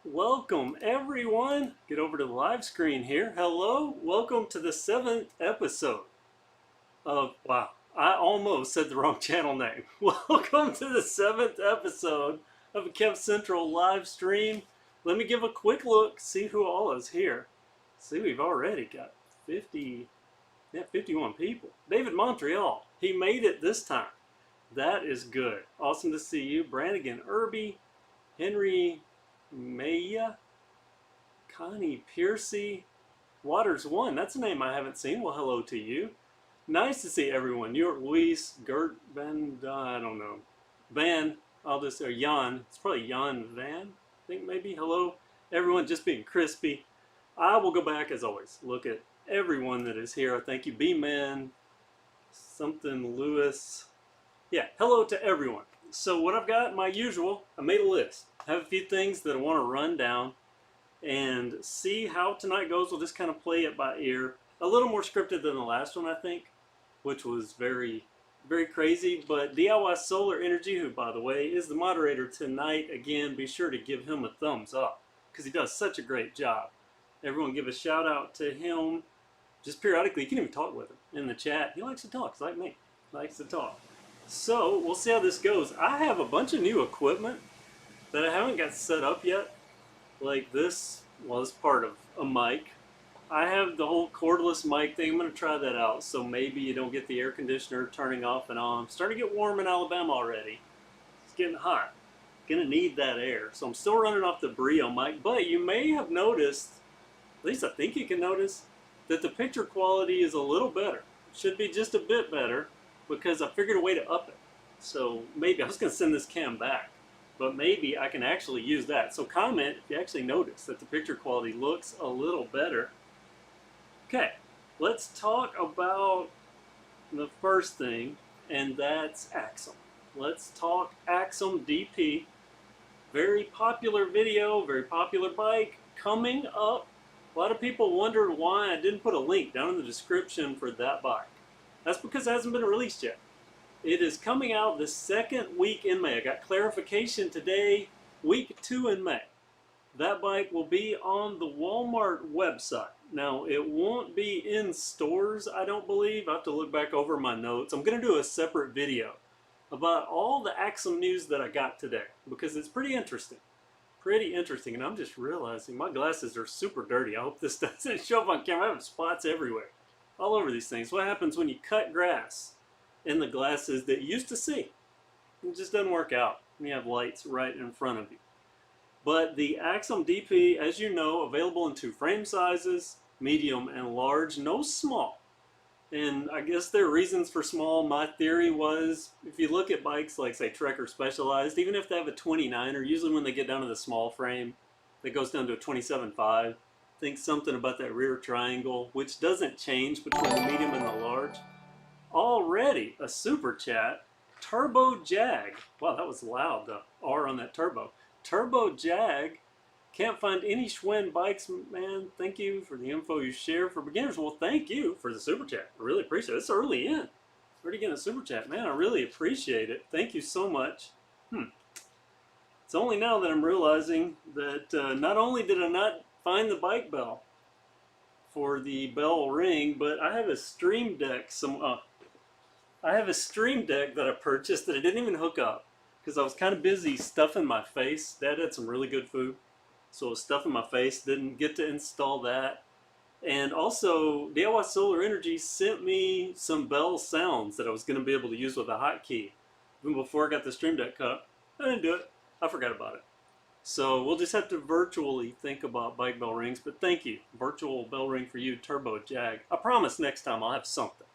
Welcome everyone. Get over to the live screen here. Hello, welcome to the 7th episode of, wow, I almost said the wrong channel name. Welcome to the 7th episode of a KevCentral live stream. Let me give a quick look, see who all is here. See, we've already got 51 people. David Montreal, he made it this time. That is good. Awesome to see you. Brannigan Irby, Henry Maya, Connie Piercy, Waters One. That's a name I haven't seen. Well, hello to you. Nice to see everyone. New York Luis, Gert Van, I don't know. Van, I'll just, or Jan. It's probably Jan Van, I think maybe. Hello, everyone, just being crispy. I will go back, as always, look at everyone that is here. Thank you, B-Man, something Lewis. Yeah, hello to everyone. So what I've got, my usual, I made a list. I have a few things that I want to run down and see how tonight goes. We'll just kind of play it by ear. A little more scripted than the last one, I think, which was very, very crazy. But DIY Solar Energy, who, by the way, is the moderator tonight, again, be sure to give him a thumbs up because he does such a great job. Everyone give a shout out to him just periodically. You can even talk with him in the chat. He likes to talk. He's like me. He likes to talk. So we'll see how this goes. I have a bunch of new equipment that I haven't got set up yet. Like this was part of a mic. I have the whole cordless mic thing. I'm going to try that out. So maybe you don't get the air conditioner turning off and on. It's starting to get warm in Alabama already. It's getting hot. Gonna need that air. So I'm still running off the Brio mic. But you may have noticed, at least I think you can notice, that the picture quality is a little better. It should be just a bit better, because I figured a way to up it. So maybe I was going to send this cam back, but maybe I can actually use that. So comment if you actually notice that the picture quality looks a little better. Okay, let's talk about the first thing, and that's Axum. Let's talk Axum DP. Very popular video, very popular bike coming up. A lot of people wondered why I didn't put a link down in the description for that bike. That's because it hasn't been released yet. It is coming out the second week in May. I got clarification today, week 2 in May. That bike will be on the Walmart website. Now, it won't be in stores, I don't believe. I have to look back over my notes. I'm going to do a separate video about all the Axum news that I got today, because it's pretty interesting. Pretty interesting. And I'm just realizing my glasses are super dirty. I hope this doesn't show up on camera. I have spots everywhere, all over these things. What happens when you cut grass in the glasses that you used to see? It just doesn't work out when you have lights right in front of you. But the Axum DP, as you know, available in 2 frame sizes, medium and large, no small. And I guess there are reasons for small. My theory was, if you look at bikes like, say, Trek or Specialized, even if they have a 29er, usually when they get down to the small frame, that goes down to a 27.5, think something about that rear triangle, which doesn't change between the medium and the large. Already a super chat, Turbo Jag. Wow, that was loud, the R on that turbo. Turbo Jag, can't find any Schwinn bikes, man. Thank you for the info you share for beginners. Well, thank you for the super chat. I really appreciate it. It's early in. Already getting a super chat, man. I really appreciate it. Thank you so much. It's only now that I'm realizing that not only did I not find the bike bell for the bell ring, but I have a Stream Deck. I have a Stream Deck that I purchased that I didn't even hook up because I was kind of busy stuffing my face. Dad had some really good food, so I was stuffing my face. Didn't get to install that. And also, DIY Solar Energy sent me some bell sounds that I was going to be able to use with a hotkey. Even before I got the Stream Deck cut, I didn't do it. I forgot about it. So we'll just have to virtually think about bike bell rings. But thank you. Virtual bell ring for you, Turbo Jag. I promise next time I'll have something.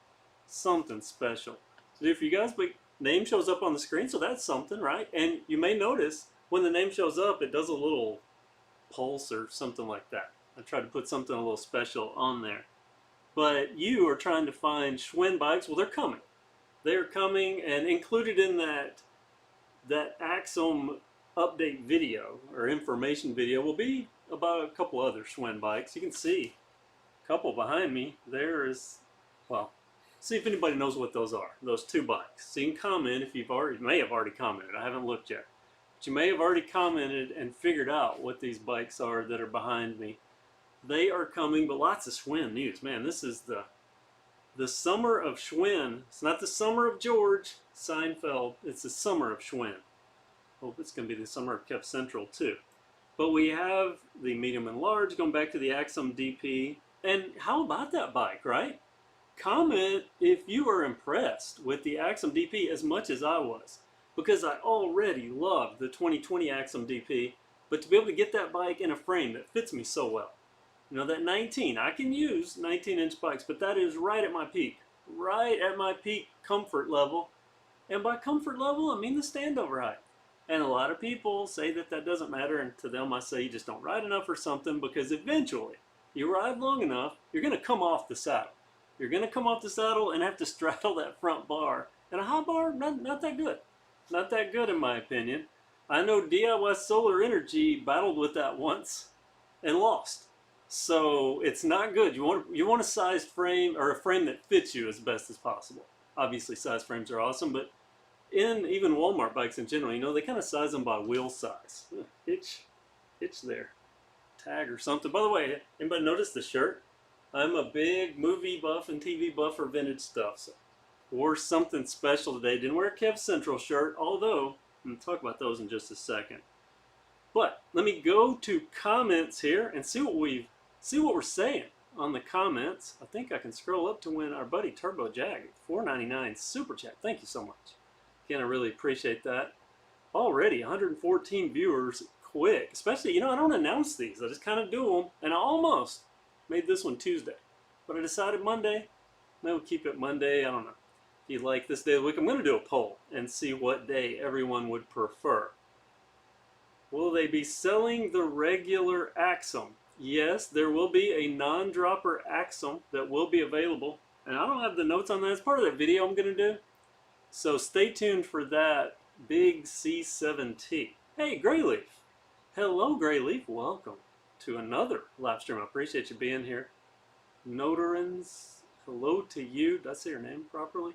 Something special to do for you guys. But name shows up on the screen, so that's something, right? And you may notice when the name shows up, it does a little pulse or something like that. I tried to put something a little special on there. But you are trying to find Schwinn bikes. Well, they're coming. They're coming, and included in that Axum update video or information video will be about a couple other Schwinn bikes. You can see a couple behind me. There is, well, see if anybody knows what those are, those 2 bikes. So you can comment if you've already, may have already commented. I haven't looked yet. But you may have already commented and figured out what these bikes are that are behind me. They are coming, but lots of Schwinn news. Man, this is the summer of Schwinn. It's not the summer of George Seinfeld. It's the summer of Schwinn. Hope it's going to be the summer of KevCentral too. But we have the medium and large going back to the Axum DP. And how about that bike, right? Comment if you are impressed with the Axum DP as much as I was. Because I already love the 2020 Axum DP. But to be able to get that bike in a frame that fits me so well. You know, that 19, I can use 19-inch bikes, but that is right at my peak. Right at my peak comfort level. And by comfort level, I mean the standover height. And a lot of people say that that doesn't matter, and to them I say you just don't ride enough or something, because eventually, you ride long enough, you're going to come off the saddle. You're going to come off the saddle and have to straddle that front bar. And a high bar, not that good. Not that good in my opinion. I know DIY Solar Energy battled with that once and lost. So it's not good. You want a sized frame, or a frame that fits you as best as possible. Obviously sized frames are awesome, but in even Walmart bikes in general, you know, they kind of size them by wheel size. Hitch there. Tag or something. By the way, anybody notice the shirt? I'm a big movie buff and TV buff for vintage stuff. So wore something special today. Didn't wear a KevCentral shirt, although I'm going to talk about those in just a second. But let me go to comments here and see what we're saying on the comments. I think I can scroll up to when our buddy Turbo Jag, $4.99 super chat. Thank you so much. Again, I really appreciate that. Already 114 viewers quick. Especially, you know, I don't announce these. I just kind of do them. And I almost made this one Tuesday. But I decided Monday. Maybe we'll keep it Monday. I don't know. If you like this day of the week, I'm going to do a poll and see what day everyone would prefer. Will they be selling the regular Axum? Yes, there will be a non-dropper Axum that will be available. And I don't have the notes on that. It's part of that video I'm going to do. So stay tuned for that. Big C7T. Hey, Grayleaf. Hello, Grayleaf. Welcome to another live stream. I appreciate you being here. Notarins, hello to you. Did I say your name properly?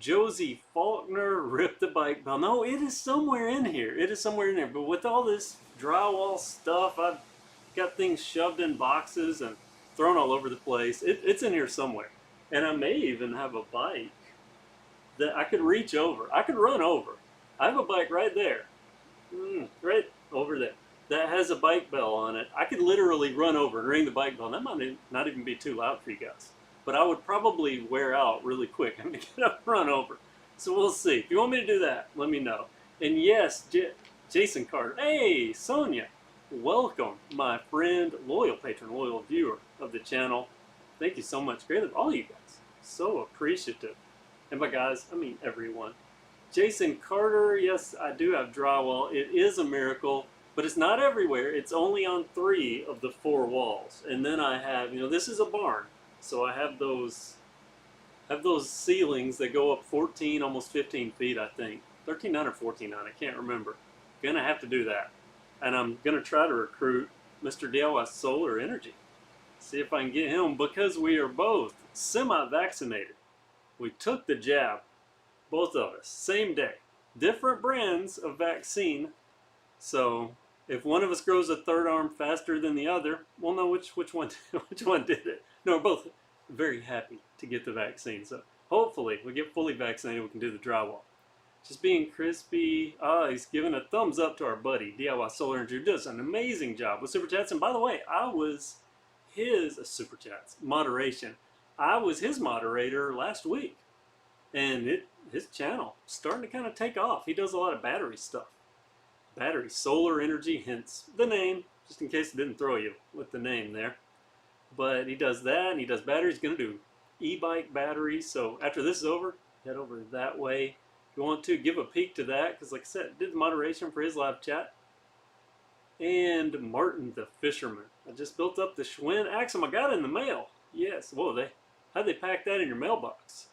Josie Faulkner, rip the bike bell. No, it is somewhere in here. It is somewhere in there. But with all this drywall stuff, I've got things shoved in boxes and thrown all over the place. It's in here somewhere. And I may even have a bike that I could reach over. I could run over. I have a bike right there. Right over there. That has a bike bell on it. I could literally run over and ring the bike bell. That might not even be too loud for you guys. But I would probably wear out really quick. I'm going to get up and run over. So we'll see. If you want me to do that, let me know. And yes, Jason Carter. Hey, Sonia. Welcome, my friend, loyal patron, loyal viewer of the channel. Thank you so much. Great of all you guys. So appreciative. And by guys, I mean everyone. Jason Carter, yes, I do have drywall. It is a miracle, but it's not everywhere. It's only on 3 of the 4 walls. And then I have, you know, this is a barn. So I have those ceilings that go up 14, almost 15 feet, I think. 13.9 or 14.9, I can't remember. Gonna have to do that. And I'm gonna try to recruit Mr. DIY Solar Energy. See if I can get him, because we are both semi-vaccinated. We took the jab, both of us, same day. Different brands of vaccine. So if one of us grows a third arm faster than the other, we'll know which one did it. No, we're both very happy to get the vaccine. So hopefully we get fully vaccinated, we can do the drywall. Just being crispy. He's giving a thumbs up to our buddy, DIY Solar Energy, who does an amazing job with Super Chats. And by the way, I was his Super Chats moderation. I was his moderator last week. And his channel starting to kind of take off. He does a lot of battery stuff. Battery, Solar Energy, hence the name, just in case it didn't throw you with the name there. But he does that, and he does batteries. He's going to do e-bike batteries. So after this is over, head over that way. If you want to, give a peek to that, because like I said, did the moderation for his live chat. And Martin the Fisherman. I just built up the Schwinn Axum. I got it in the mail. Yes. Whoa, how'd they pack that in your mailbox?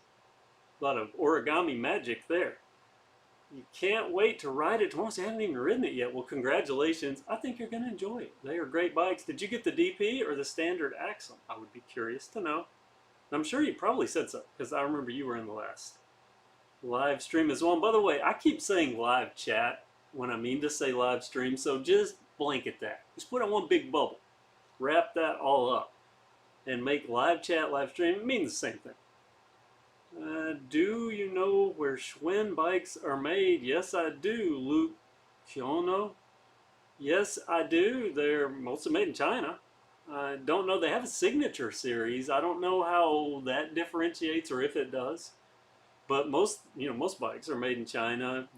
A lot of origami magic there. You can't wait to ride it tomorrow. So I haven't even ridden it yet. Well, congratulations. I think you're going to enjoy it. They are great bikes. Did you get the DP or the standard Axum? I would be curious to know. I'm sure you probably said so, because I remember you were in the last live stream as well. And by the way, I keep saying live chat. when I mean to say live stream, so just blanket that. Just put it in one big bubble. Wrap that all up and make live chat, live stream. It means the same thing. Do you know where Schwinn bikes are made? Yes, I do, Luke Kiono. Yes, I do. They're mostly made in China. I don't know. They have a signature series. I don't know how that differentiates or if it does. But most bikes are made in China.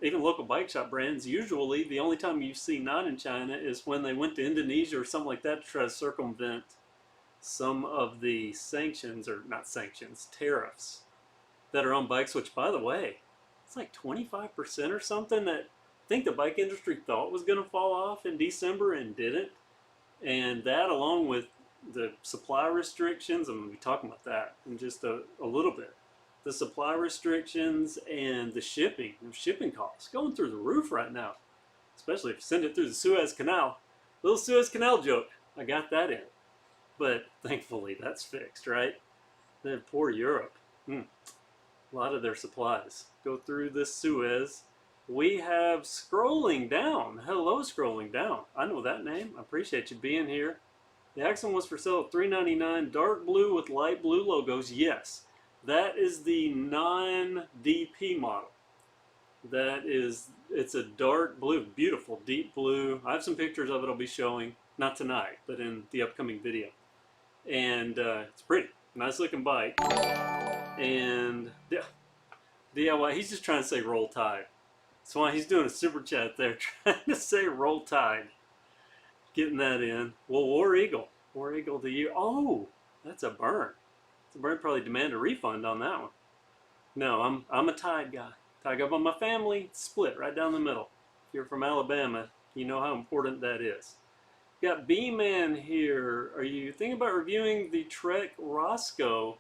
Even local bike shop brands, usually the only time you see not in China is when they went to Indonesia or something like that to try to circumvent some of the sanctions, or not sanctions, tariffs that are on bikes, which, by the way, it's like 25% or something that I think the bike industry thought was going to fall off in December and didn't. And that, along with the supply restrictions, I'm going to be talking about that in just a little bit. The supply restrictions and the shipping costs going through the roof right now, especially if you send it through the Suez Canal. Little Suez Canal joke, I got that in. But thankfully that's fixed, right? Then poor Europe. A lot of their supplies go through the Suez. We have Scrolling Down. Hello, Scrolling Down. I know that name. I appreciate you being here. The Axum was for sale at $3.99. Dark blue with light blue logos. Yes, that is the non-DP model. It's a dark blue, beautiful, deep blue. I have some pictures of it I'll be showing, not tonight, but in the upcoming video. And it's pretty, nice looking bike. And yeah, DIY, he's just trying to say roll tide. That's why he's doing a super chat there, trying to say roll tide. Getting that in. Well, War Eagle to you. Oh, that's a burn. It's a burn. Probably demand a refund on that one. No, I'm a Tide guy. Tide guy, but my family split right down the middle. If you're from Alabama, you know how important that is. Got B-Man here. Are you thinking about reviewing the Trek Roscoe?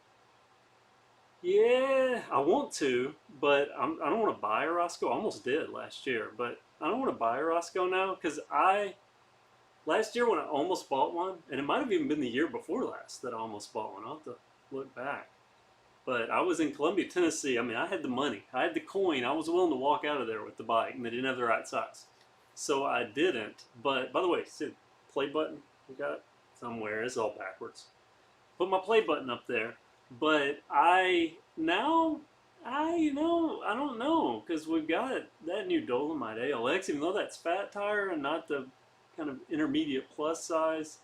Yeah, I want to, but I don't want to buy a Roscoe. I almost did last year, but I don't want to buy a Roscoe now because last year when I almost bought one, and it might have even been the year before last that I almost bought one. I'll have to look back. But I was in Columbia, Tennessee. I mean, I had the money. I had the coin. I was willing to walk out of there with the bike, and they didn't have the right size. So I didn't. But, by the way, see the play button we got somewhere. It's all backwards. Put my play button up there. But I don't know, because we've got that new Dolomite ALX, even though that's fat tire and not the kind of intermediate plus size.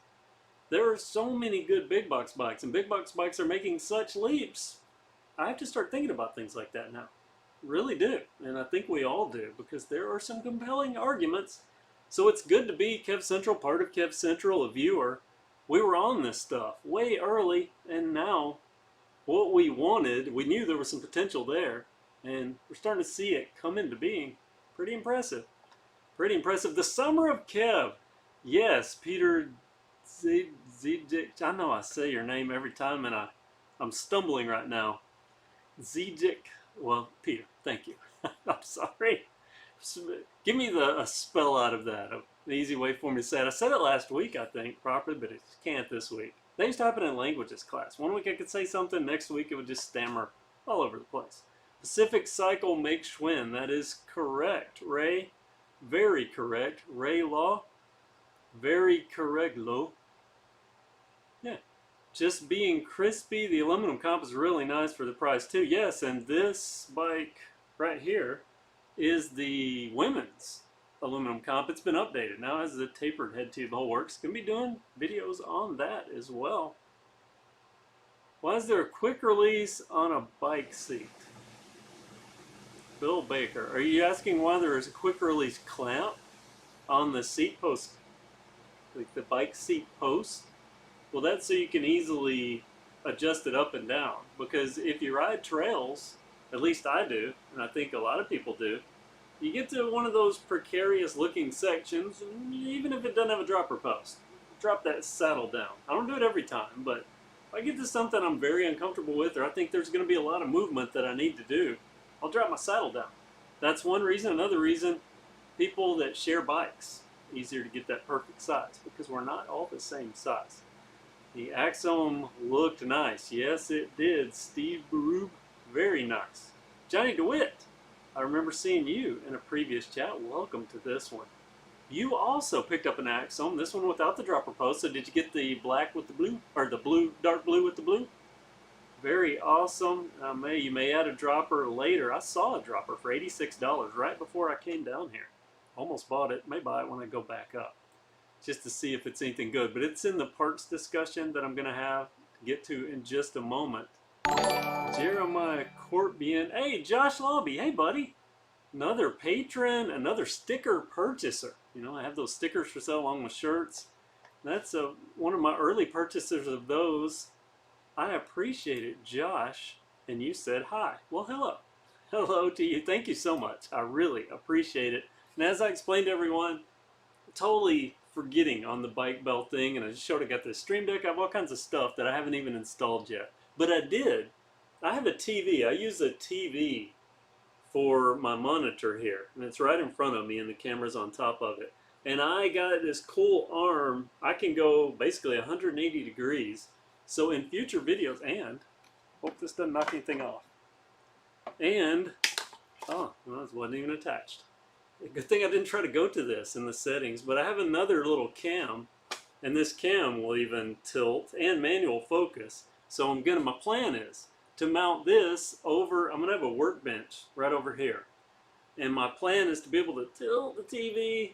There are so many good big box bikes, and big box bikes are making such leaps. I have to start thinking about things like that now. Really do, and I think we all do, because there are some compelling arguments. So it's good to be KevCentral, part of KevCentral, a viewer. We were on this stuff way early, and now what we wanted, we knew there was some potential there, and we're starting to see it come into being. Pretty impressive. Pretty impressive. The Summer of Kev. Yes, Peter Zidic. I know I say your name every time, and I'm stumbling right now. Zidic. Well, Peter, thank you. I'm sorry. Give me a spell out of that. An easy way for me to say it. I said it last week, I think, properly, but I can't this week. That used to happen in languages class. One week I could say something, next week it would just stammer all over the place. Pacific Cycle makes Schwinn. That is correct, Ray. Very correct. Ray Law. Very correct, Lo. Yeah. Just being crispy. The aluminum comp is really nice for the price too. Yes, and this bike right here is the women's aluminum comp. It's been updated. Now has the tapered head tube, the whole works. Gonna be doing videos on that as well. Why is there a quick release on a bike seat? Bill Baker, are you asking why there is a quick release clamp on the seat post, like the bike seat post? Well, that's so you can easily adjust it up and down, because if you ride trails, at least I do, and I think a lot of people do, you get to one of those precarious looking sections, and even if it doesn't have a dropper post, drop that saddle down. I don't do it every time, but if I get to something I'm very uncomfortable with, or I think there's going to be a lot of movement that I need to do, I'll drop my saddle down. That's one reason. Another reason, people that share bikes, easier to get that perfect size, because we're not all the same size. The Axum looked nice. Yes, it did. Steve Barub, very nice. Johnny DeWitt, I remember seeing you in a previous chat. Welcome to this one. You also picked up an Axum, this one without the dropper post. So did you get the black with the blue, or the blue, dark blue with the blue? Very awesome. You may add a dropper later. I saw a dropper for $86 right before I came down here. Almost bought it. May buy it when I go back up, just to see if it's anything good. But it's in the parts discussion that I'm going to have to get to in just a moment. Jeremiah Courtbian. Hey, Josh Lobby. Hey, buddy. Another patron, another sticker purchaser. You know, I have those stickers for sale along with shirts. That's one of my early purchasers of those. I appreciate it, Josh. And you said hi. Well, hello. Hello to you. Thank you so much. I really appreciate it. And as I explained to everyone, totally forgetting on the bike belt thing, and I just showed I got this Stream Deck. I have all kinds of stuff that I haven't even installed yet. But I did. I have a TV. I use a TV for my monitor here, and it's right in front of me, and the camera's on top of it. And I got this cool arm. I can go basically 180 degrees. So in future videos, and hope this doesn't knock anything off. And oh, well, it wasn't even attached. Good thing I didn't try to go to this in the settings. But I have another little cam, and this cam will even tilt and manual focus. So my plan is to mount this over. I'm gonna have a workbench right over here, and my plan is to be able to tilt the TV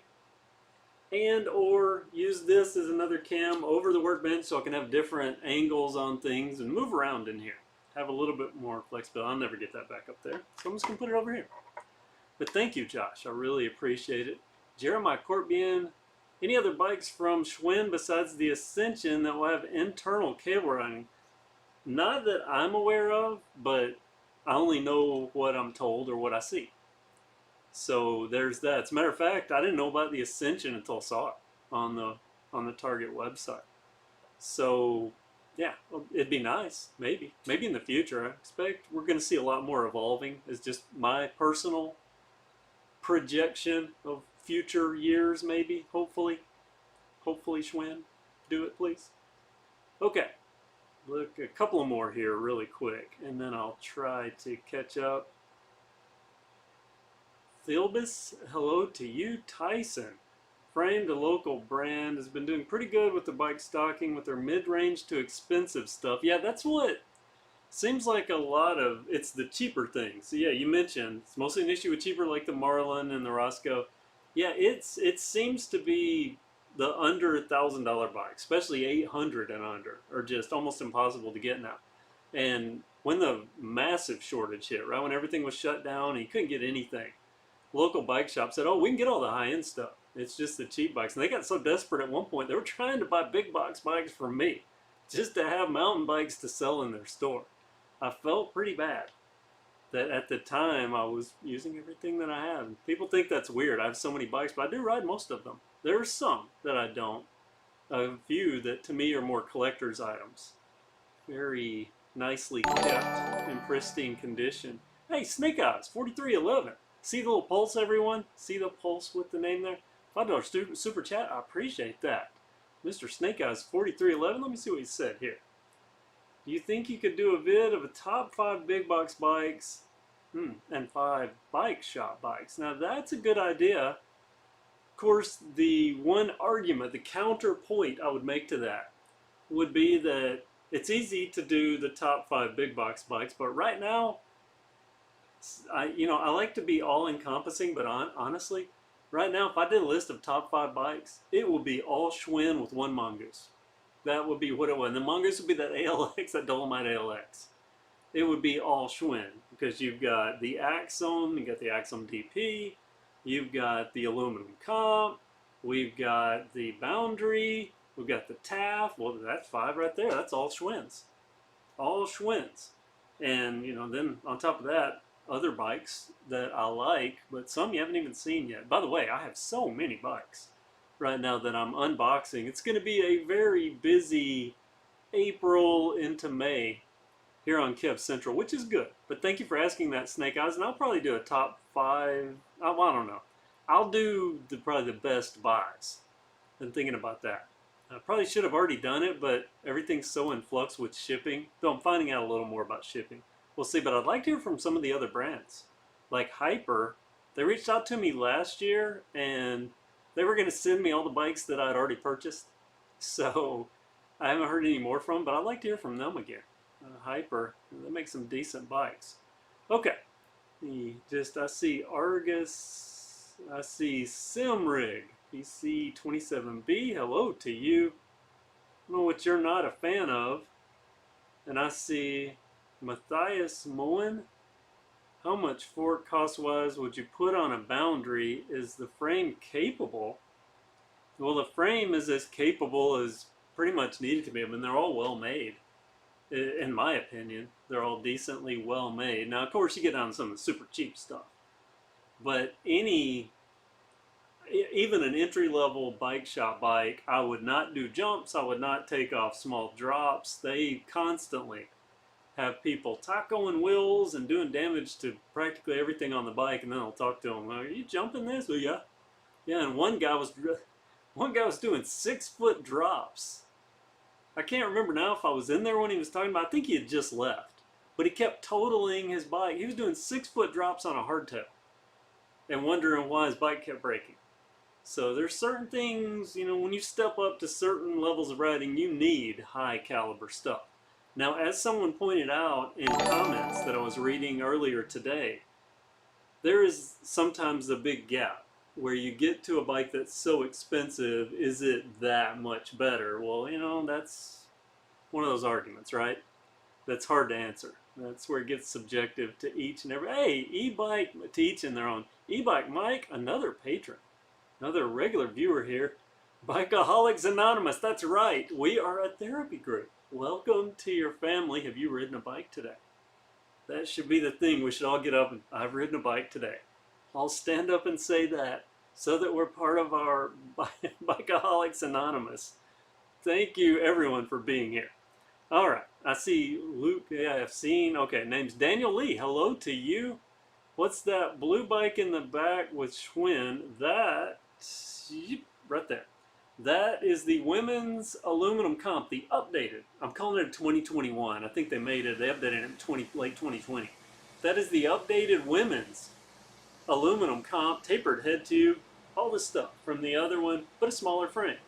and or use this as another cam over the workbench so I can have different angles on things and move around in here. Have a little bit more flexibility. I'll never get that back up there, so I'm just gonna put it over here. But thank you, Josh. I really appreciate it. Jeremiah Courtbian. Any other bikes from Schwinn besides the Ascension that will have internal cable running? Not that I'm aware of, but I only know what I'm told or what I see. So there's that. As a matter of fact, I didn't know about the Ascension until I saw it on the Target website. So yeah, it'd be nice. Maybe in the future. I expect we're going to see a lot more evolving. It's just my personal projection of future years. Maybe, hopefully Schwinn, do it, please. Okay. Look, a couple more here really quick, and then I'll try to catch up. Thilbus, hello to you. Tyson, Framed, a local brand, has been doing pretty good with the bike stocking with their mid-range to expensive stuff. Yeah, that's what seems like a lot of, it's the cheaper things. So yeah, you mentioned it's mostly an issue with cheaper, like the Marlin and the Roscoe. Yeah, it seems to be the under $1,000 bikes, especially 800 and under, are just almost impossible to get now. And when the massive shortage hit, right when everything was shut down and you couldn't get anything, local bike shops said, oh, we can get all the high-end stuff. It's just the cheap bikes. And they got so desperate at one point, they were trying to buy big box bikes from me just to have mountain bikes to sell in their store. I felt pretty bad that at the time I was using everything that I have. People think that's weird. I have so many bikes, but I do ride most of them. There are some that I don't. A few that to me are more collector's items. Very nicely kept, in pristine condition. Hey, Snake Eyes, 4311. See the little pulse, everyone? See the pulse with the name there? $5 super chat, I appreciate that. Mr. Snake Eyes, 4311. Let me see what he said here. Do you think you could do a vid of a top 5 big box bikes and 5 bike shop bikes? Now that's a good idea. Of course, the one argument, the counterpoint I would make to that would be that it's easy to do the top 5 big box bikes, but right now, I like to be all-encompassing, but honestly, right now, if I did a list of top 5 bikes, it would be all Schwinn with one Mongoose. That would be what it was. And the Mongoose would be that ALX, that Dolomite ALX. It would be all Schwinn, because you've got the Axum, you've got the Axum DP, you've got the aluminum comp, we've got the Boundary, we've got the TAF. Well, that's 5 right there. That's all Schwinns. All Schwinns. And, then on top of that, other bikes that I like, but some you haven't even seen yet. By the way, I have so many bikes right now that I'm unboxing. It's going to be a very busy April into May here on KevCentral, which is good. But thank you for asking that, Snake Eyes, and I'll probably do a top 5. I don't know. I'll do probably the best buys. I'm thinking about that. I probably should have already done it, but everything's so in flux with shipping. Though I'm finding out a little more about shipping. We'll see, but I'd like to hear from some of the other brands. like Hyper, they reached out to me last year and they were going to send me all the bikes that I'd already purchased. So I haven't heard any more from them, but I'd like to hear from them again. Hyper, they make some decent bikes. Okay, I see Argus, I see Simrig, PC27B, hello to you. I don't know what you're not a fan of. And I see Matthias Moen. How much fork cost-wise would you put on a boundary? Is the frame capable? Well, the frame is as capable as pretty much needed to be. I mean, they're all well made. In my opinion, they're all decently well made. Now, of course, you get down to some of the super cheap stuff. But even an entry-level bike shop bike, I would not do jumps. I would not take off small drops. They constantly have people tacoing wheels and doing damage to practically everything on the bike, and then I'll talk to them. Are you jumping this? Well, yeah. Yeah, and one guy was doing 6-foot drops. I can't remember now if I was in there when he was talking about. I think he had just left, but he kept totaling his bike. He was doing 6-foot drops on a hardtail and wondering why his bike kept breaking. So there's certain things, you know, when you step up to certain levels of riding, you need high caliber stuff. Now, as someone pointed out in comments that I was reading earlier today, there is sometimes a big gap where you get to a bike that's so expensive, is it that much better? Well, you know, that's one of those arguments, right? That's hard to answer. That's where it gets subjective to each and every, hey, e-bike, to each in their own. E-bike Mike, another patron, another regular viewer here. Bikeaholics Anonymous, that's right. We are a therapy group. Welcome to your family. Have you ridden a bike today? That should be the thing. We should all get up and, I've ridden a bike today. I'll stand up and say that so that we're part of our Bikeaholics Anonymous. Thank you, everyone, for being here. All right. I see Luke. Yeah, I've seen. Okay, name's Daniel Lee. Hello to you. What's that blue bike in the back with Schwinn? That, right there. That is the women's aluminum comp, the updated. I'm calling it 2021. I think they updated it in late 2020. That is the updated women's aluminum comp, tapered head tube, all this stuff from the other one, but a smaller frame.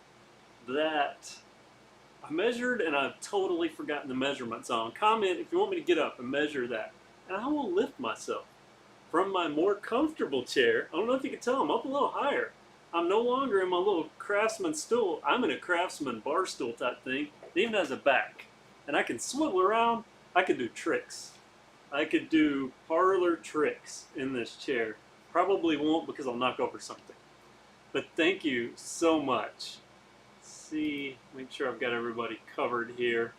That I measured and I've totally forgotten the measurements on. Comment if you want me to get up and measure that. And I will lift myself from my more comfortable chair. I don't know if you can tell, I'm up a little higher. I'm no longer in my little Craftsman stool. I'm in a Craftsman bar stool type thing. It even has a back. And I can swivel around. I can do tricks. I could do parlor tricks in this chair. Probably won't because I'll knock over something. But thank you so much. Let's see, make sure I've got everybody covered here.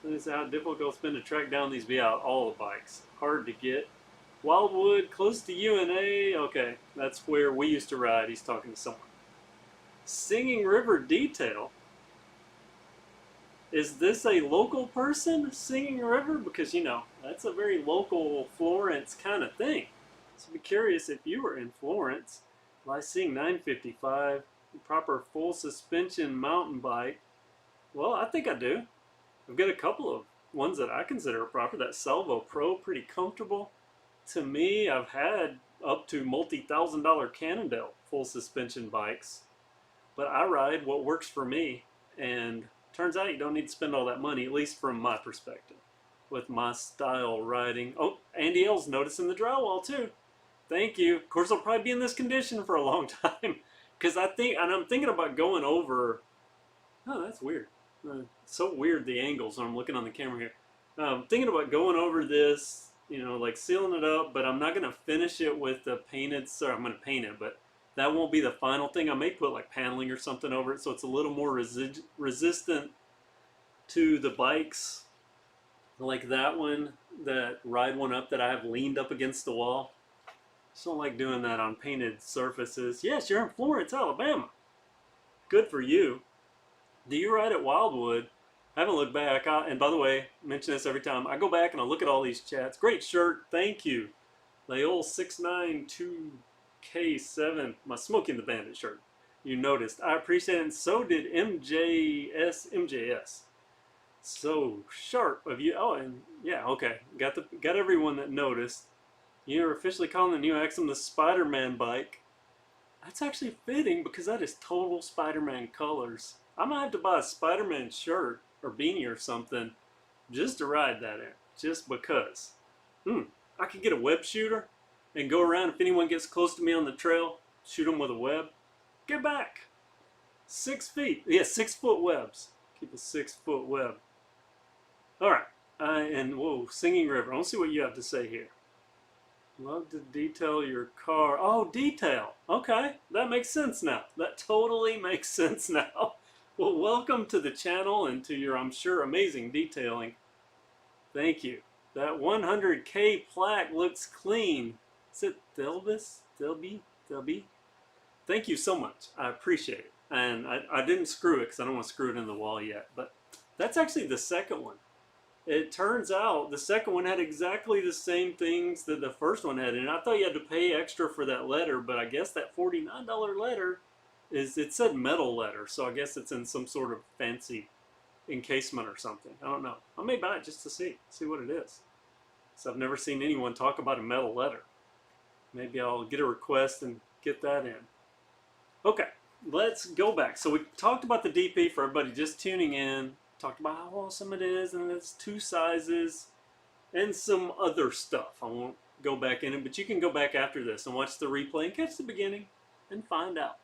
This is how difficult it's been to track down these all the bikes. Hard to get. Wildwood, close to UNA. Okay, that's where we used to ride. He's talking to someone. Singing River Detail. Is this a local person, Singing River? Because, you know, that's a very local Florence kind of thing. So I'd be curious if you were in Florence. Lysing 955, proper full suspension mountain bike. Well, I think I do. I've got a couple of ones that I consider proper. That Salvo Pro, pretty comfortable. To me, I've had up to multi-$1,000 Cannondale full suspension bikes, but I ride what works for me, and turns out you don't need to spend all that money, at least from my perspective, with my style riding. Oh, Andy L's noticing the drywall too. Thank you. Of course, I'll probably be in this condition for a long time, because I'm thinking about going over. Oh, that's weird. So weird the angles when I'm looking on the camera here. Thinking about going over this, you know, like sealing it up, but I'm not going to finish it with the painted, sorry, I'm going to paint it, but that won't be the final thing. I may put like paneling or something over it so it's a little more resistant to the bikes, like that one, that ride one up that I have leaned up against the wall. Just don't like doing that on painted surfaces. Yes, you're in Florence, Alabama. Good for you. Do you ride at Wildwood? I haven't looked back. And by the way, I mention this every time. I go back and I look at all these chats. Great shirt. Thank you. Leol 692K7. My Smoking the Bandit shirt. You noticed. I appreciate it. And so did MJS. So sharp of you. Oh, and yeah, okay. Got everyone that noticed. You're officially calling the new Axum the Spider-Man bike. That's actually fitting because that is total Spider-Man colors. I might have to buy a Spider-Man shirt or beanie or something just to ride that in, just because. I could get a web shooter and go around. If anyone gets close to me on the trail, shoot them with a web. Get back. 6 feet. Yeah, 6-foot webs. Keep a 6-foot web. All right. And whoa, Singing River. I want to see what you have to say here. Love to detail your car. Oh, detail. Okay, that makes sense now. That totally makes sense now. Well, welcome to the channel and to your, I'm sure, amazing detailing. Thank you. That 100K plaque looks clean. Is it Delbis? Delby? Thank you so much. I appreciate it. And I didn't screw it because I don't want to screw it in the wall yet. But that's actually the second one. It turns out the second one had exactly the same things that the first one had. And I thought you had to pay extra for that letter. But I guess that $49 letter it said metal letter. So I guess it's in some sort of fancy encasement or something. I don't know. I may buy it just to see what it is. So I've never seen anyone talk about a metal letter. Maybe I'll get a request and get that in. Okay, let's go back. So we talked about the DP for everybody just tuning in. Talked about how awesome it is, and it's 2 sizes and some other stuff. I won't go back in it, but you can go back after this and watch the replay and catch the beginning and find out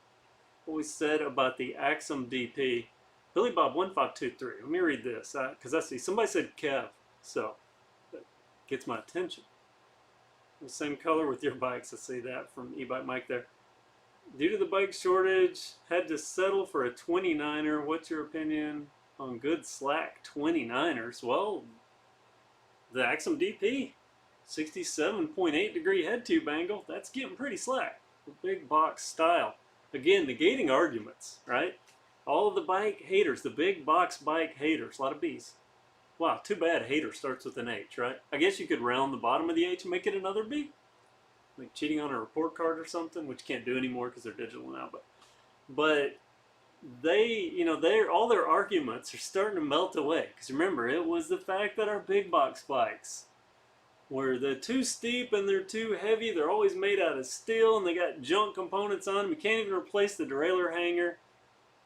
what we said about the Axum DP. Billy Bob 1523. Let me read this because I see somebody said Kev, so that gets my attention. The same color with your bikes. I see that from e-bike Mike there. Due to the bike shortage, had to settle for a 29er. What's your opinion on good slack 29ers? Well, the Axum DP, 67.8 degree head tube angle. That's getting pretty slack. The big box style. Again, negating arguments, right? All of the bike haters, the big box bike haters, a lot of B's. Wow, too bad hater starts with an H, right? I guess you could round the bottom of the H and make it another B. Like cheating on a report card or something, which you can't do anymore because they're digital now. But they, all their arguments are starting to melt away. Because remember, it was the fact that our big box bikes were they're too steep and they're too heavy. They're always made out of steel and they got junk components on them. You can't even replace the derailleur hanger.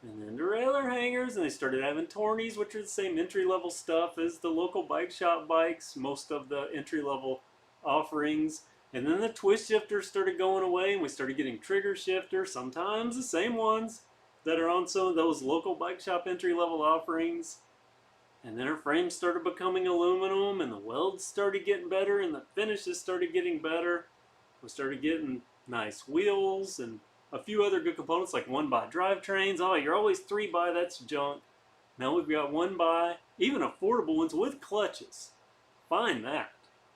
And then derailleur hangers, and they started having tourneys, which are the same entry-level stuff as the local bike shop bikes, most of the entry-level offerings. And then the twist shifters started going away, and we started getting trigger shifters, sometimes the same ones that are on some of those local bike shop entry-level offerings. And then our frames started becoming aluminum, and the welds started getting better, and the finishes started getting better. We started getting nice wheels and a few other good components like 1x drivetrains. Oh, you're always 3x, that's junk. Now we've got 1x, even affordable ones with clutches. Find that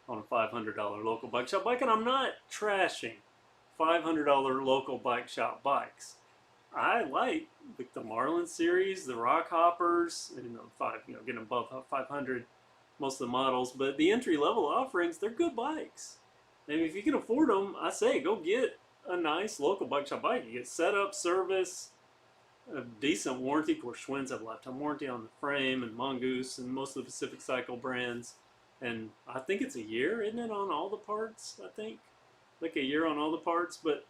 on a $500 local bike shop bike. And I'm not trashing $500 local bike shop bikes. I like the Marlin series, the Rock Hoppers, getting above 500 most of the models. But the entry-level offerings, they're good bikes. And if you can afford them, I say go get a nice local bike shop bike. You get setup, service, a decent warranty. Of course, Schwinn's have lifetime warranty on the frame, and Mongoose, and most of the Pacific Cycle brands. And I think it's a year, isn't it, on all the parts? I think like a year on all the parts. But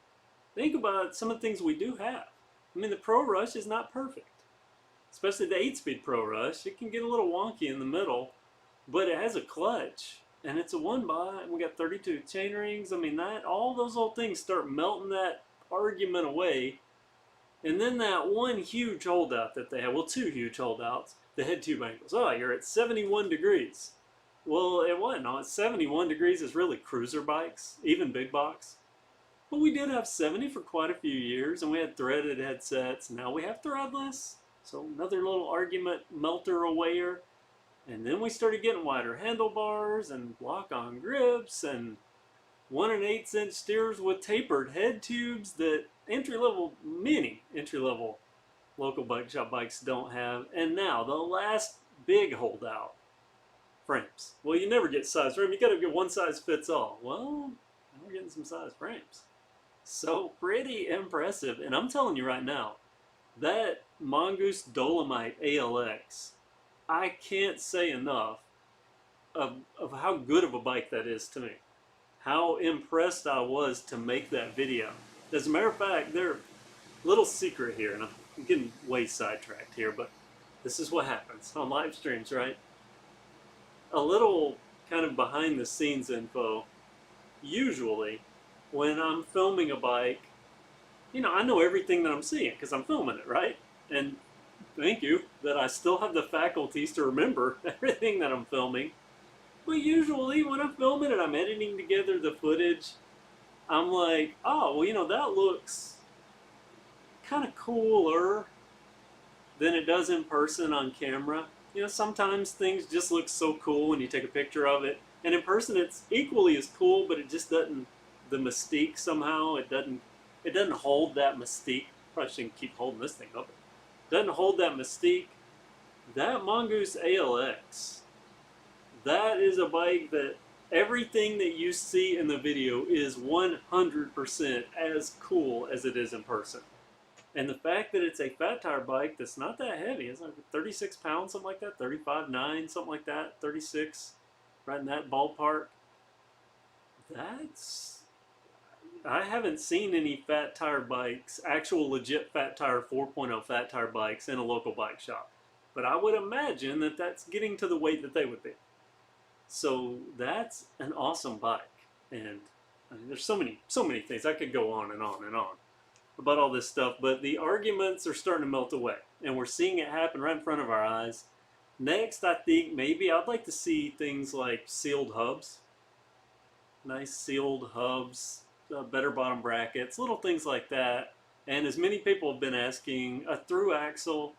think about some of the things we do have. I mean, the Pro Rush is not perfect, especially the 8-speed Pro Rush. It can get a little wonky in the middle, but it has a clutch. And it's a 1x, and we got 32 chain rings. I mean, all those old things start melting that argument away. And then that one huge holdout that they have, well, 2 huge holdouts, the head tube angles. Oh, you're at 71 degrees. Well, it wasn't. No, 71 degrees is really cruiser bikes, even big box. But we did have 70 for quite a few years, and we had threaded headsets. Now we have threadless. So another little argument melter awayer. And then we started getting wider handlebars and lock-on grips and 1 1/8" steers with tapered head tubes that many entry-level local bike shop bikes don't have. And now the last big holdout, frames. Well, you never get size frame. You got to get one size fits all. Well, we're getting some size frames. So pretty impressive. And I'm telling you right now, that Mongoose Dolomite ALX, I can't say enough of how good of a bike that is to me. how impressed I was to make that video. As a matter of fact, there little secret here, and I'm getting way sidetracked here, but this is what happens on live streams, right? A little kind of behind the scenes info. Usually, when I'm filming a bike, you know, I know everything that I'm seeing because I'm filming it, right? And thank you that I still have the faculties to remember everything that I'm filming. But usually, when I'm filming and I'm editing together the footage, I'm like, oh, well, you know, that looks kind of cooler than it does in person on camera. You know, sometimes things just look so cool when you take a picture of it, and in person it's equally as cool, but it just doesn't, the mystique somehow, it doesn't hold that mystique. Probably shouldn't keep holding this thing up. It doesn't hold that mystique. That Mongoose ALX, that is a bike that everything that you see in the video is 100% as cool as it is in person. And the fact that it's a fat tire bike that's not that heavy, it's like 36 pounds, something like that, 35.9, something like that, 36, right in that ballpark. That's, I haven't seen any fat tire bikes, actual legit fat tire 4.0 fat tire bikes in a local bike shop. But I would imagine that that's getting to the weight that they would be. So that's an awesome bike. And I mean, there's so many things. I could go on and on and on about all this stuff, but the arguments are starting to melt away, and we're seeing it happen right in front of our eyes. Next, I think maybe I'd like to see things like sealed hubs, nice sealed hubs, better bottom brackets, little things like that. And as many people have been asking, a through axle,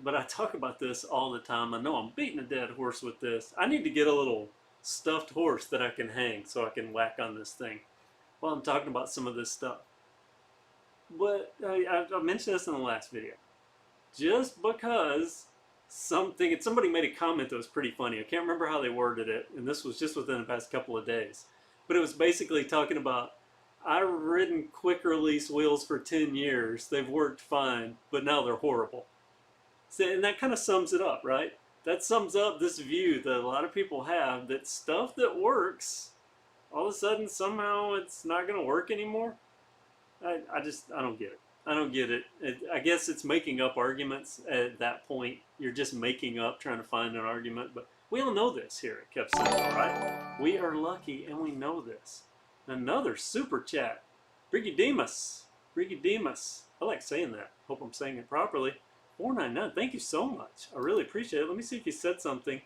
but I talk about this all the time. I know I'm beating a dead horse with this. I need to get a little stuffed horse that I can hang so I can whack on this thing while I'm talking about some of this stuff. But I mentioned this in the last video. Just because somebody made a comment that was pretty funny. I can't remember how they worded it, and this was just within the past couple of days. But it was basically talking about, I've ridden quick release wheels for 10 years. They've worked fine, but now they're horrible. So, and that kind of sums it up, right? That sums up this view that a lot of people have, that stuff that works, all of a sudden somehow it's not going to work anymore. I don't get it. I don't get it. I guess it's making up arguments at that point. You're just making up, trying to find an argument. But we all know this here at KevCentral, right? We are lucky and we know this. Another super chat. Brigidemus. Brigidemus. I like saying that. Hope I'm saying it properly. 499. Thank you so much. I really appreciate it. Let me see if you said something.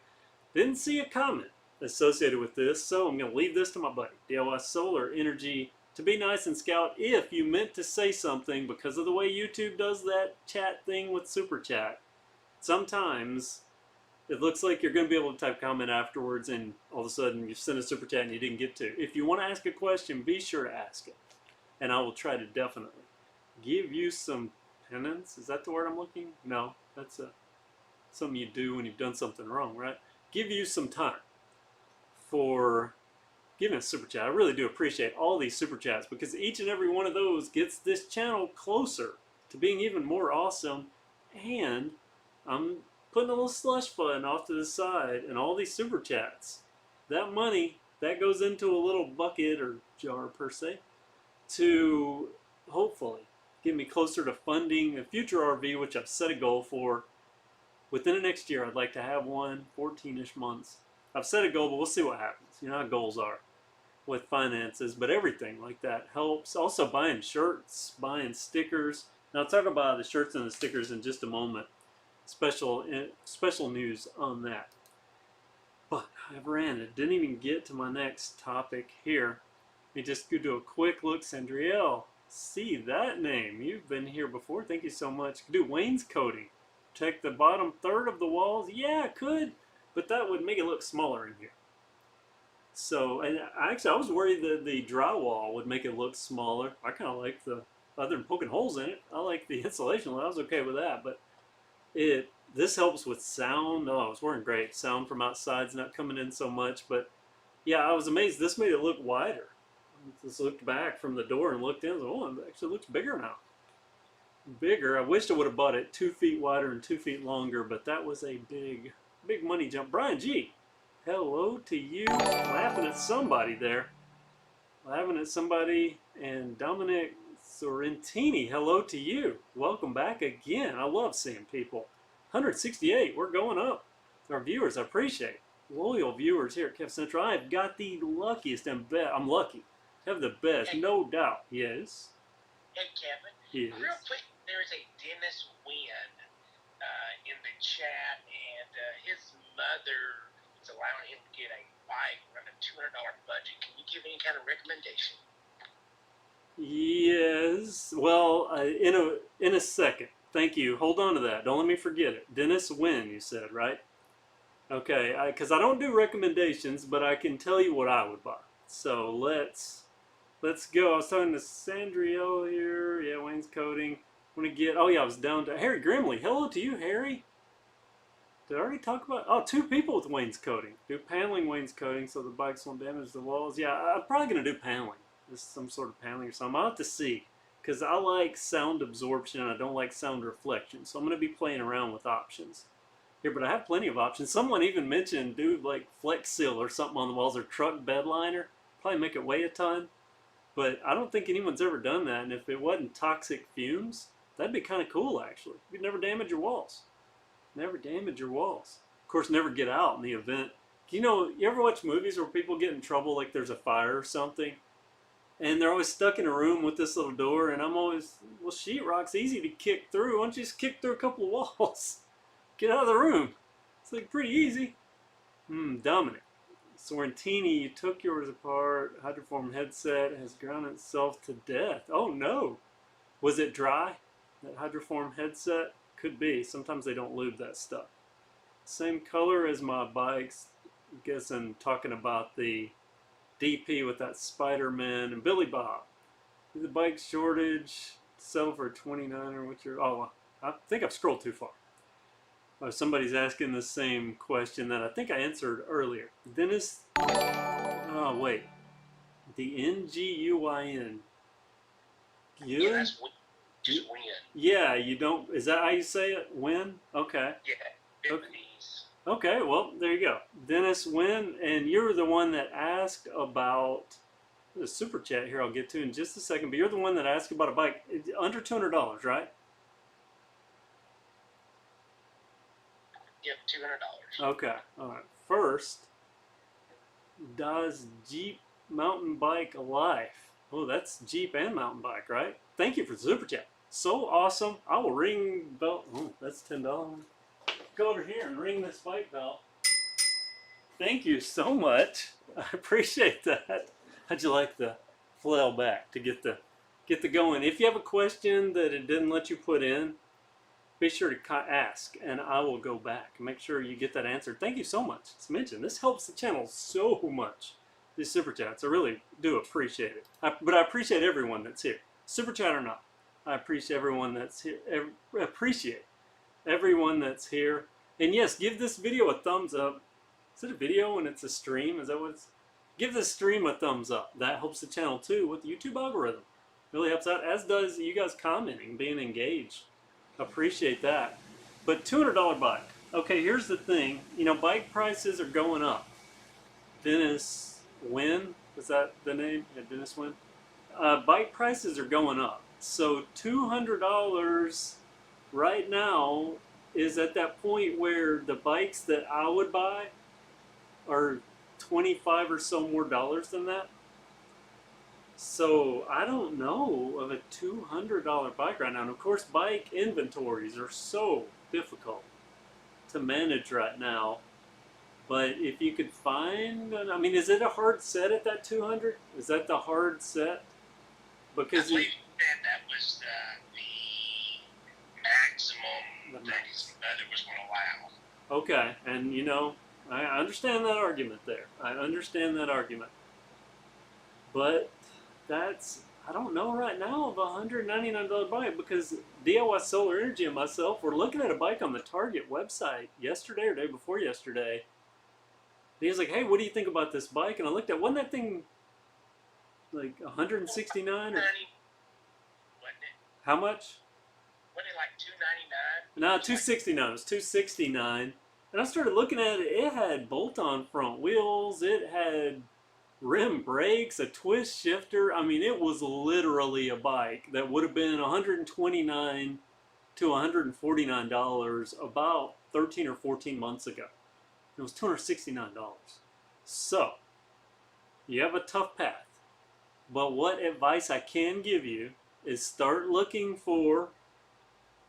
Didn't see a comment associated with this, so I'm going to leave this to my buddy. DIY Solar Energy. To be nice and scout, if you meant to say something, because of the way YouTube does that chat thing with Super Chat, sometimes it looks like you're going to be able to type comment afterwards and all of a sudden you send a Super Chat and you didn't get to. If you want to ask a question, be sure to ask it. And I will try to definitely give you some penance. Is that the word I'm looking? No, that's something you do when you've done something wrong, right? Give you some time for giving a super chat. I really do appreciate all these super chats because each and every one of those gets this channel closer to being even more awesome. And I'm putting a little slush fund off to the side, and all these super chats, that money that goes into a little bucket or jar per se to hopefully get me closer to funding a future RV, which I've set a goal for. Within the next year, I'd like to have one, 14-ish months. I've set a goal, but we'll see what happens. You know how goals are with finances, but everything like that helps. Also buying shirts, buying stickers. Now I'll talk about the shirts and the stickers in just a moment. Special news on that. But I've ranted. Didn't even get to my next topic here. Let me just go do a quick look. Sandriel, see that name. You've been here before. Thank you so much. Do wainscoting. Check the bottom third of the walls. Yeah, it could. But that would make it look smaller in here. So, and actually I was worried that the drywall would make it look smaller. I kind of like the, other than poking holes in it, I like the insulation. I was okay with that. But this helps with sound. Oh, it's working great. Sound from outside's not coming in so much. But yeah, I was amazed. This made it look wider. Just looked back from the door and looked in. And oh, it actually looks bigger now. Bigger. I wished I would have bought it 2 feet wider and 2 feet longer, but that was a big money jump. Brian G. hello to you. Laughing at somebody there. Laughing at somebody. And Dominic Sorrentini, hello to you. Welcome back again. I love seeing people. 168, we're going up. Our viewers, I appreciate. Loyal viewers here at KevCentral. I've got the luckiest and best. I'm lucky. Have the best, Hey. no doubt. Yes. Hey, Kevin. Yes. Real quick, there is a Dennis Wynn in the chat, and his mother is allowing him to get a bike on a $200 budget. Can you give any kind of recommendation? Yes. Well, in a second. Thank you. Hold on to that. Don't let me forget it. Dennis Wynn, you said, right? Okay. Because I don't do recommendations, but I can tell you what I would buy. So let's go. I was talking to Sandriel here. Yeah, wainscoting. I'm gonna get. Oh yeah, I was down to Harry Grimley. Hello to you, Harry. Did I already talk about? Oh, 2 people with wainscoting. Do paneling wainscoting so the bikes won't damage the walls. Yeah, I'm probably gonna do paneling. Just some sort of paneling or something. I'll have to see. Because I like sound absorption and I don't like sound reflection. So I'm gonna be playing around with options here, but I have plenty of options. Someone even mentioned do like Flex Seal or something on the walls or truck bed liner. Probably make it weigh a ton. But I don't think anyone's ever done that, and if it wasn't toxic fumes, that'd be kind of cool, actually. You'd never damage your walls. Never damage your walls. Of course, never get out in the event. You know, you ever watch movies where people get in trouble, like there's a fire or something, and they're always stuck in a room with this little door, and I'm always, well, sheetrock's easy to kick through. Why don't you just kick through a couple of walls? Get out of the room. It's like pretty easy. Dominic. Sorrentini, you took yours apart. Hydroform headset has ground itself to death. Oh no. Was it dry? That hydroform headset? Could be. Sometimes they don't lube that stuff. Same color as my bikes. I guess I'm talking about the DP with that Spider-Man and Billy Bob. The bike shortage sell for 29 or what's your... Oh, I think I've scrolled too far. Somebody's asking the same question that I think I answered earlier. Dennis, oh wait, the Nguyn. Yeah, that's just Wynn. Yeah, you don't. Is that how you say it? Wynn? Okay. Yeah, Vietnamese. Okay, well there you go, Dennis Wynn, and you're the one that asked about the super chat here. I'll get to in just a second, but you're the one that asked about a bike under $200, right? Yep, $200. Okay, all right. First, does Jeep mountain bike life? Oh, that's Jeep and mountain bike, right? Thank you for the super chat. So awesome. I will ring bell. Oh, that's $10. Go over here and ring this bike bell. Thank you so much. I appreciate that. How'd you like the flail back to get the going? If you have a question that it didn't let you put in, be sure to ask, and I will go back and make sure you get that answered. Thank you so much. It's mentioned. This helps the channel so much. These super chats, I really do appreciate it. But I appreciate everyone that's here, super chat or not. I appreciate everyone that's here. Appreciate everyone that's here. And yes, give this video a thumbs up. Is it a video when it's a stream? Is that what it's? Give this stream a thumbs up. That helps the channel too with the YouTube algorithm. Really helps out, as does you guys commenting, being engaged. Appreciate that. But $200 bike. Okay, here's the thing. You know, bike prices are going up. Dennis Wynn, is that the name? Yeah, Dennis Wynn. Bike prices are going up. So $200 right now is at that point where the bikes that I would buy are 25 or so more dollars than that. So I don't know of a $200 bike right now. And of course, bike inventories are so difficult to manage right now. But if you could find, I mean, is it a hard set at that 200? Is that the hard set? Because I believe that was the maximum that his mother was going to allow. Okay, and you know, I understand that argument there. I understand that argument. But that's, I don't know right now of a $199 bike, because DIY Solar Energy and myself were looking at a bike on the Target website yesterday or day before yesterday. And he was like, hey, what do you think about this bike? And I looked at, wasn't that thing like 169 or Wasn't it? how much? Wasn't it like $299? No, 269. It was 269. And I started looking at it. It had bolt-on front wheels. It had rim brakes, a twist shifter. I mean, it was literally a bike that would have been $129 to $149 about 13 or 14 months ago. It was $269. So, you have a tough path. But what advice I can give you is start looking for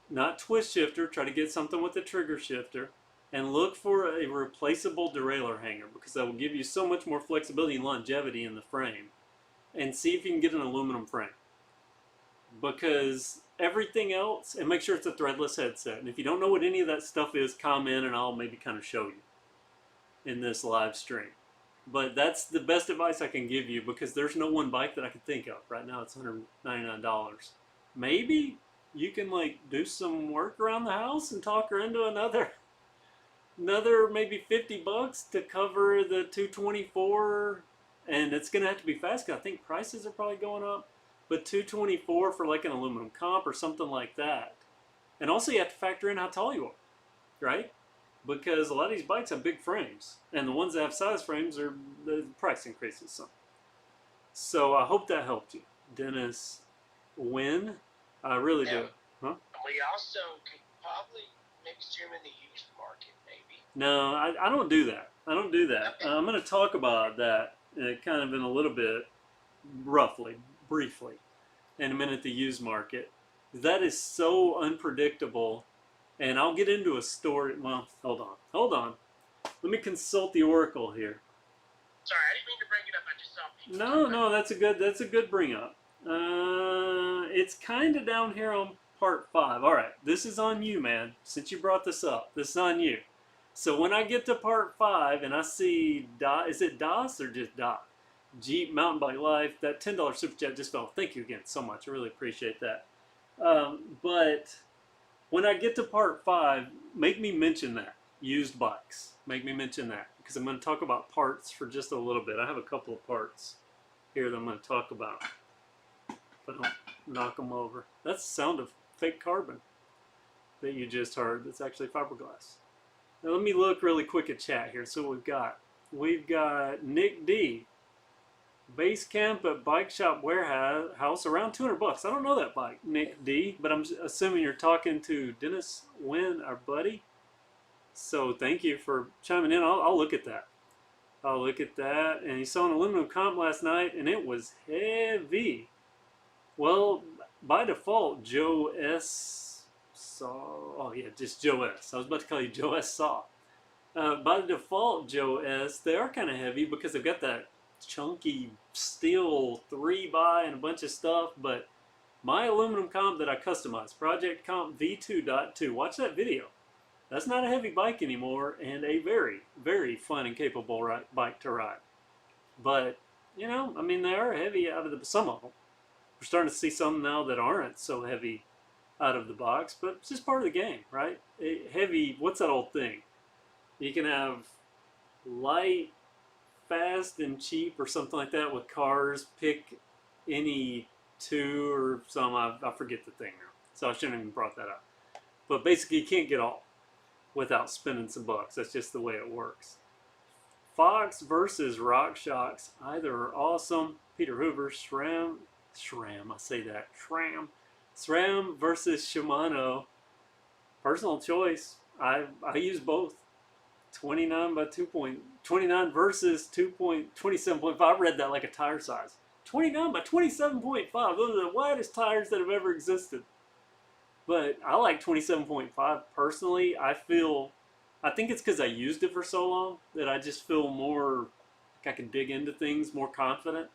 not twist shifter, try to get something with a trigger shifter, and look for a replaceable derailleur hanger because that will give you so much more flexibility and longevity in the frame. And see if you can get an aluminum frame. Because everything else, and make sure it's a threadless headset. And if you don't know what any of that stuff is, comment and I'll maybe kind of show you in this live stream. But that's the best advice I can give you because there's no one bike that I can think of. Right now it's $199. Maybe you can like do some work around the house and talk her into another maybe $50 to cover the 224, and it's gonna have to be fast because I think prices are probably going up. But 224 for like an aluminum comp or something like that. And also you have to factor in how tall you are, right? Because a lot of these bikes have big frames, and the ones that have size frames are the price increases some. So I hope that helped you, Dennis. Win. I really do. Huh? We also could probably maybe stream in the used market, maybe. No, I don't do that. I don't do that. Okay. I'm going to talk about that kind of in a little bit, roughly, briefly, in a minute, the used market. That is so unpredictable. And I'll get into a story. Well, hold on. Let me consult the oracle here. Sorry, I didn't mean to bring it up. I just saw. No, that's a good bring up. It's kind of down here on part 5. All right, this is on you, man. Since you brought this up, this is on you. So when I get to part 5 and I see is it DOS or just DOT? Jeep Mountain Bike Life. That $10 super chat just fell. Thank you again so much. I really appreciate that. But when I get to part 5, make me mention that. Used bikes. Make me mention that. Because I'm going to talk about parts for just a little bit. I have a couple of parts here that I'm going to talk about. If I don't knock them over. That's the sound of fake carbon that you just heard. That's actually fiberglass. Now let me look really quick at chat here. So we've got Nick D. Base camp at Bike Shop Warehouse, around $200. I don't know that bike, Nick D, but I'm assuming you're talking to Dennis Wynn, our buddy. So thank you for chiming in. I'll look at that. I'll look at that. And he saw an aluminum comp last night, and it was heavy. Well, by default, Joe S. saw. Oh yeah, just Joe S. I was about to call you Joe S. saw. By default, Joe S. They are kind of heavy because they've got that chunky steel 3x and a bunch of stuff, but my aluminum comp that I customized, Project Comp V2.2, watch that video. That's not a heavy bike anymore, and a very, very fun and capable bike to ride. But, you know, I mean, they are heavy out of some of them. We're starting to see some now that aren't so heavy out of the box, but it's just part of the game, right? Heavy, what's that old thing? You can have light, fast and cheap or something like that with cars. Pick any two or some. I forget the thing now, so I shouldn't even brought that up. But basically you can't get all without spending some bucks. That's just the way it works. Fox versus RockShox, either are awesome. Peter Hoover, SRAM, I say that, SRAM versus Shimano, personal choice. I use both. 29 by 29 versus 27.5. I read that like a tire size. 29 by 27.5. Those are the widest tires that have ever existed. But I like 27.5 personally. I think it's because I used it for so long that I just feel more like I can dig into things, more confident.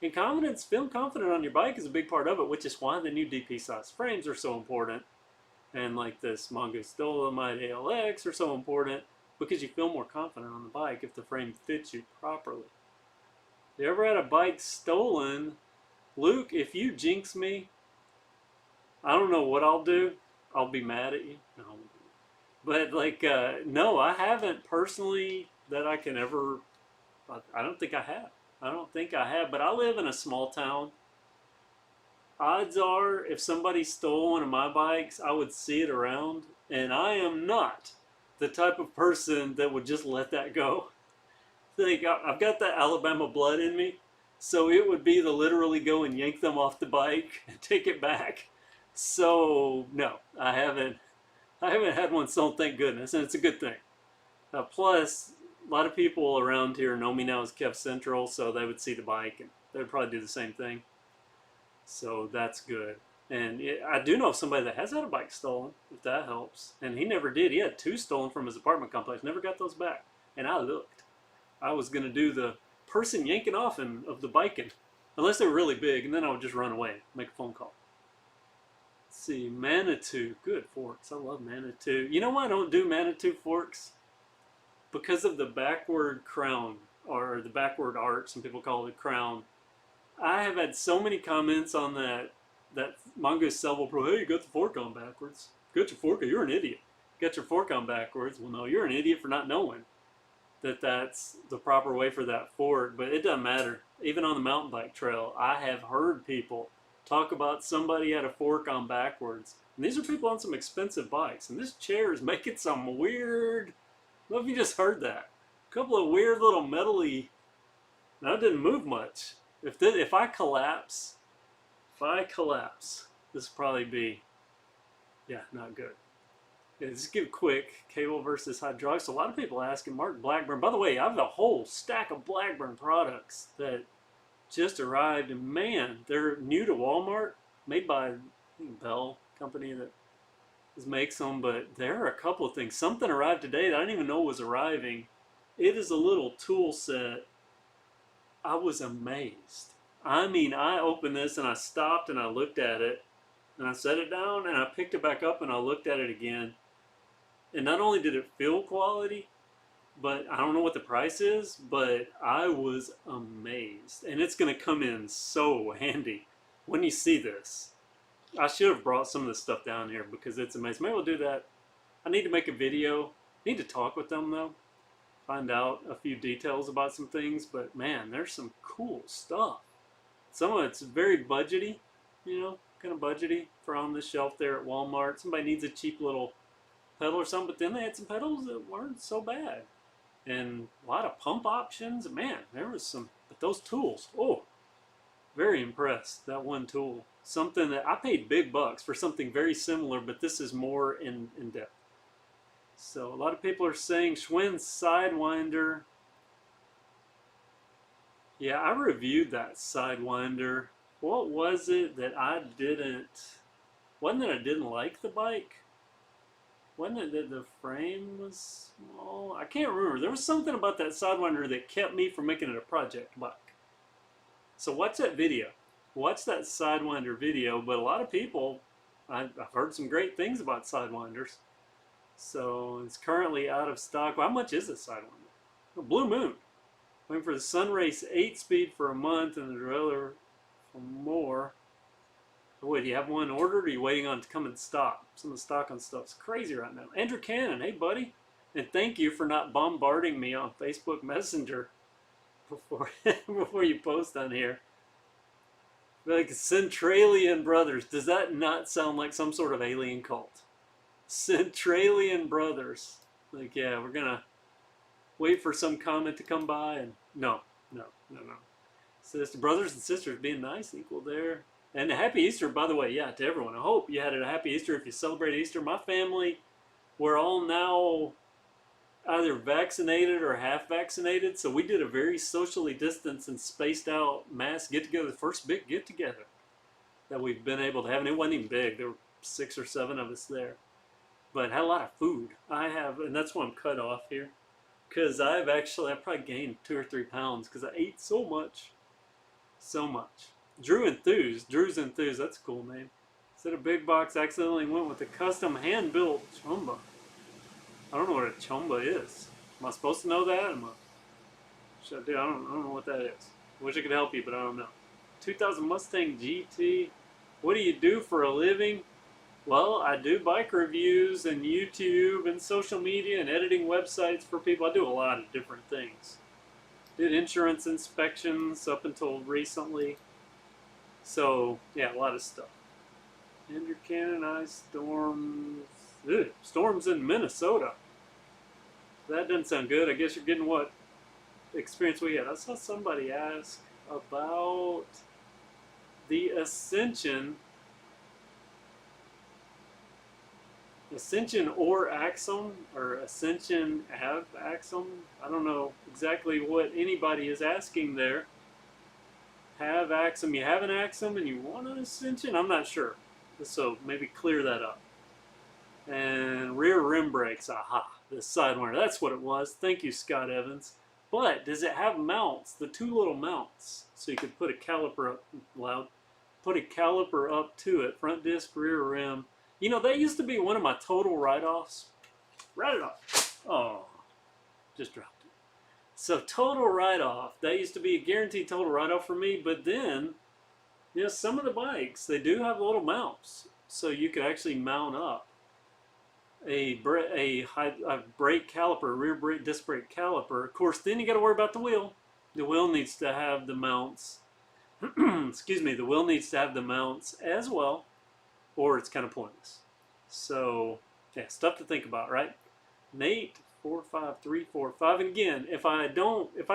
And feeling confident on your bike is a big part of it, which is why the new DP size frames are so important. And like this Mongoose Dolomite ALX are so important. Because you feel more confident on the bike if the frame fits you properly. You ever had a bike stolen? Luke, if you jinx me, I don't know what I'll do. I'll be mad at you. No, but like, no, I haven't personally that I can ever. I don't think I have. But I live in a small town. Odds are, if somebody stole one of my bikes, I would see it around, and I am not the type of person that would just let that go. Like, I've got that Alabama blood in me, so it would be to literally go and yank them off the bike and take it back. So no, I haven't had one stolen, thank goodness, and it's a good thing. Plus, a lot of people around here know me now as KevCentral, so they would see the bike and they would probably do the same thing. So that's good. And I do know of somebody that has had a bike stolen, if that helps. And he never did. He had two stolen from his apartment complex, never got those back. And I looked. I was going to do the person yanking off of the biking, unless they were really big, and then I would just run away, make a phone call. Let's see, Manitou, good forks. I love Manitou. You know why I don't do Manitou forks? Because of the backward crown, or the backward arch, some people call it a crown. I have had so many comments on that Mongoose Selville Pro. Hey, you got the fork on backwards. Got your fork on, you're an idiot. Got your fork on backwards. Well, no, you're an idiot for not knowing that that's the proper way for that fork. But it doesn't matter. Even on the mountain bike trail, I have heard people talk about somebody had a fork on backwards. And these are people on some expensive bikes. And this chair is making some weird, I don't know if you just heard that. A couple of weird little metally, now it didn't move much. If I collapse, this will probably be, yeah, not good. Yeah, just give quick, cable versus hydraulics. A lot of people asking Mark Blackburn. By the way, I have a whole stack of Blackburn products that just arrived, and man, they're new to Walmart, made by Bell company that makes them, but there are a couple of things. Something arrived today that I didn't even know was arriving. It is a little tool set. I was amazed. I mean, I opened this and I stopped and I looked at it and I set it down and I picked it back up and I looked at it again. And not only did it feel quality, but I don't know what the price is, but I was amazed. And it's going to come in so handy when you see this. I should have brought some of this stuff down here because it's amazing. Maybe we'll do that. I need to make a video. I need to talk with them though. Find out a few details about some things. But man, there's some cool stuff. Some of it's very budgety, you know, kind of budgety for on the shelf there at Walmart. Somebody needs a cheap little pedal or something, but then they had some pedals that weren't so bad. And a lot of pump options. Man, there was some, but those tools, oh, very impressed. That one tool. Something that I paid big bucks for something very similar, but this is more in depth. So a lot of people are saying Schwinn Sidewinder. Yeah, I reviewed that Sidewinder. What was it that I didn't, wasn't it I didn't like the bike? Wasn't it that the frame was small? I can't remember. There was something about that Sidewinder that kept me from making it a project bike. So watch that video. Watch that Sidewinder video, but a lot of people, I've heard some great things about Sidewinders. So it's currently out of stock. Well, how much is a Sidewinder? Oh, Blue Moon. Waiting for the Sunrace 8-speed for a month and the trailer for more. Oh, wait, do you have one ordered or are you waiting on it to come in stock? Some of the stock on stuff's crazy right now. Andrew Cannon, hey buddy. And thank you for not bombarding me on Facebook Messenger before you post on here. Like Centralian Brothers. Does that not sound like some sort of alien cult? Centralian Brothers. Like, yeah, we're gonna wait for some comment to come by and no. Sister, brothers and sisters being nice, equal there. And a happy Easter, by the way, yeah, to everyone. I hope you had a happy Easter if you celebrate Easter. My family, we're all now either vaccinated or half vaccinated, so we did a very socially distanced and spaced out mass get together, the first big get together that we've been able to have, and it wasn't even big. There were 6 or 7 of us there, but had a lot of food. I have, and that's why I'm cut off here, because I probably gained 2 or 3 pounds because I ate so much. Drew's Enthused, that's a cool name. Instead of big box, accidentally went with a custom hand-built chumba. I don't know what a chumba is. Am I supposed to know that? Should I do? I don't know what that is. Wish I could help you, but I don't know. 2000 Mustang GT. What do you do for a living? Well, I do bike reviews and YouTube and social media and editing websites for people. I do a lot of different things. Did insurance inspections up until recently. So, yeah, a lot of stuff. Andrew Cannon, ice storms. Storms in Minnesota. That doesn't sound good. I guess you're getting what experience we had. I saw somebody ask about the Ascension or Axum, or Ascension have Axum. I don't know exactly what anybody is asking there. Have Axum, you have an Axum and you want an Ascension? I'm not sure. So maybe clear that up. And rear rim brakes, aha, the Sidewinder, that's what it was. Thank you, Scott Evans. But does it have mounts, the two little mounts, so you could put a caliper up, loud, put a caliper up to it, front disc, rear rim. You know, that used to be one of my total write-offs. Write it off. Oh, just dropped it. So total write-off, that used to be a guaranteed total write-off for me, but then, you know, some of the bikes, they do have little mounts, so you could actually mount up a brake caliper, rear brake, disc brake caliper. Of course, then you got to worry about the wheel. The wheel needs to have the mounts. Excuse me. The wheel needs to have the mounts as well, or it's kind of pointless. So, yeah, stuff to think about, right? Nate 45345. And again, if I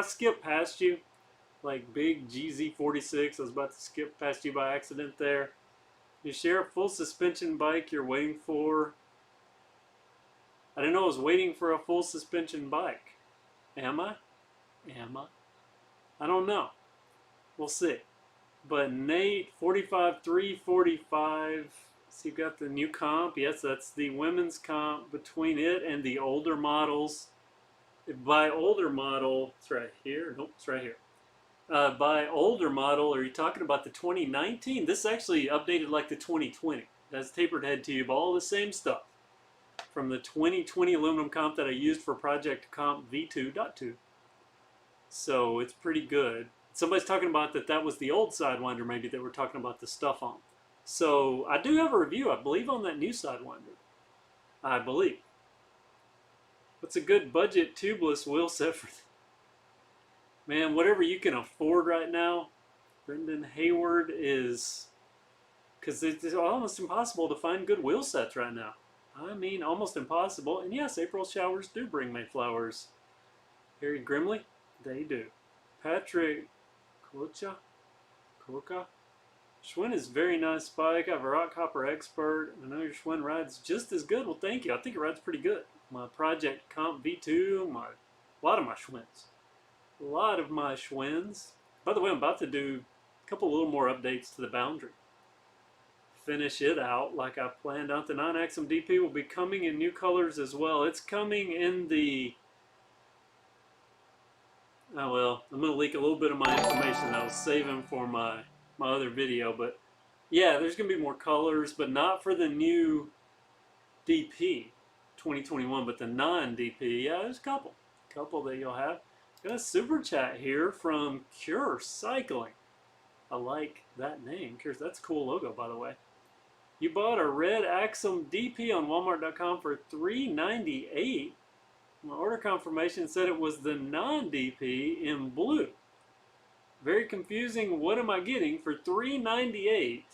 skip past you, like big GZ46, I was about to skip past you by accident there. You share a full suspension bike you're waiting for. I didn't know I was waiting for a full suspension bike. Am I? Am I? I don't know. We'll see. But Nate, 45345. So you've got the new comp. Yes, that's the women's comp between it and the older models. By older model, it's right here. Nope, it's right here. By older model, are you talking about the 2019? This is actually updated like the 2020. That's tapered head tube, all the same stuff from the 2020 aluminum comp that I used for Project Comp V2.2. So it's pretty good. Somebody's talking about that was the old Sidewinder maybe that we're talking about the stuff on. So I do have a review, I believe, on that new Sidewinder. I believe. What's a good budget tubeless wheel set for? Man, whatever you can afford right now. Brendan Hayward is, because it's almost impossible to find good wheel sets right now. I mean, almost impossible. And yes, April showers do bring May flowers. Harry Grimley, they do. Patrick Korka. Schwinn is very nice bike. I have a rock hopper expert. I know your Schwinn rides just as good. Well, thank you. I think it rides pretty good. My Project Comp V2, a lot of my Schwinns. A lot of my Schwinns. By the way, I'm about to do a couple little more updates to the Boundary. Finish it out like I planned out. The non-Axum DP will be coming in new colors as well. It's coming in the... Oh well, I'm going to leak a little bit of my information that I was saving for my other video. But yeah, there's going to be more colors, but not for the new DP 2021, but the non-DP. Yeah, there's a couple that you'll have. Got a super chat here from Cure Cycling. I like that name. Cure, that's a cool logo, by the way. You bought a red Axum DP on Walmart.com for $398. My order confirmation said it was the non-DP in blue. Very confusing. What am I getting for $398?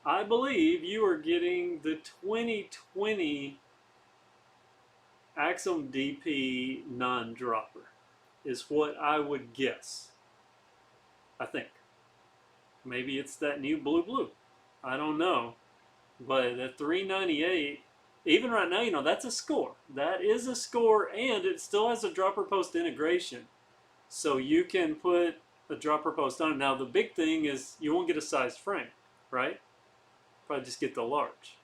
I believe you are getting the 2020 Axum DP non-dropper, is what I would guess. I think. Maybe it's that new blue. I don't know. But at $398, even right now, you know, that's a score. That is a score, and it still has a dropper post integration. So you can put a dropper post on it. Now, the big thing is you won't get a sized frame, right? Probably just get the large.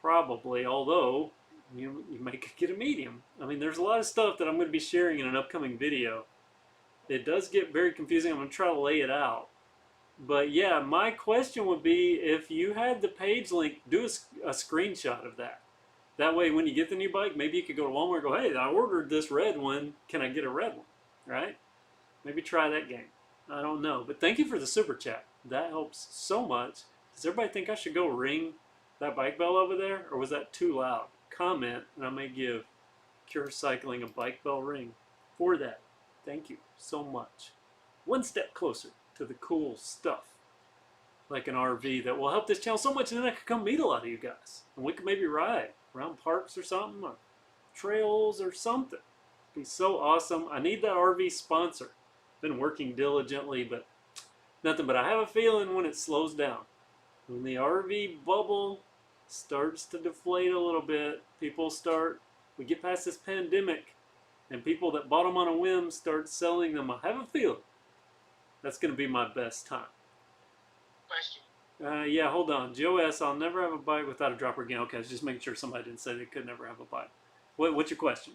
Probably, although you may get a medium. I mean, there's a lot of stuff that I'm going to be sharing in an upcoming video. It does get very confusing. I'm going to try to lay it out. But yeah, my question would be, if you had the page link, do a screenshot of that. That way, when you get the new bike, maybe you could go to Walmart and go, hey, I ordered this red one. Can I get a red one? Right? Maybe try that game. I don't know. But thank you for the super chat. That helps so much. Does everybody think I should go ring that bike bell over there? Or was that too loud? Comment, and I may give Cure Cycling a bike bell ring for that. Thank you so much. One step closer to the cool stuff, like an RV that will help this channel so much, and then I could come meet a lot of you guys, and we could maybe ride around parks or something, or trails or something. It'd be so awesome. I need that RV sponsor. Been working diligently, but nothing. But I have a feeling when it slows down, when the RV bubble starts to deflate a little bit, we get past this pandemic, and people that bought them on a whim start selling them. I have a feeling that's going to be my best time. Question. Yeah, hold on. Joe S., I'll never have a bike without a dropper again. Okay, I was just making sure somebody didn't say they could never have a bike. What's your question?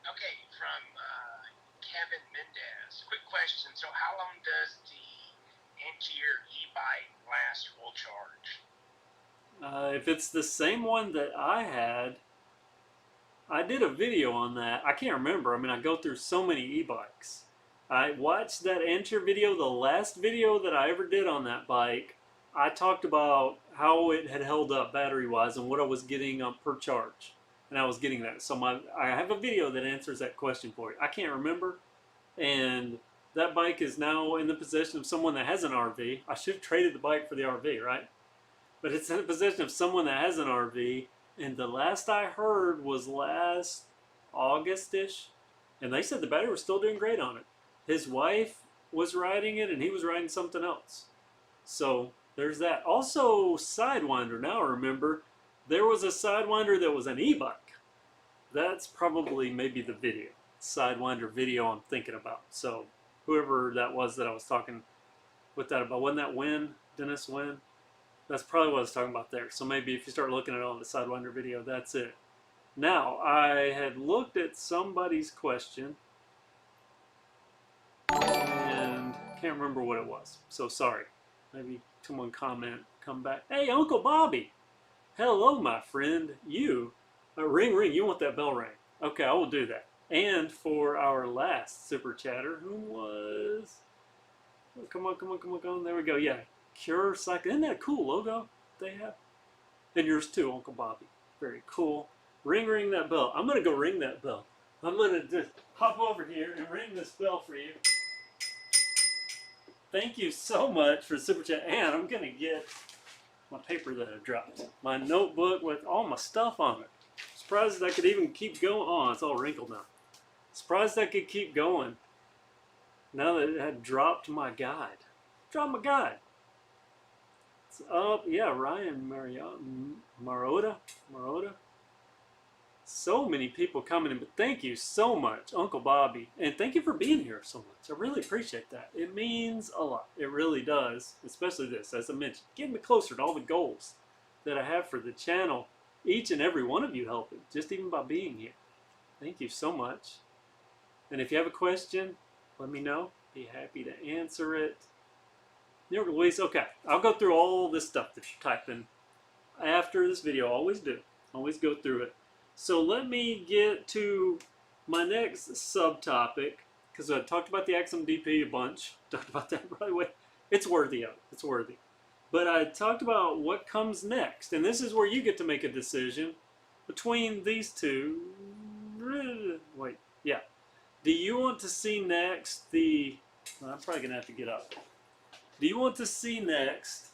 Okay, from Kevin Mendez. Quick question. So how long does the Angier e-bike last full charge? If it's the same one that I had, I did a video on that. I can't remember. I mean, I go through so many e-bikes. I watched that Angier video, the last video that I ever did on that bike. I talked about how it had held up battery-wise and what I was getting per charge. And I was getting that. So I have a video that answers that question for you. I can't remember. And that bike is now in the possession of someone that has an RV. I should have traded the bike for the RV, right? But it's in the possession of someone that has an RV. And the last I heard was last August-ish. And they said the battery was still doing great on it. His wife was riding it and he was riding something else. So there's that. Also, Sidewinder. Now I remember, there was a Sidewinder that was an e-bike. That's probably maybe the video. Sidewinder video I'm thinking about. So whoever that was that I was talking with that about, wasn't that Wynn? Dennis Wynn? That's probably what I was talking about there. So maybe if you start looking at it on the Sidewinder video, that's it. Now, I had looked at somebody's question and can't remember what it was. So sorry. Maybe someone come back. Hey, Uncle Bobby. Hello, my friend. You. Ring, ring. You want that bell ring. Okay, I will do that. And for our last super chatter, who was... Oh, come on, come on, come on, come on. There we go. Yeah. Cure Cycle. Isn't that a cool logo they have? And yours too, Uncle Bobby. Very cool. Ring, ring that bell. I'm going to go ring that bell. I'm going to just hop over here and ring this bell for you. Thank you so much for super chat. And I'm going to get my paper that I dropped. My notebook with all my stuff on it. Surprised I could even keep going. Oh, it's all wrinkled now. Surprised I could keep going. Now that it had dropped my guide. Dropped my guide. It's up. Yeah, Ryan Marotta. So many people coming in, but thank you so much, Uncle Bobby. And thank you for being here so much. I really appreciate that. It means a lot. It really does. Especially this, as I mentioned, getting me closer to all the goals that I have for the channel. Each and every one of you helping, just even by being here. Thank you so much. And if you have a question, let me know. Be happy to answer it. New York Luis, okay. I'll go through all this stuff that you type in after this video. Always do. Always go through it. So let me get to my next subtopic, because I talked about the Axum DP a bunch. Talked about that right away. It's worthy of it. It's worthy. But I talked about what comes next, and this is where you get to make a decision between these two. Wait, yeah. Do you want to see next the... Well, I'm probably going to have to get up. Do you want to see next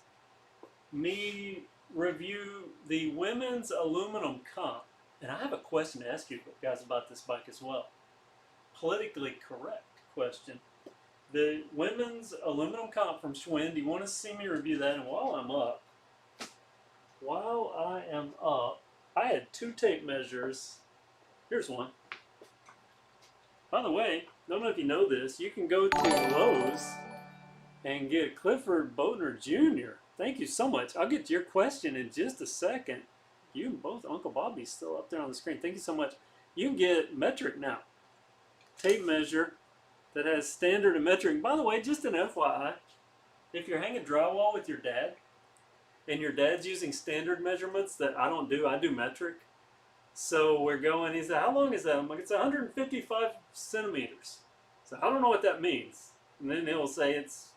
me review the women's aluminum comp? And I have a question to ask you guys about this bike as well. Politically correct question. The women's aluminum comp from Schwinn. Do you want to see me review that? And while I am up, I had 2 tape measures. Here's one. By the way, don't know if you know this, you can go to Lowe's and get Clifford Boatner Jr. Thank you so much. I'll get to your question in just a second. You and both, Uncle Bobby's still up there on the screen. Thank you so much. You can get metric now. Tape measure that has standard and metric. By the way, just an FYI, if you're hanging drywall with your dad, and your dad's using standard measurements that I don't do, I do metric. So we're going, he said, how long is that? I'm like, it's 155 centimeters. So I don't know what that means. And then he'll say it's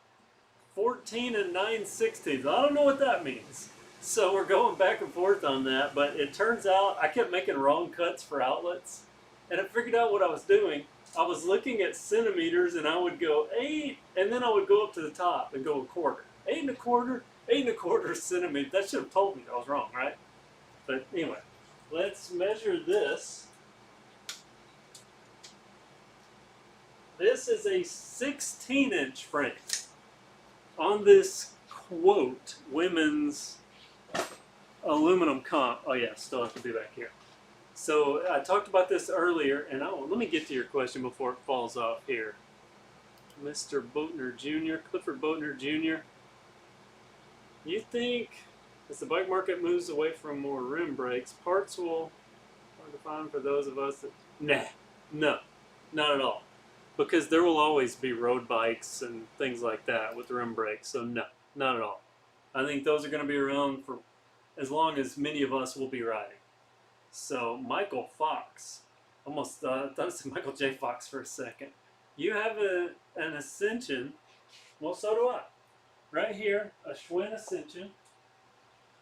14 and 9/16. I don't know what that means. So we're going back and forth on that, but it turns out I kept making wrong cuts for outlets, and I figured out what I was doing. I was looking at centimeters, and I would go 8, and then I would go up to the top and go a quarter. 8 1/4 centimeters. That should have told me I was wrong, right? But anyway, let's measure this. this is a 16-inch frame on this quote women's aluminum comp. Oh yeah, still have to be back here. So I talked about this earlier, and let me get to your question before it falls off here. Mr. Boatner Jr., Clifford Boatner Jr., you think as the bike market moves away from more rim brakes, parts will hard to find for those of us that... Nah, no, not at all. Because there will always be road bikes and things like that with rim brakes, so no, not at all. I think those are going to be around for as long as many of us will be riding. So Michael Fox, almost thought it was Michael J. Fox for a second. You have an Ascension, well so do I. Right here, a Schwinn Ascension.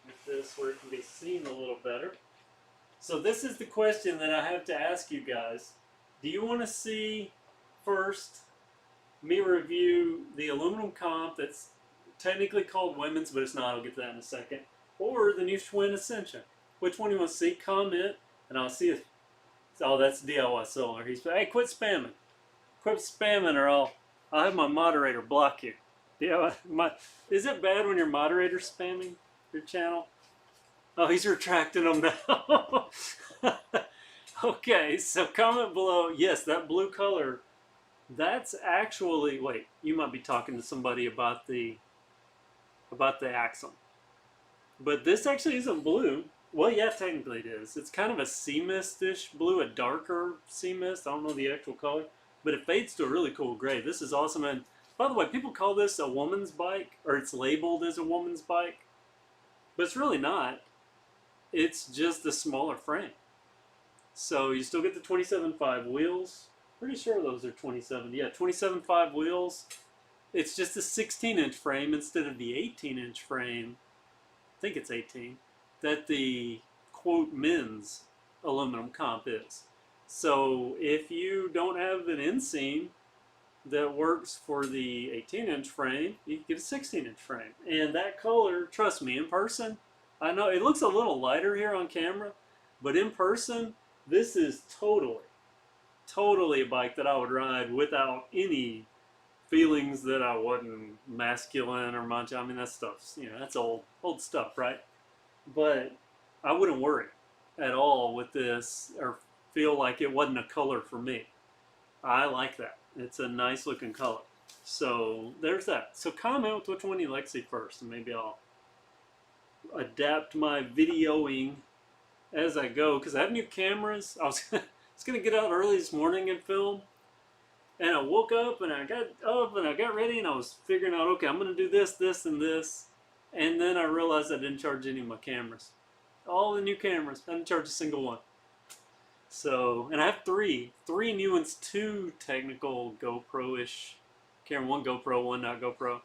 With this where it can be seen a little better. So this is the question that I have to ask you guys. Do you want to see first me review the aluminum comp that's technically called women's, but it's not, I'll get to that in a second, or the new Schwinn Ascension? Which one do you want to see? Comment, and I'll see if, oh, that's DIY Solar. He's, hey, quit spamming. Quit spamming or I'll have my moderator block you. Is it bad when your moderator's spamming your channel? Oh, he's retracting them now. Okay, so comment below. Yes, that blue color, that's actually, wait, you might be talking to somebody about the Axum. But this actually isn't blue. Well, yeah, technically it is. It's kind of a sea mist-ish blue, a darker sea mist. I don't know the actual color, but it fades to a really cool gray. This is awesome. And by the way, people call this a woman's bike, or it's labeled as a woman's bike, but it's really not. It's just a smaller frame. So you still get the 27.5 wheels. Pretty sure those are 27. Yeah, 27.5 wheels. It's just a 16-inch frame instead of the 18-inch frame. I think it's 18. That the quote men's aluminum comp is. So if you don't have an inseam that works for the 18-inch frame, you can get a 16-inch frame. And that color, trust me, in person, I know it looks a little lighter here on camera, but in person, this is totally a bike that I would ride without any feelings that I wasn't masculine or macho. I mean, that stuff's, you know, that's old stuff, right? But I wouldn't worry at all with this or feel like it wasn't a color for me. I like that. It's a nice looking color. So there's that. So comment with which one you like to see first, and maybe I'll adapt my videoing as I go, because I have new cameras. I was going to get out early this morning and film, and I woke up and I got ready and I was figuring out, okay, I'm going to do this, this, and this, and then I realized I didn't charge any of my cameras. All the new cameras, I didn't charge a single one. So, and I have three new ones, 2 technical GoPro-ish camera, 1 GoPro, 1 not GoPro.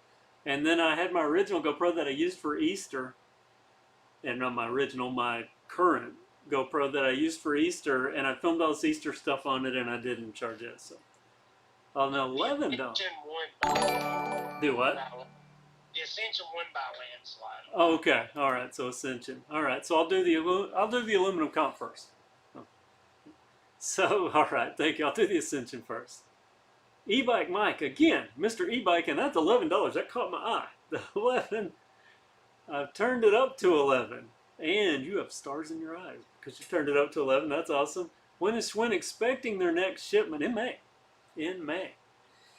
And then I had my original GoPro that I used for Easter, and not my original, my current GoPro that I used for Easter, and I filmed all this Easter stuff on it, and I didn't charge it. So, on $11. Do what? The Ascension won by a landslide. Oh, okay. All right. So Ascension. All right. So I'll do the aluminum comp first. So all right. Thank you. I'll do the Ascension first. E-bike Mike again, Mr. E-bike, and that's $11. That caught my eye. The 11. I've turned it up to 11, and you have stars in your eyes because you turned it up to 11. That's awesome. When is Schwinn expecting their next shipment? In May. In May.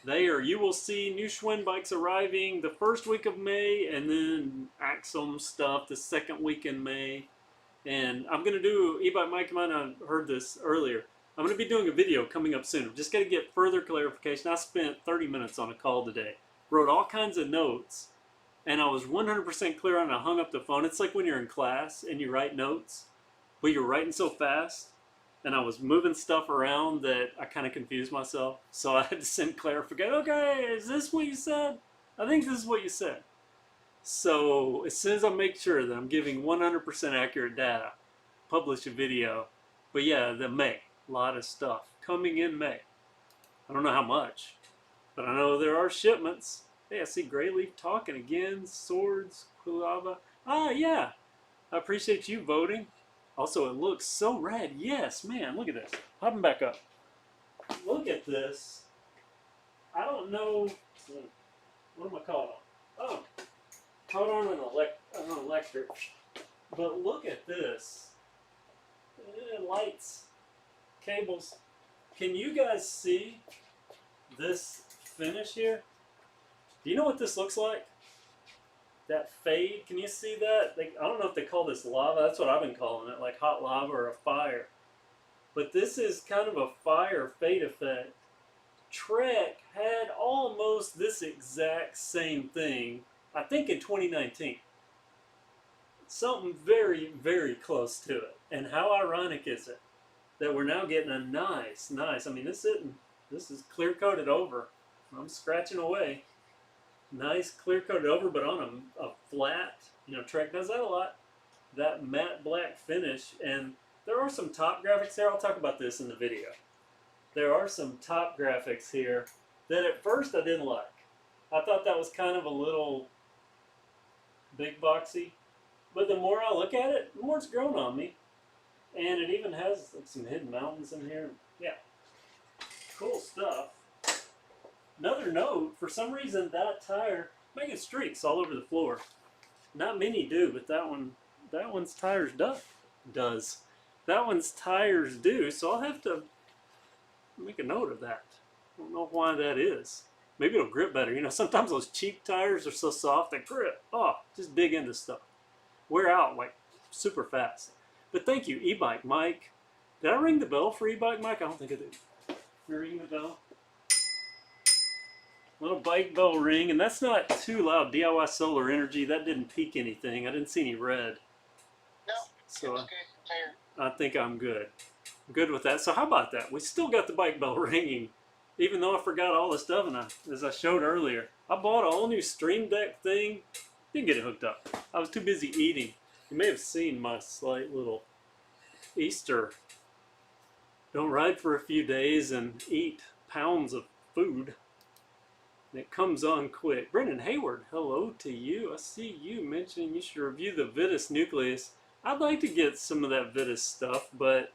You will see new Schwinn bikes arriving the first week of May, and then Axum stuff the second week in May. And I'm going to do, E-bike Mike, you might not have heard this earlier, I'm going to be doing a video coming up soon. I've just got to get further clarification. I spent 30 minutes on a call today, wrote all kinds of notes, and I was 100% clear on it. I hung up the phone. It's like when you're in class and you write notes, but you're writing so fast, and I was moving stuff around that I kind of confused myself. So I had to send clarification. Okay, is this what you said? I think this is what you said. So as soon as I make sure that I'm giving 100% accurate data, publish a video. But yeah, the May, a lot of stuff coming in May. I don't know how much, but I know there are shipments. Hey, I see Grayleaf talking again. Swords, Kulava. Ah, yeah. I appreciate you voting. Also, it looks so rad. Yes, man, look at this. Hopping back up. Look at this. I don't know, what am I calling them? Oh, hold on an electric. But look at this. Lights, cables. Can you guys see this finish here? Do you know what this looks like? That fade, can you see that? I don't know if they call this lava. That's what I've been calling it, like hot lava or a fire. But this is kind of a fire fade effect. Trek had almost this exact same thing, I think in 2019. Something very, very close to it. And how ironic is it that we're now getting a nice, I mean, this is clear coated over. I'm scratching away. Nice clear coated over, but on a flat, Trek does that a lot. That matte black finish, and there are some top graphics there. I'll talk about this in the video. There are some top graphics here that at first I didn't like. I thought that was kind of a little big boxy, but the more I look at it, the more it's grown on me. And it even has like some hidden mountains in here. Yeah, cool stuff. Another note, for some reason that tire making streaks all over the floor. Not many do, but that one's tires does. That one's tires do, so I'll have to make a note of that. I don't know why that is. Maybe it'll grip better. Sometimes those cheap tires are so soft they grip. Oh, just dig into stuff. Wear out like super fast. But thank you, e-bike Mike. Did I ring the bell for e-bike Mike? I don't think I did. You ring the bell? Little bike bell ring, and that's not too loud. DIY Solar Energy, that didn't peak anything. I didn't see any red. No, so it was good. I think I'm good. Good with that. So how about that? We still got the bike bell ringing, even though I forgot all the stuff. And as I showed earlier, I bought a whole new Stream Deck thing. Didn't get it hooked up. I was too busy eating. You may have seen my slight little Easter. Don't ride for a few days and eat pounds of food. And it comes on quick. Brendan Hayward, hello to you. I see you mentioning you should review the Vitis Nucleus. I'd like to get some of that Vitis stuff, but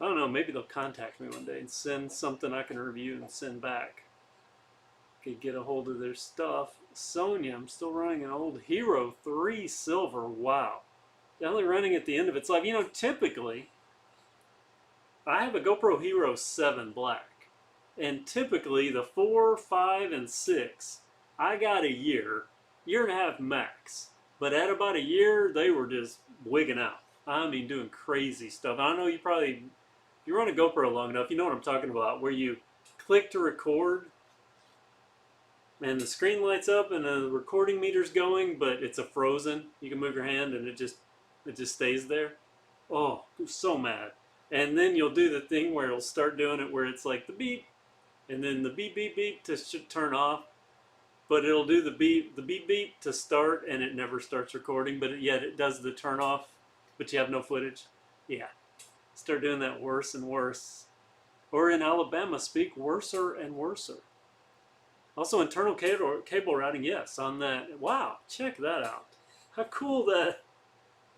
I don't know, maybe they'll contact me one day and send something I can review and send back. Could get a hold of their stuff. Sonia, I'm still running an old Hero 3 Silver. Wow. Only running at the end of its life. Typically, I have a GoPro Hero 7 Black. And typically, the 4, 5, and 6, I got a year and a half max. But at about a year, they were just wigging out. I mean, doing crazy stuff. I know you run a GoPro long enough, you know what I'm talking about, where you click to record, and the screen lights up, and the recording meter's going, but it's a frozen. You can move your hand, and it just stays there. Oh, I'm so mad. And then you'll do the thing where it'll start doing it where it's like the beep, and then the beep, beep, beep to turn off. But it'll do the beep, beep to start, and it never starts recording, but yet it does the turn off, but you have no footage. Yeah. Start doing that worse and worse. Or in Alabama speak, worser and worser. Also internal cable routing, yes, on that. Wow, check that out. How cool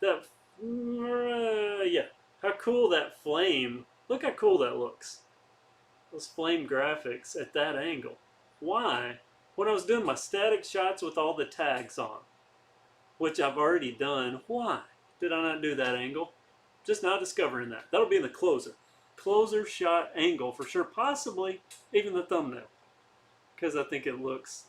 yeah. How cool that flame, look how cool that looks. Those flame graphics at that angle. Why? When I was doing my static shots with all the tags on, which I've already done, why did I not do that angle? Just now discovering that. That'll be in the closer. Closer shot angle for sure, possibly even the thumbnail. Because I think it looks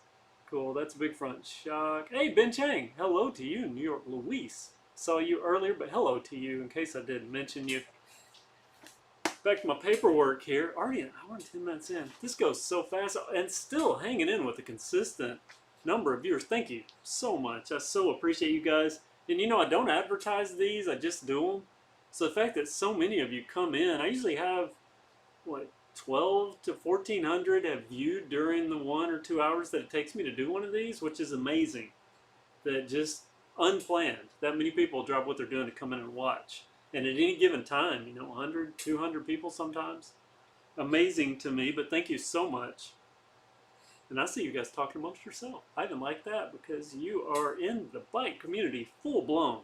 cool. That's a big front shock. Hey, Ben Chang, hello to you, New York Luis. Saw you earlier, but hello to you in case I didn't mention you. Back to my paperwork here. Already an hour and 10 minutes in. This goes so fast and still hanging in with a consistent number of viewers. Thank you so much. I so appreciate you guys. And I don't advertise these. I just do them. So the fact that so many of you come in, I usually have, 12 to 1,400 have viewed during the 1 or 2 hours that it takes me to do one of these, which is amazing. That just unplanned. That many people drop what they're doing to come in and watch. And at any given time, 100, 200 people sometimes. Amazing to me, but thank you so much. And I see you guys talking amongst yourself. I even like that because you are in the bike community full blown.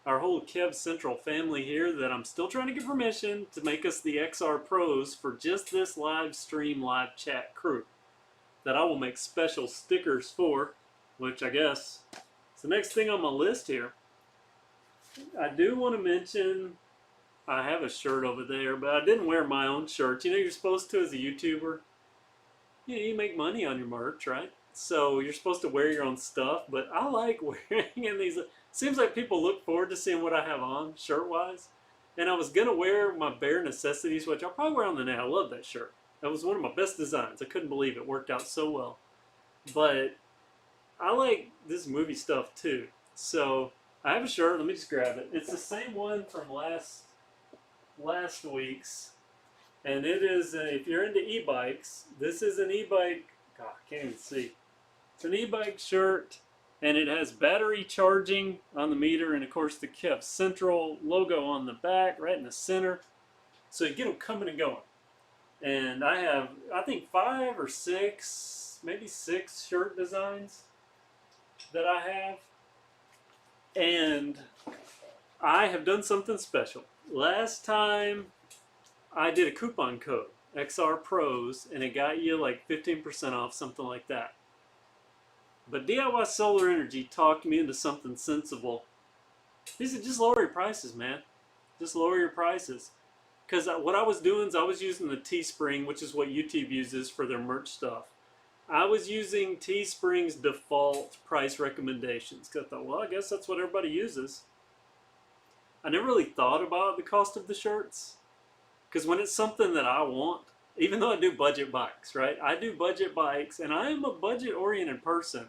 Our whole KevCentral family here that I'm still trying to get permission to make us the XR Pros for just this live stream, live chat crew. that I will make special stickers for, which I guess is the next thing on my list here. I do want to mention I have a shirt over there, but I didn't wear my own shirt. You know, you're supposed to as a YouTuber. You know, you make money on your merch, right? So you're supposed to wear your own stuff, but I like wearing in these. Seems like people look forward to seeing what I have on shirt-wise. And I was gonna wear my Bare Necessities, which I'll probably wear on the net. I love that shirt. That was one of my best designs. I couldn't believe it worked out so well. But I like this movie stuff too. So I have a shirt. Let me just grab it. It's the same one from last week's, and it is if you're into e-bikes, this is an e-bike. God, I can't even see. It's an e-bike shirt, and it has battery charging on the meter, and of course the KevCentral logo on the back, right in the center. So you get them coming and going. And I have, I think 5 or 6, maybe 6 shirt designs that I have, and I have done something special. Last time I did a coupon code, XR Pros, and it got you like 15% off, something like that. But DIY Solar Energy talked me into something sensible. He said, just lower your prices, man. Just lower your prices. Because what I was doing is I was using the Teespring, which is what YouTube uses for their merch stuff. I was using Teespring's default price recommendations. Because I thought, well, I guess that's what everybody uses. I never really thought about the cost of the shirts. Because when it's something that I want, even though I do budget bikes, right? I do budget bikes, and I am a budget-oriented person.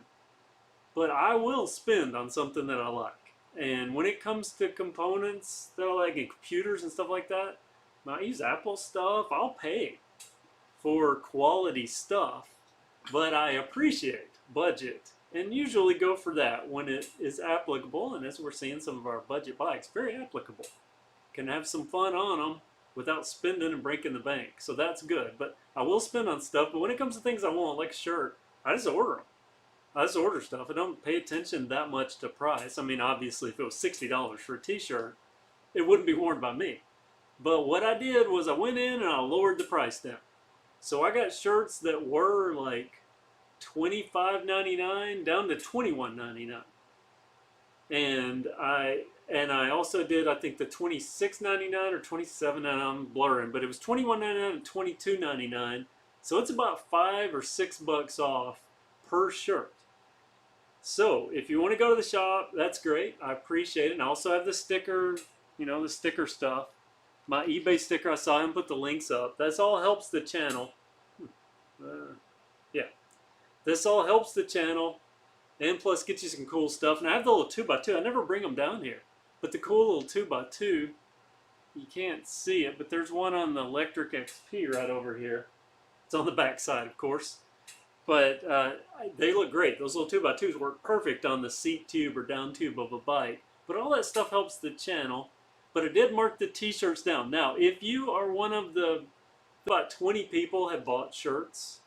But I will spend on something that I like. And when it comes to components that I like, and computers and stuff like that, I use Apple stuff. I'll pay for quality stuff. But I appreciate budget and usually go for that when it is applicable. And as we're seeing some of our budget bikes, very applicable. Can have some fun on them without spending and breaking the bank. So that's good. But I will spend on stuff. But when it comes to things I want, like a shirt, I just order them. I just order stuff. I don't pay attention that much to price. I mean, obviously, if it was $60 for a t-shirt, it wouldn't be worn by me. But what I did was I went in and I lowered the price down. So I got shirts that were like $25.99 down to $21.99. And I also did, I think, the $26.99 or $27.99. I'm blurring, but it was $21.99 and $22.99. So it's about $5 or $6 off per shirt. So if you want to go to the shop, that's great. I appreciate it. And I also have the sticker, you know, the sticker stuff. My eBay sticker, I saw him put the links up. This all helps the channel. Yeah. This all helps the channel. And plus gets you some cool stuff. And I have the little 2x2. I never bring them down here. But the cool little 2x2, you can't see it, but there's one on the Electric XP right over here. It's on the back side, of course. But they look great. Those little 2x2s work perfect on the seat tube or down tube of a bike. But all that stuff helps the channel. But it did mark the t-shirts down. Now, if you are one of the, about 20 people have bought shirts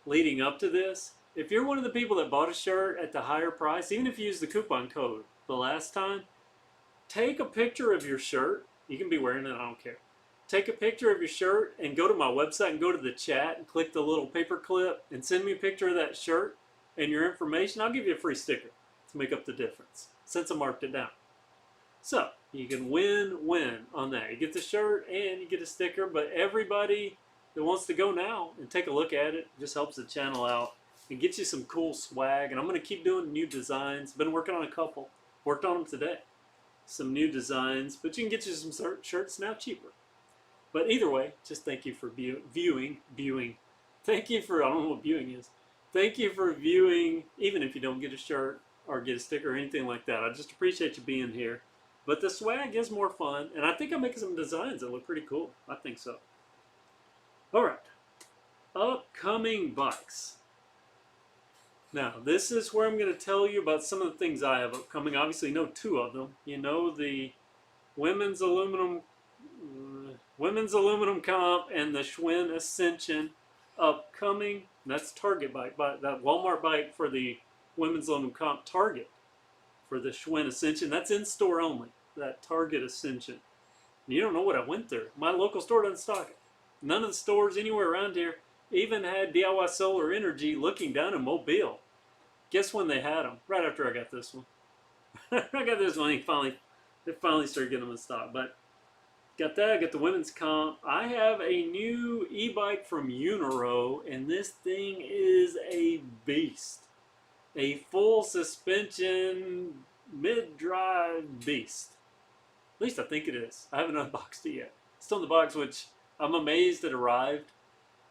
leading up to this. If you're one of the people that bought a shirt at the higher price, even if you use the coupon code the last time, take a picture of your shirt. You can be wearing it, I don't care. Take a picture of your shirt and go to my website and go to the chat and click the little paper clip and send me a picture of that shirt and your information. I'll give you a free sticker to make up the difference since I marked it down. So you can win on that. You get the shirt and you get a sticker, but everybody that wants to go now and take a look at it just helps the channel out and gets you some cool swag. And I'm going to keep doing new designs. Been working on a couple. Worked on them today. Some new designs, but you can get you some shirts now cheaper. But either way, just thank you for viewing. Thank you for, I don't know what viewing is. Thank you for viewing, even if you don't get a shirt or get a sticker or anything like that. I just appreciate you being here. But the swag is more fun, and I think I'm making some designs that look pretty cool. I think so. All right. Upcoming bikes. Now, this is where I'm going to tell you about some of the things I have upcoming. Obviously, you know 2 of them. You know the women's aluminum comp and the Schwinn Ascension upcoming. That's Target bike, that Walmart bike for the women's aluminum comp. Target for the Schwinn Ascension. That's in store only. That Target Ascension. And you don't know what I went through. My local store doesn't stock it. None of the stores anywhere around here. Even had DIY Solar Energy looking down in Mobile. Guess when they had them? Right after I got this one. I got this one. They finally started getting them in stock. But got that. Got the women's comp. I have a new e-bike from Uniro, and this thing is a beast. A full suspension mid-drive beast. At least I think it is. I haven't unboxed it yet. It's still in the box, which I'm amazed it arrived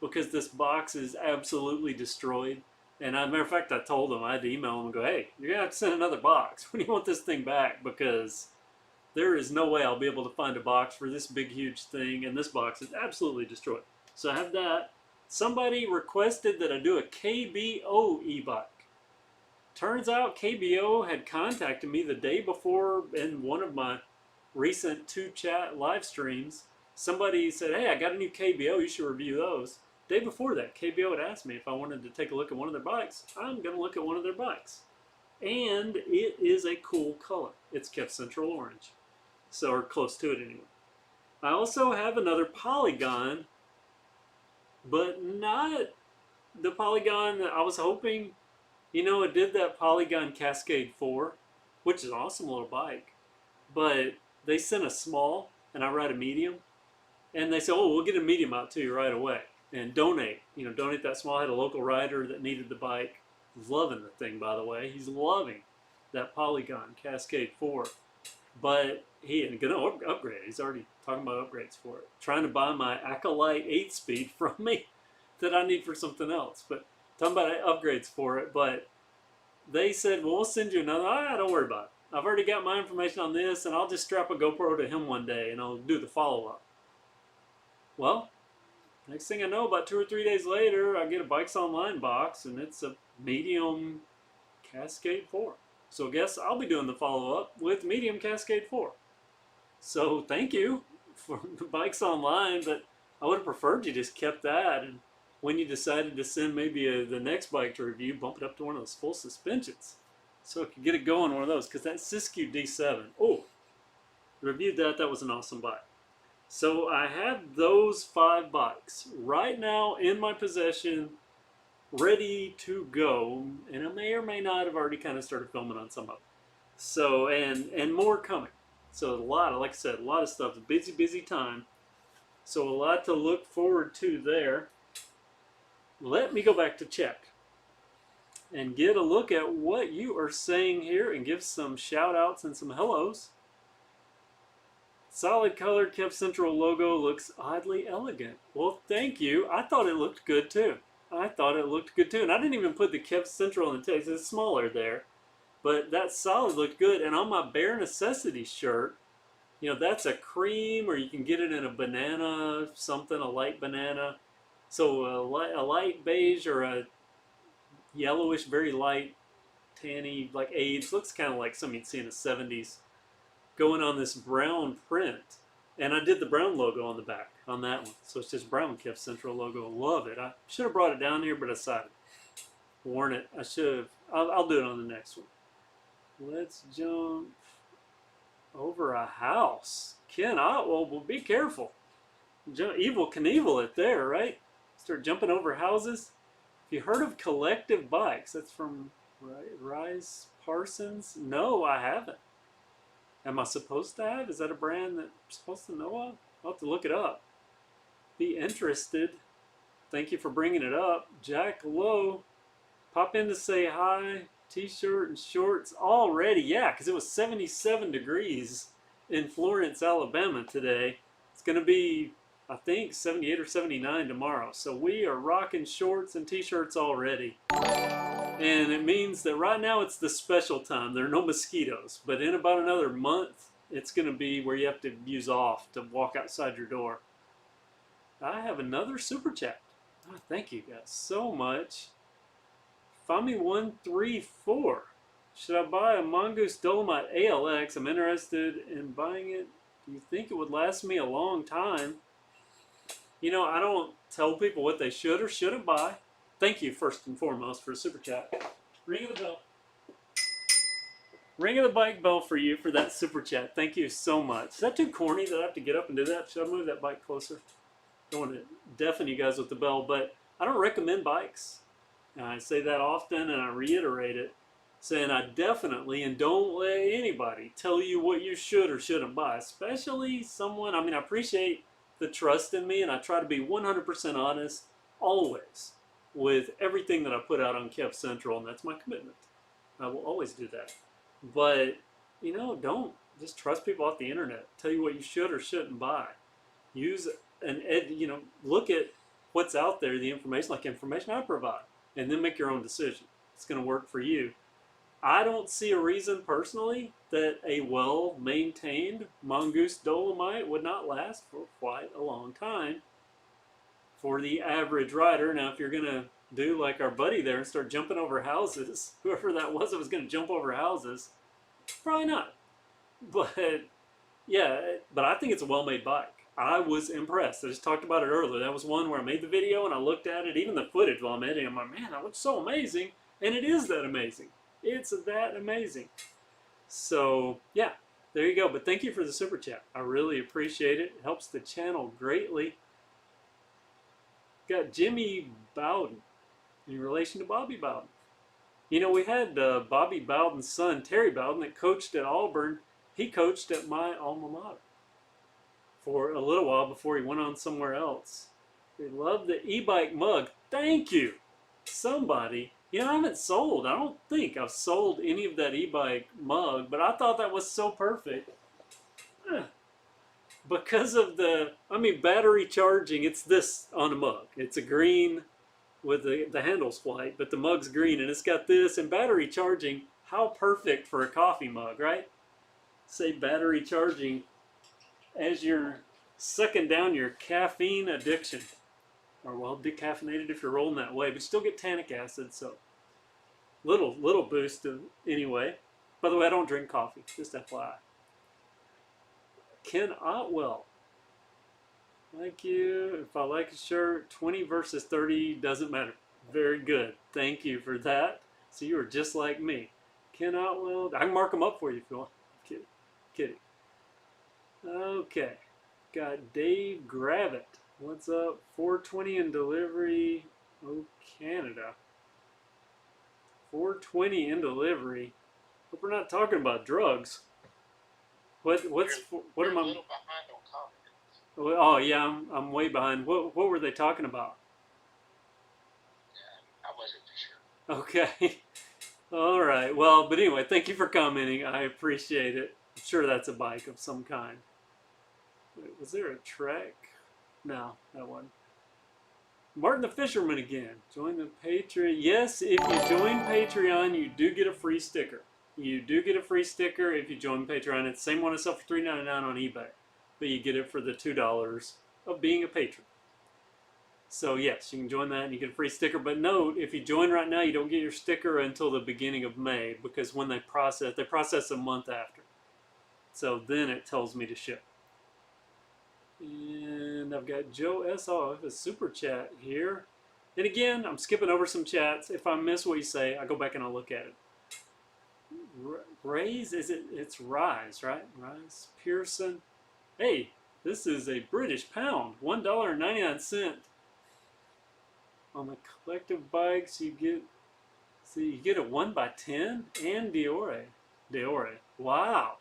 because this box is absolutely destroyed. And as a matter of fact, I told them, I had to email them and go, hey, you're going to have to send another box. When do you want this thing back? Because there is no way I'll be able to find a box for this big, huge thing. And this box is absolutely destroyed. So I have that. Somebody requested that I do a KBO e-bike. Turns out KBO had contacted me the day before in one of my recent 2Chat live streams. Somebody said, hey, I got a new KBO, you should review those. Day before that, KBO had asked me if I wanted to take a look at one of their bikes. I'm going to look at one of their bikes. And it is a cool color. It's KevCentral orange. So, or close to it anyway. I also have another Polygon, but not the Polygon that I was hoping. You know, it did that Polygon Cascade 4, which is an awesome little bike. But they sent a small, and I ride a medium. And they said, oh, we'll get a medium out to you right away. And donate. You know, donate that small. I had a local rider that needed the bike. Loving the thing, by the way. He's loving that Polygon Cascade 4. But he ain't going to upgrade. He's already talking about upgrades for it. Trying to buy my Acolyte 8-speed from me that I need for something else. But talking about upgrades for it. But they said, well, we'll send you another. Don't worry about it. I've already got my information on this, and I'll just strap a GoPro to him one day, and I'll do the follow-up. Well, next thing I know, about 2 or 3 days later, I get a Bikes Online box, and it's a medium Cascade 4. So I guess I'll be doing the follow-up with medium Cascade 4. So thank you for the Bikes Online, but I would have preferred you just kept that, and when you decided to send maybe the next bike to review, bump it up to one of those full suspensions. So I could get it going one of those, because that Siskiyou D7, oh, reviewed that, that was an awesome bike. So I have those 5 bikes right now in my possession, ready to go, and I may or may not have already kind of started filming on some of them. So, and more coming. So a lot of, like I said, a lot of stuff, busy time. So a lot to look forward to there. Let me go back to check and get a look at what you are saying here and give some shout outs and some hellos. Solid colored KevCentral logo looks oddly elegant. Well, thank you. I thought it looked good too. And I didn't even put the KevCentral in the text. It's smaller there. But that solid looked good. And on my Bare Necessity shirt, you know, that's a cream, or you can get it in a banana, something, a light banana. So a light beige or a yellowish, very light, tanny, like AIDS. Looks kind of like something you'd see in the 70s. Going on this brown print. And I did the brown logo on the back on that one. So it's just brown KevCentral logo. Love it. I should have brought it down here, but I decided. Worn it. I should have. I'll do it on the next one. Let's jump over a house. Ken Otwell, well, be careful. Evil Knievel it there, right? Start jumping over houses. If you heard of Collective Bikes, that's from Rise Parsons. No, I haven't. Am I supposed to have? Is that a brand that I'm supposed to know of? I'll have to look it up. Be interested. Thank you for bringing it up. Jack Lowe, pop in to say hi. T-shirt and shorts already. Yeah, because it was 77 degrees in Florence, Alabama today. It's going to be, I think, 78 or 79 tomorrow. So we are rocking shorts and T-shirts already. And it means that right now it's the special time. There are no mosquitoes. But in about another month, it's going to be where you have to use off to walk outside your door. I have another super chat. Oh, thank you guys so much. Fami134. Should I buy a Mongoose Dolomite ALX? I'm interested in buying it. Do you think it would last me a long time? You know, I don't tell people what they should or shouldn't buy. Thank you, first and foremost, for a super chat. Ring of the bell. Ring of the bike bell for you for that super chat. Thank you so much. Is that too corny that I have to get up and do that? Should I move that bike closer? Don't want to deafen you guys with the bell, but I don't recommend bikes. And I say that often and I reiterate it, saying I definitely, and don't let anybody tell you what you should or shouldn't buy, especially someone, I mean, I appreciate the trust in me and I try to be 100% honest always with everything that I put out on KevCentral, and that's my commitment. I will always do that. But, don't just trust people off the internet, tell you what you should or shouldn't buy. Use look at what's out there, the information, like information I provide, and then make your own decision. It's going to work for you. I don't see a reason personally that a well-maintained Mongoose Dolomite would not last for quite a long time for the average rider. Now, if you're going to do like our buddy there and start jumping over houses, whoever that was going to jump over houses, probably not. But yeah, but I think it's a well-made bike. I was impressed. I just talked about it earlier. That was one where I made the video and I looked at it, even the footage while I'm editing. I'm like, man, that looks so amazing. And it is that amazing. It's that amazing. So, yeah, there you go. But thank you for the super chat. I really appreciate it. It helps the channel greatly. Got Jimmy Bowden in relation to Bobby Bowden. We had Bobby Bowden's son, Terry Bowden, that coached at Auburn. He coached at my alma mater for a little while before he went on somewhere else. We love the e-bike mug. Thank you. Somebody, I don't think I've sold any of that e-bike mug, but I thought that was so perfect. Because of battery charging, it's this on a mug. It's a green with the handle's white, but the mug's green, and it's got this, and battery charging, how perfect for a coffee mug, right? Say battery charging as you're sucking down your caffeine addiction. Or, well, decaffeinated if you're rolling that way, but still get tannic acid, so little boost anyway. By the way, I don't drink coffee, just FYI. Ken Otwell, thank you. If I like a shirt, 20 versus 30 doesn't matter. Very good. Thank you for that. So you are just like me. Ken Otwell, I can mark them up for you if you want. Kidding. Okay. Got Dave Gravitt. What's up? 420 in delivery. Oh, Canada. 420 in delivery. Hope we're not talking about drugs. What am I? A little behind on comments. Oh yeah, I'm way behind. What were they talking about? I wasn't for sure. Okay. All right. Well, but anyway, thank you for commenting. I appreciate it. I'm sure that's a bike of some kind. Wait, was there a Trek? No, that one. Martin the Fisherman again. Join the Patreon. Yes, if you join Patreon, you do get a free sticker. You do get a free sticker if you join Patreon. It's the same one I sell for $3.99 on eBay. But you get it for the $2 of being a patron. So yes, you can join that and you get a free sticker. But note, if you join right now, you don't get your sticker until the beginning of May, because when they process a month after. So then it tells me to ship. And I've got Joe S. off a super chat here. And again, I'm skipping over some chats. If I miss what you say, I go back and I'll look at it. Raise, it's Rise, right? Rise Pearson. Hey, this is a British pound, $1.99. On the collective bikes, you get a 1x10 and Diore. Wow,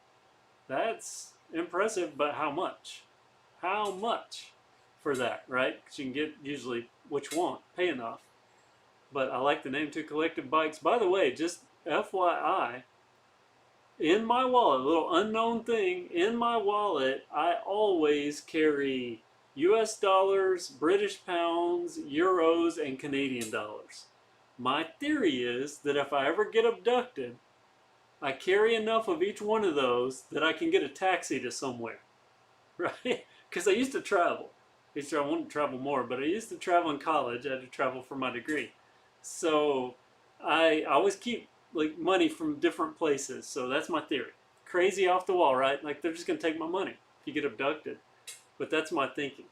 that's impressive. But how much? How much for that, right? Because you can get usually what you want, pay enough. But I like the name too, Collective Bikes. By the way, just FYI, in my wallet, a little unknown thing, in my wallet, I always carry US dollars, British pounds, euros, and Canadian dollars. My theory is that if I ever get abducted, I carry enough of each one of those that I can get a taxi to somewhere, right? Because I used to travel. I wanted to travel more, but I used to travel in college. I had to travel for my degree. So I always keep like money from different places. So that's my theory. Crazy off the wall, right? Like they're just going to take my money if you get abducted. But that's my thinking.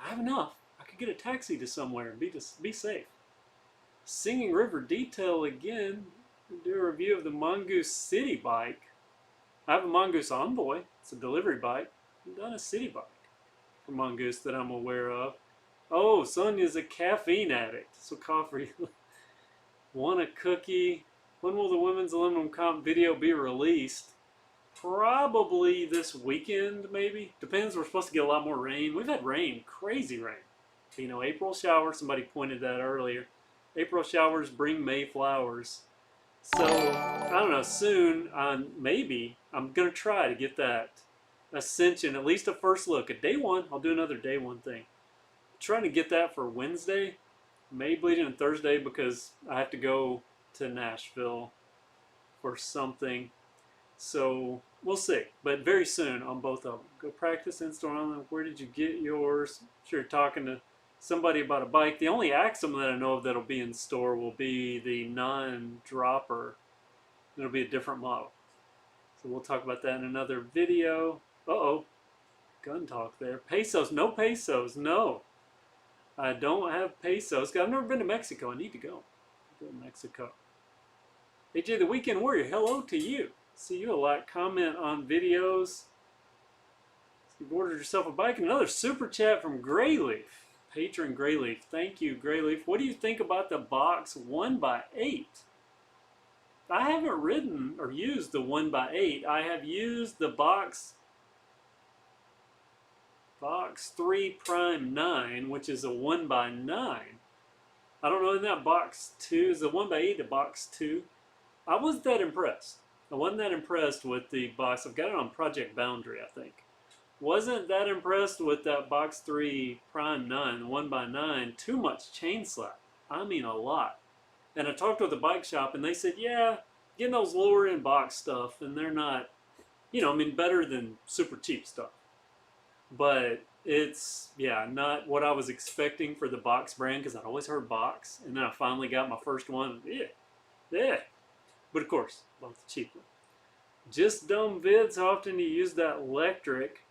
I have enough. I could get a taxi to somewhere and be safe. Singing River Detail again. Do a review of the Mongoose City bike. I have a Mongoose Envoy. It's a delivery bike. I've done a city bike for Mongoose that I'm aware of. Oh, Sonia's a caffeine addict. So coffee. Want a cookie? When will the women's aluminum comp video be released? Probably this weekend, maybe. Depends. We're supposed to get a lot more rain. We've had rain, crazy rain. You know, April showers. Somebody pointed that earlier. April showers bring May flowers. So I don't know. Soon, maybe I'm gonna try to get that Ascension, at least a first look at day one. I'll do another day one thing. Trying to get that for Wednesday, May bleeding on Thursday because I have to go to Nashville for something. So we'll see, but very soon on both of them. Go practice in-store online. Where did you get yours? Sure, talking to somebody about a bike. The only Axum that I know of that'll be in store will be the non-dropper. It'll be a different model. So we'll talk about that in another video. Uh-oh, gun talk there. Pesos, no pesos, no. I don't have pesos. I've never been to Mexico. I need to go. Go to Mexico. AJ the Weekend Warrior, hello to you. See you a lot. Comment on videos. You've ordered yourself a bike. And another super chat from Grayleaf. Patron Grayleaf. Thank you, Grayleaf. What do you think about the box 1x8? I haven't ridden or used the 1x8. I have used the box 3 Prime 9, which is a 1x9. I don't know, in that box 2, is the 1x8 the box 2? I wasn't that impressed. I wasn't that impressed with the box. I've got it on Project Boundary, I think. Wasn't that impressed with that box 3 Prime 9, the 1x9. Too much chain slap. I mean a lot. And I talked with the bike shop and they said, yeah, getting those lower end box stuff, and they're not, you know, I mean, better than super cheap stuff. But it's, yeah, not what I was expecting for the box brand, because I'd always heard box, and then I finally got my first one. Yeah. But of course, bought the cheap one. Just dumb vids. How often do you use that electric?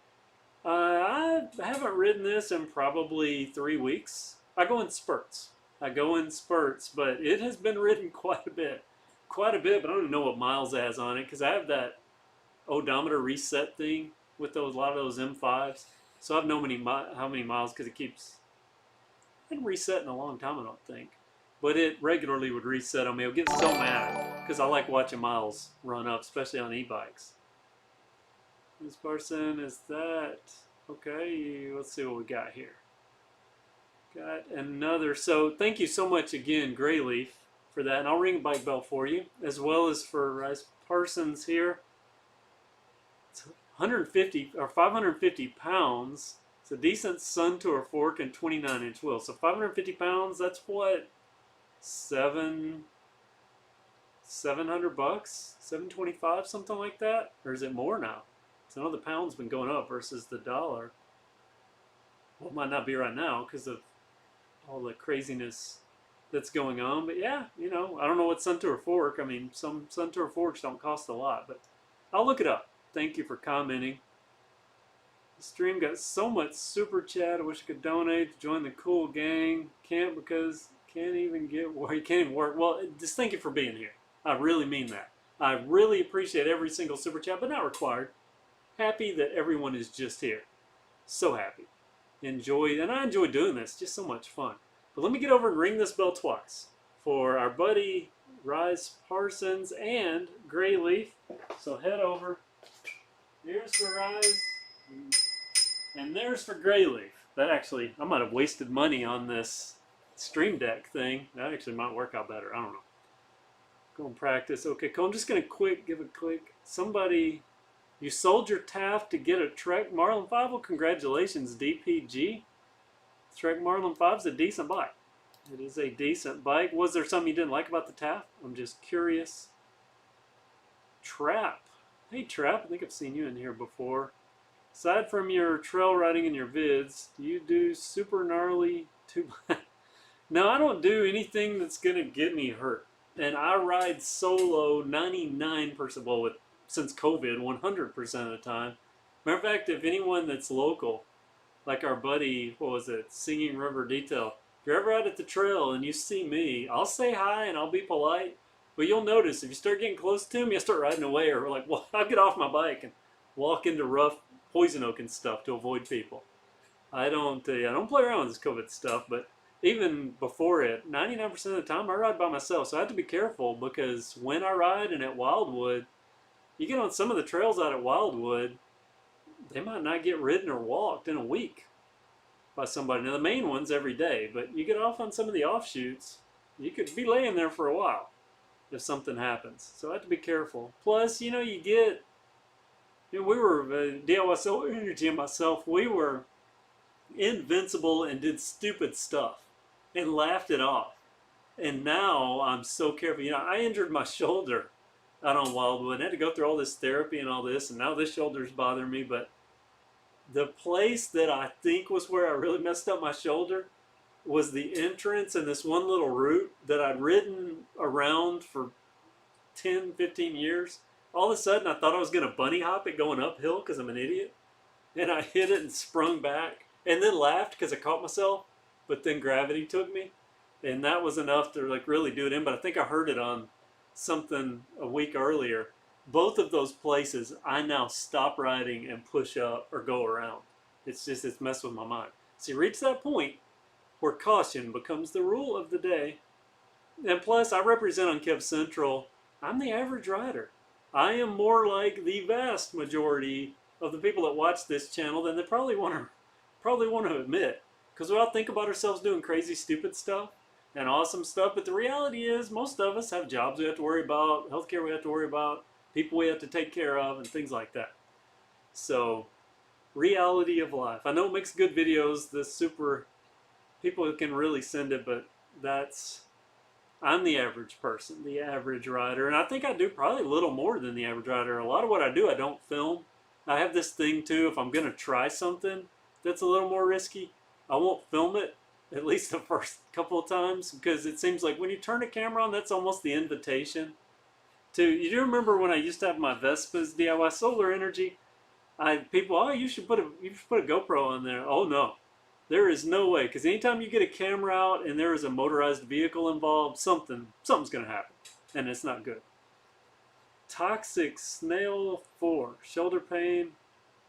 I haven't ridden this in probably 3 weeks. I go in spurts, but it has been ridden quite a bit. But I don't even know what miles it has on it, because I have that odometer reset thing with a lot of those M5s. So I have no how many miles, because it keeps, I hadn't reset in a long time, I don't think. But it regularly would reset on me. I would get so mad, because I like watching miles run up, especially on e-bikes. This person is that. Okay, let's see what we got here. Got another. So thank you so much again, Grayleaf, for that. And I'll ring a bike bell for you, as well as for Rice Parsons here. It's 150 or 550 pounds. It's a decent Sun Tour fork and 29-inch wheel. So 550 pounds, that's what? $700 bucks? $725, something like that? Or is it more now? So I know the pound's been going up versus the dollar. Well, it might not be right now because of all the craziness that's going on. But yeah, you know, I don't know what Sun Tour fork. I mean, some Sun Tour forks don't cost a lot, but I'll look it up. Thank you for commenting. The stream got so much super chat. I wish I could donate to join the cool gang. Can't, because can't even get work. You can't even work. Well, just thank you for being here. I really mean that. I really appreciate every single super chat, but not required. Happy that everyone is just here. So happy. And I enjoy doing this. Just so much fun. But let me get over and ring this bell twice for our buddy Rice Parsons and Grayleaf. So head over. Here's for Rice. And there's for Grayleaf. That actually, I might have wasted money on this Stream Deck thing. That actually might work out better. I don't know. Go and practice. Okay, cool. I'm just going to give a click. Somebody, you sold your Taft to get a Trek Marlin 5? Well, congratulations, DPG. Trek Marlin 5 is a decent bike. It is a decent bike. Was there something you didn't like about the Taft? I'm just curious. Trap. Hey, Trap. I think I've seen you in here before. Aside from your trail riding and your vids, do you do super gnarly No, I don't do anything that's going to get me hurt. And I ride solo 99%, well, since COVID, 100% of the time. Matter of fact, if anyone that's local, like our buddy, what was it, Singing River Detail, if you're ever out at the trail and you see me, I'll say hi and I'll be polite. But you'll notice if you start getting close to me, I start riding away, or like, well, I'll get off my bike and walk into rough poison oak and stuff to avoid people. I don't play around with this COVID stuff, but even before it, 99% of the time I ride by myself. So I have to be careful because when I ride and at Wildwood, you get on some of the trails out at Wildwood, they might not get ridden or walked in a week by somebody. Now the main ones every day, but you get off on some of the offshoots, you could be laying there for a while if something happens. So I have to be careful. Plus, you get, we were DIY Solar Energy and myself, we were invincible and did stupid stuff and laughed it off. And now I'm so careful. I injured my shoulder out on Wildwood. I had to go through all this therapy and all this, and now this shoulder's bothering me. But the place that I think was where I really messed up my shoulder was the entrance in this one little route that I'd ridden around for 10, 15 years. All of a sudden, I thought I was going to bunny hop it going uphill because I'm an idiot. And I hit it and sprung back and then laughed because I caught myself. But then gravity took me. And that was enough to like really do it in. But I think I heard it on something a week earlier. Both of those places, I now stop riding and push up or go around. It's messed with my mind. So you reach that point where caution becomes the rule of the day. And plus, I represent on KevCentral, I'm the average rider. I am more like the vast majority of the people that watch this channel than they probably want to admit. Because we all think about ourselves doing crazy, stupid stuff and awesome stuff. But the reality is, most of us have jobs we have to worry about, healthcare we have to worry about, people we have to take care of, and things like that. So, reality of life. I know it makes good videos. The super people can really send it, but I'm the average person, the average rider, and I think I do probably a little more than the average rider. A lot of what I do, I don't film. I have this thing too, if I'm going to try something that's a little more risky, I won't film it, at least the first couple of times, because it seems like when you turn a camera on, that's almost the invitation to, you do remember when I used to have my Vespas DIY Solar Energy, you should put a GoPro on there. Oh no. There is no way, because anytime you get a camera out and there is a motorized vehicle involved, something's going to happen, and it's not good. Toxic Snail 4, shoulder pain.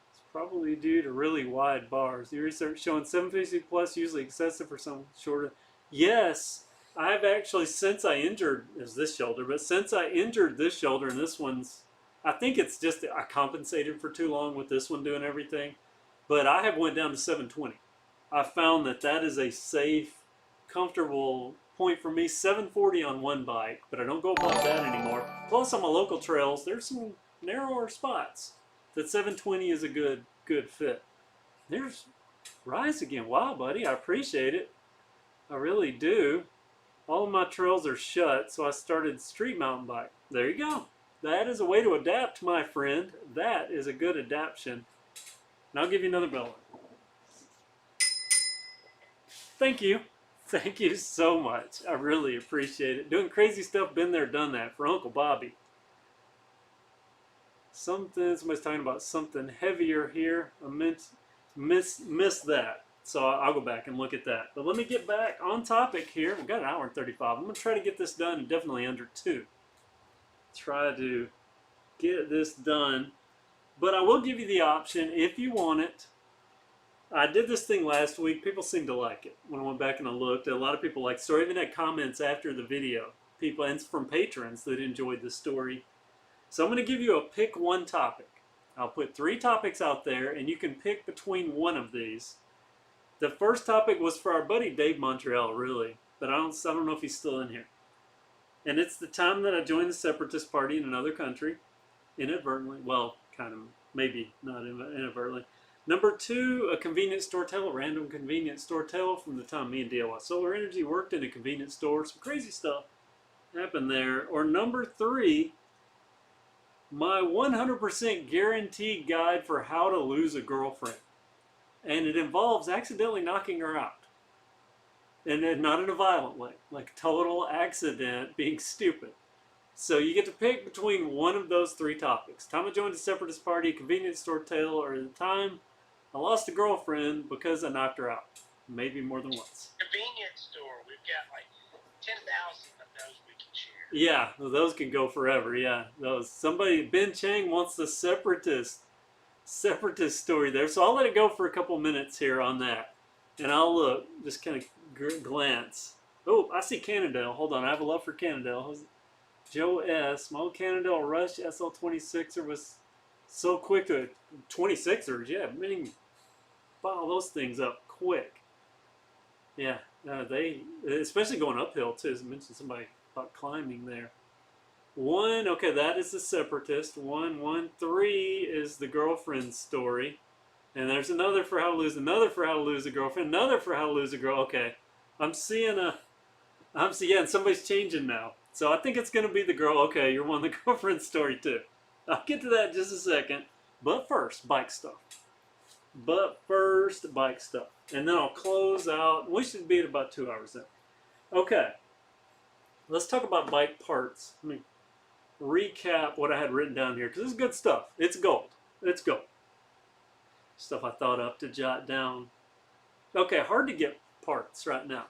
It's probably due to really wide bars. The research showing 750 plus usually excessive for some shorter. Yes, I've actually, since I injured this shoulder, and this one's, I think it's just I compensated for too long with this one doing everything, but I have went down to 720. I found that is a safe, comfortable point for me. 740 on one bike, but I don't go above that anymore. Plus, on my local trails, there's some narrower spots that 720 is a good fit. There's Rise again. Wow, buddy, I appreciate it. I really do. All of my trails are shut, so I started street mountain bike. There you go. That is a way to adapt, my friend. That is a good adaptation. And I'll give you another bell. Thank you. Thank you so much. I really appreciate it. Doing crazy stuff, been there, done that for Uncle Bobby. Somebody's talking about something heavier here. I missed that. So I'll go back and look at that. But let me get back on topic here. We've got an hour and 35. I'm going to try to get this done definitely under 2. Try to get this done. But I will give you the option if you want it. I did this thing last week. People seemed to like it. When I went back and I looked, a lot of people liked the story. I even had comments after the video. People, and from patrons that enjoyed the story. So I'm going to give you a pick one topic. I'll put 3 topics out there, and you can pick between one of these. The first topic was for our buddy Dave Montreal, really. But I don't know if he's still in here. And it's the time that I joined the Separatist Party in another country. Inadvertently. Well, kind of, maybe not inadvertently. Number 2, a convenience store tale, a random convenience store tale from the time me and DIY Solar Energy worked in a convenience store. Some crazy stuff happened there. Or number 3, my 100% guaranteed guide for how to lose a girlfriend. And it involves accidentally knocking her out. And not in a violent way, like total accident, being stupid. So you get to pick between one of those 3 topics. Time I joined the Separatist Party, convenience store tale, or the time I lost a girlfriend because I knocked her out. Maybe more than once. Convenience store. We've got like 10,000 of those we can share. Yeah, well, those can go forever. Yeah, those. Ben Chang wants the Separatist separatist story there. So I'll let it go for a couple minutes here on that. And I'll look, just kind of glance. Oh, I see Cannondale. Hold on, I have a love for Cannondale. Joe S. My old Cannondale Rush SL26er was so quick to 26ers. Yeah, meaning file those things up quick. Yeah, they, especially going uphill too. As I mentioned, somebody about climbing there. One, okay, that is the separatist. 113 is the girlfriend story. And there's another for how to lose, another for how to lose a girlfriend, another for how to lose a girl. Okay, I'm seeing, yeah, and somebody's changing now. So I think it's going to be the girl. Okay, you're one of the girlfriend story too. I'll get to that in just a second. But first, bike stuff. And then I'll close out. We should be at about 2 hours in. Okay, let's talk about bike parts. Let me recap what I had written down here, because this is good stuff. It's gold. It's gold. Stuff I thought up to jot down. Okay, hard to get parts right now.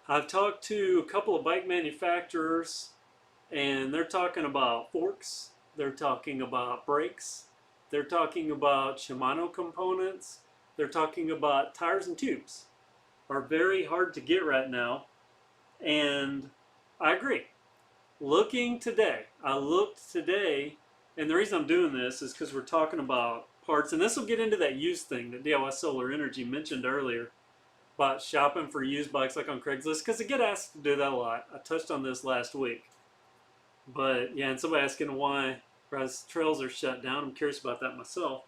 I've talked to a couple of bike manufacturers, and they're talking about forks. They're talking about brakes. They're talking about Shimano components. They're talking about tires and tubes. Are very hard to get right now, and I agree. I looked today, and the reason I'm doing this is because we're talking about parts, and this will get into that used thing that DIY Solar Energy mentioned earlier about shopping for used bikes like on Craigslist, because I get asked to do that a lot. I touched on this last week. But yeah, and somebody asking why Rise trails are shut down. I'm curious about that myself.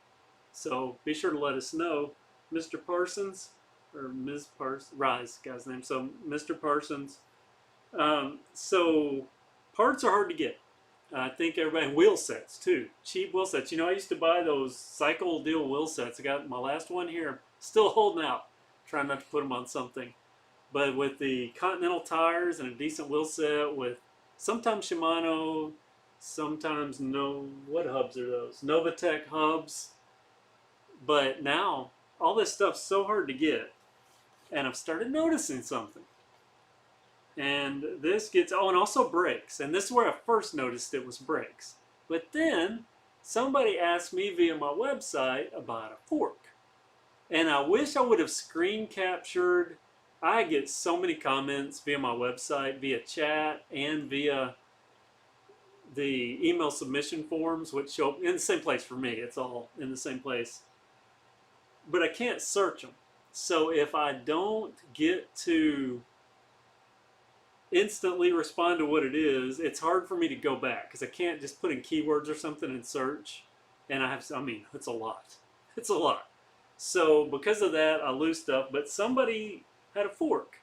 So be sure to let us know. Mr. Parsons, or Ms. Parsons, Rise, guy's name. So Mr. Parsons. So parts are hard to get. I think everybody, wheel sets too. Cheap wheel sets. You know, I used to buy those cycle deal wheel sets. I got my last one here. Still holding out. Trying not to put them on something. But with the Continental tires and a decent wheel set with sometimes Shimano, sometimes what hubs are those? Novatech hubs. But now, all this stuff's so hard to get. And I've started noticing something. And this gets, oh, and also brakes. And this is where I first noticed it was brakes. But then, somebody asked me via my website about a fork. And I wish I would have screen captured. I get so many comments via my website, via chat, and via the email submission forms, which show up in the same place for me. It's all in the same place. But I can't search them. So if I don't get to instantly respond to what it is, it's hard for me to go back because I can't just put in keywords or something and search. And it's a lot. It's a lot. So because of that, I lose stuff. But somebody had a fork,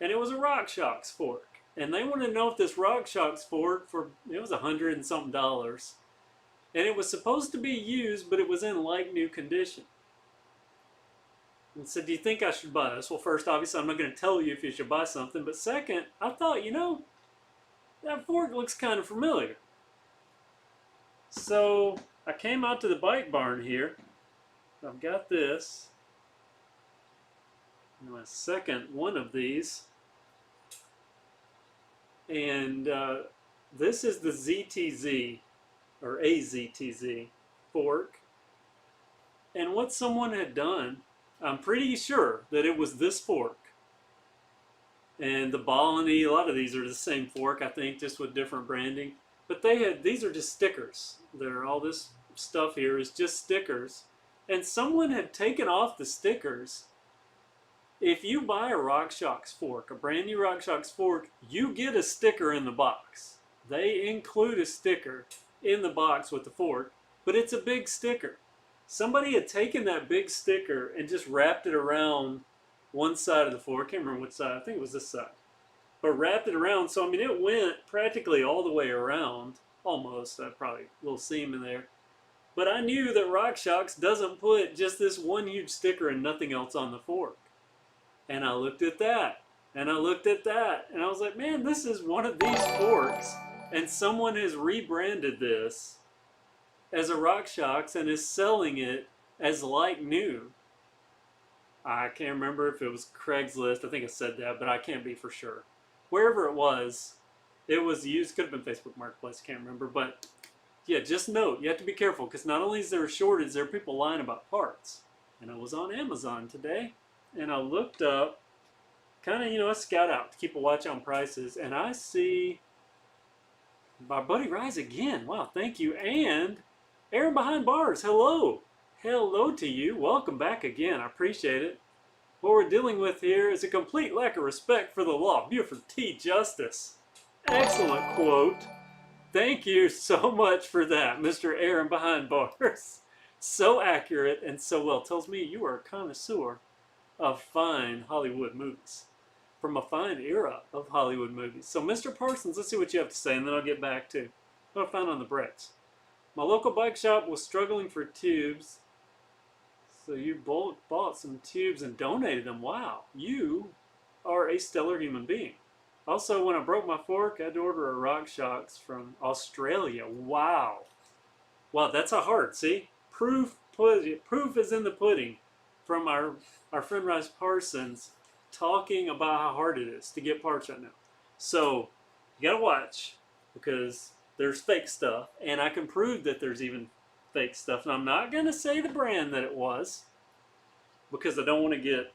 and it was a RockShox fork. And they wanted to know if this RockShox fork, it was $100 and something. And it was supposed to be used, but it was in like new condition. And said, do you think I should buy this? Well, first, obviously, I'm not going to tell you if you should buy something. But second, I thought, that fork looks kind of familiar. So I came out to the bike barn here. I've got this. My second one of these. And this is the ZTZ, or AZTZ fork. And what someone had done, I'm pretty sure that it was this fork. And the Ballany, a lot of these are the same fork, I think, just with different branding. But these are just stickers. All this stuff here is just stickers. And someone had taken off the stickers. If you buy a RockShox fork, a brand new RockShox fork, you get a sticker in the box. They include a sticker in the box with the fork, but it's a big sticker. Somebody had taken that big sticker and just wrapped it around one side of the fork. I can't remember which side. I think it was this side. But wrapped it around. So, it went practically all the way around. Almost. Probably a little seam in there. But I knew that RockShox doesn't put just this one huge sticker and nothing else on the fork. And I looked at that. And I looked at that. And I was like, man, this is one of these forks. And someone has rebranded this as a RockShox and is selling it as like new. I can't remember if it was Craigslist. I think I said that, but I can't be for sure. Wherever it was used. Could have been Facebook Marketplace. I can't remember. But Yeah, just note, you have to be careful because not only is there a shortage, there are people lying about parts. And I was on Amazon today and I looked up, kind of, I scout out to keep a watch on prices, and I see my buddy Rise again. Wow, thank you. And Aaron behind bars, hello. Hello to you. Welcome back again. I appreciate it. What we're dealing with here is a complete lack of respect for the law. Buford T. Justice. Excellent quote. Thank you so much for that, Mr. Aaron behind bars. So accurate and so well. Tells me you are a connoisseur of fine Hollywood movies. From a fine era of Hollywood movies. So, Mr. Parsons, let's see what you have to say, and then I'll get back to what I found on the brakes. My local bike shop was struggling for tubes, so you bought some tubes and donated them. Wow, you are a stellar human being. Also, when I broke my fork, I had to order a RockShox from Australia. Wow. Wow, that's a heart, see? Proof is in the pudding from our friend Rice Parsons talking about how hard it is to get parts right now. So, you gotta watch because there's fake stuff, and I can prove that there's even fake stuff. And I'm not gonna say the brand that it was because I don't want to get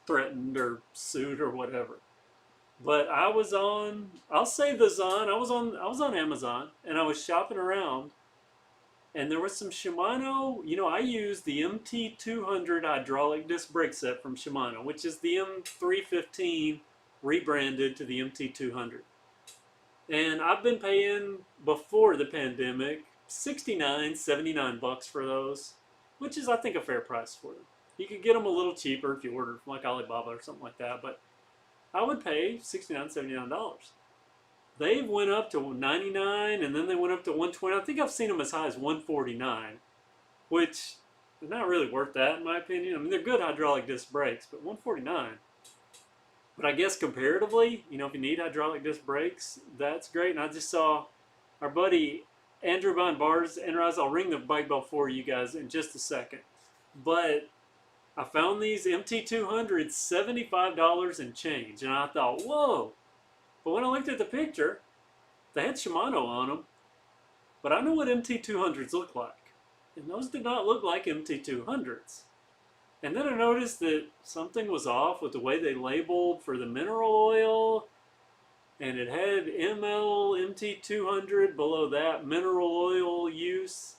threatened or sued or whatever. But I was on, I'll say the Zon. I was on Amazon and I was shopping around, and there was some Shimano. I use the MT200 hydraulic disc brake set from Shimano, which is the M315 rebranded to the MT200. And I've been paying before the pandemic $69, $79 for those, which is I think a fair price for them. You could get them a little cheaper if you order from like Alibaba or something like that, but I would pay $69, $79. They've went up to $99 and then they went up to $120. I think I've seen them as high as $149, which is not really worth that in my opinion. I mean, they're good hydraulic disc brakes, but $149. But I guess comparatively, if you need hydraulic disc brakes, that's great. And I just saw our buddy Andrew behind bars, and I'll ring the bike bell for you guys in just a second. But I found these MT200s $75 and change, and I thought, whoa. But when I looked at the picture, they had Shimano on them, but I know what MT200s look like, and those did not look like MT200s. And then I noticed that something was off with the way they labeled for the mineral oil, and it had ML MT200 below that, mineral oil use.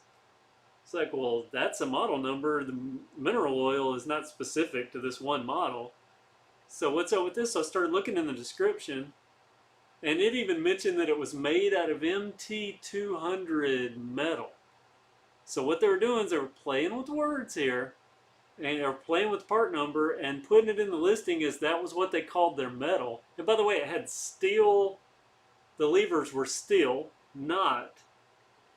It's like, well, that's a model number. The mineral oil is not specific to this one model. So what's up with this? So I started looking in the description, and it even mentioned that it was made out of MT200 metal. So what they were doing is they were playing with words here, and they were playing with part number and putting it in the listing as that was what they called their metal. And by the way, it had steel, the levers were steel, not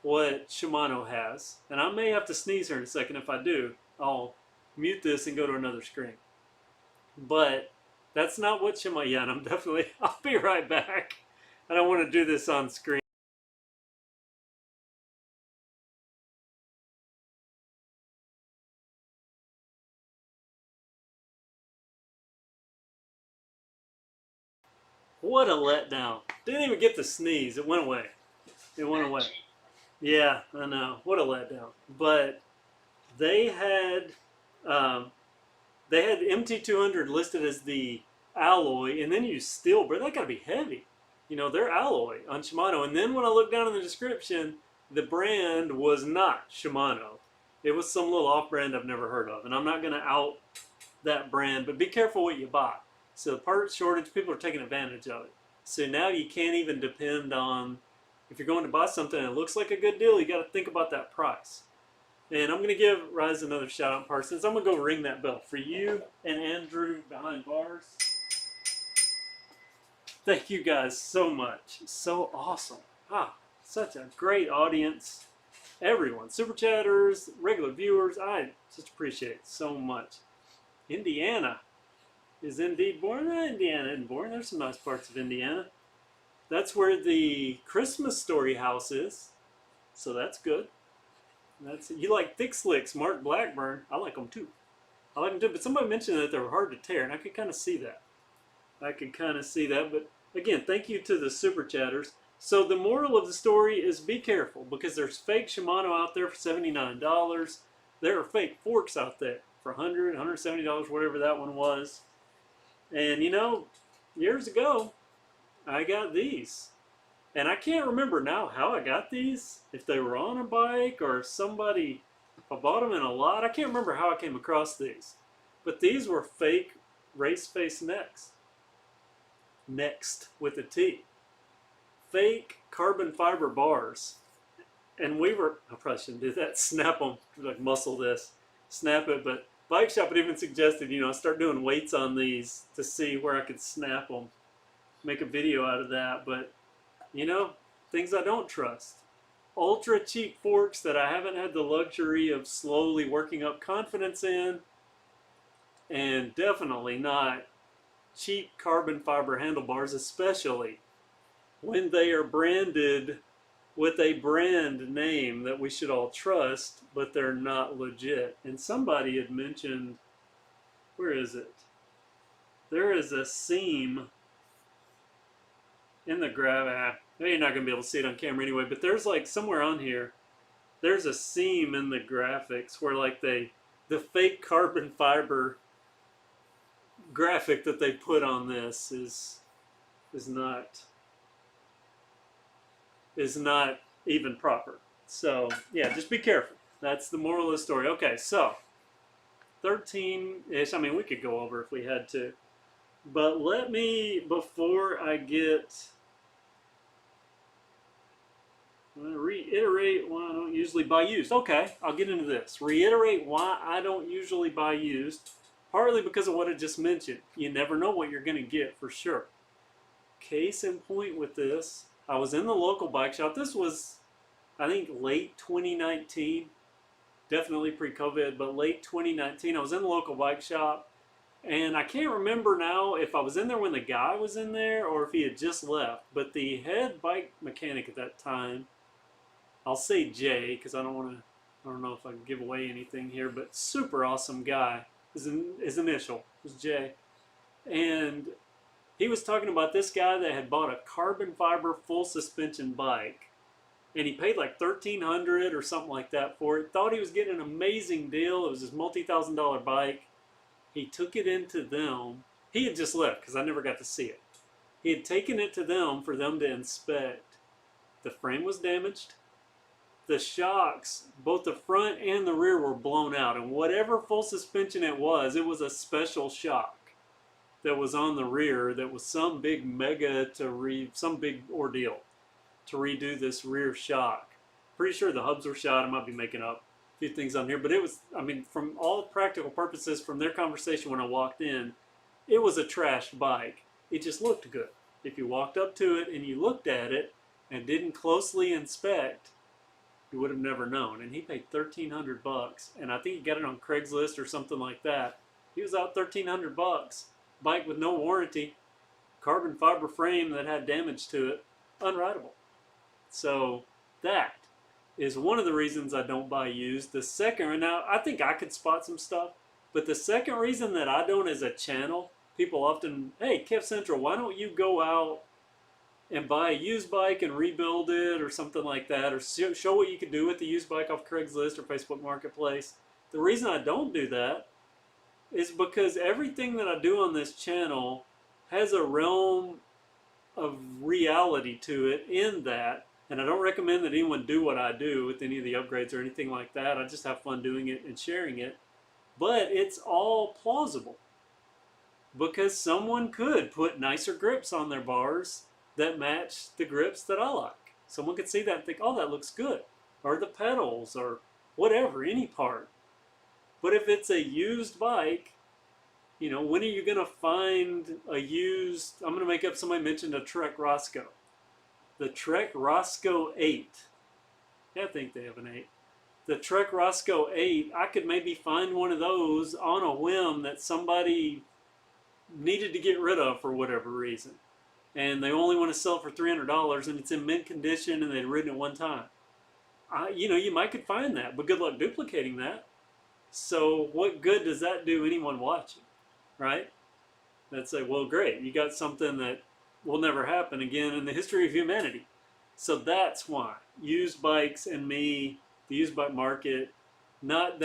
what Shimano has. And I may have to sneeze here in a second. If I do, I'll mute this and go to another screen. But that's not what Shimano, yeah, and I'll be right back. I don't want to do this on screen. What a letdown. Didn't even get the sneeze. It went away. It went away. Yeah, I know. What a letdown. But they had MT200 listed as the alloy, and then you steel, but that got to be heavy. They're alloy on Shimano. And then when I looked down in the description, the brand was not Shimano. It was some little off-brand I've never heard of. And I'm not going to out that brand, but be careful what you buy. So the part shortage, people are taking advantage of it. So now you can't even depend on, if you're going to buy something and it looks like a good deal, you got to think about that price. And I'm going to give Rise another shout out, Parsons. I'm going to go ring that bell for you and Andrew behind bars. Thank you guys so much. So awesome. Such a great audience. Everyone, super chatters, regular viewers, I just appreciate it so much. Indiana is indeed born. Indiana isn't born. There's some nice parts of Indiana. That's where the Christmas Story house is. So that's good. You like thick slicks, Mark Blackburn. I like them too. But somebody mentioned that they were hard to tear, and I could kind of see that. But again, thank you to the super chatters. So the moral of the story is be careful because there's fake Shimano out there for $79. There are fake forks out there for $100, $170, whatever that one was. And you know, years ago, I got these. And I can't remember now how I got these. If they were on a bike or if somebody, if I bought them in a lot. I can't remember how I came across these. But these were fake race face necks. Next with a T. Fake carbon fiber bars. And we were, I probably shouldn't do that, snap them, like muscle this, snap it. But Bike Shop had even suggested, you know, start doing weights on these to see where I could snap them, make a video out of that. But, you know, things I don't trust. Ultra cheap forks that I haven't had the luxury of slowly working up confidence in, and definitely not cheap carbon fiber handlebars, especially when they are branded with a brand name that we should all trust, but they're not legit. And somebody had mentioned, where is it? There is a seam in the grab. You're not going to be able to see it on camera anyway, but there's like somewhere on here, there's a seam in the graphics where like the fake carbon fiber graphic that they put on this is not even proper. So yeah, just be careful. That's the moral of the story. Okay, so 13-ish. I mean, we could go over if we had to, but let me, before I get, I'm going to reiterate why I don't usually buy used. Okay, I'll get into this. Reiterate why I don't usually buy used. Partly because of what I just mentioned. You never know what you're going to get for sure. Case in point with this, I was in the local bike shop. This was, I think, late 2019. Definitely pre-COVID, but late 2019. I was in the local bike shop. And I can't remember now if I was in there when the guy was in there or if he had just left. But the head bike mechanic at that time, I'll say Jay, because I don't know if I can give away anything here, but super awesome guy. His initial was Jay. And he was talking about this guy that had bought a carbon fiber full suspension bike. And he paid like $1,300 or something like that for it. Thought he was getting an amazing deal. It was his multi-$1,000 bike. He took it into them. He had just left because I never got to see it. He had taken it to them for them to inspect. The frame was damaged. The shocks, both the front and the rear, were blown out. And whatever full suspension it was a special shock that was on the rear that was some big some big ordeal to redo this rear shock. Pretty sure the hubs were shot. I might be making up a few things on here. But it was, I mean, from all practical purposes, from their conversation when I walked in, it was a trashed bike. It just looked good. If you walked up to it and you looked at it and didn't closely inspect, you would have never known. And he paid $1,300, and I think he got it on Craigslist or something like that. He was out $1,300. Bike with no warranty, carbon fiber frame that had damage to it, unrideable. So that is one of the reasons I don't buy used. The second, and now I think I could spot some stuff, but the second reason that I don't as a channel, people often, hey, KevCentral, why don't you go out and buy a used bike and rebuild it or something like that, or show what you can do with the used bike off Craigslist or Facebook Marketplace. The reason I don't do that is because everything that I do on this channel has a realm of reality to it in that, and I don't recommend that anyone do what I do with any of the upgrades or anything like that. I just have fun doing it and sharing it. But it's all plausible because someone could put nicer grips on their bars that match the grips that I like. Someone could see that and think, oh, that looks good. Or the pedals or whatever, any part. But if it's a used bike, you know, when are you going to find a used, I'm going to make up, somebody mentioned a Trek Roscoe. The Trek Roscoe 8. Yeah, I think they have an 8. The Trek Roscoe 8, I could maybe find one of those on a whim that somebody needed to get rid of for whatever reason. And they only want to sell it for $300 and it's in mint condition and they'd ridden it one time. You know, you might could find that, but good luck duplicating that. So what good does that do anyone watching, right? They'd say, well, great, you got something that will never happen again in the history of humanity. So that's why used bikes and me, the used bike market, not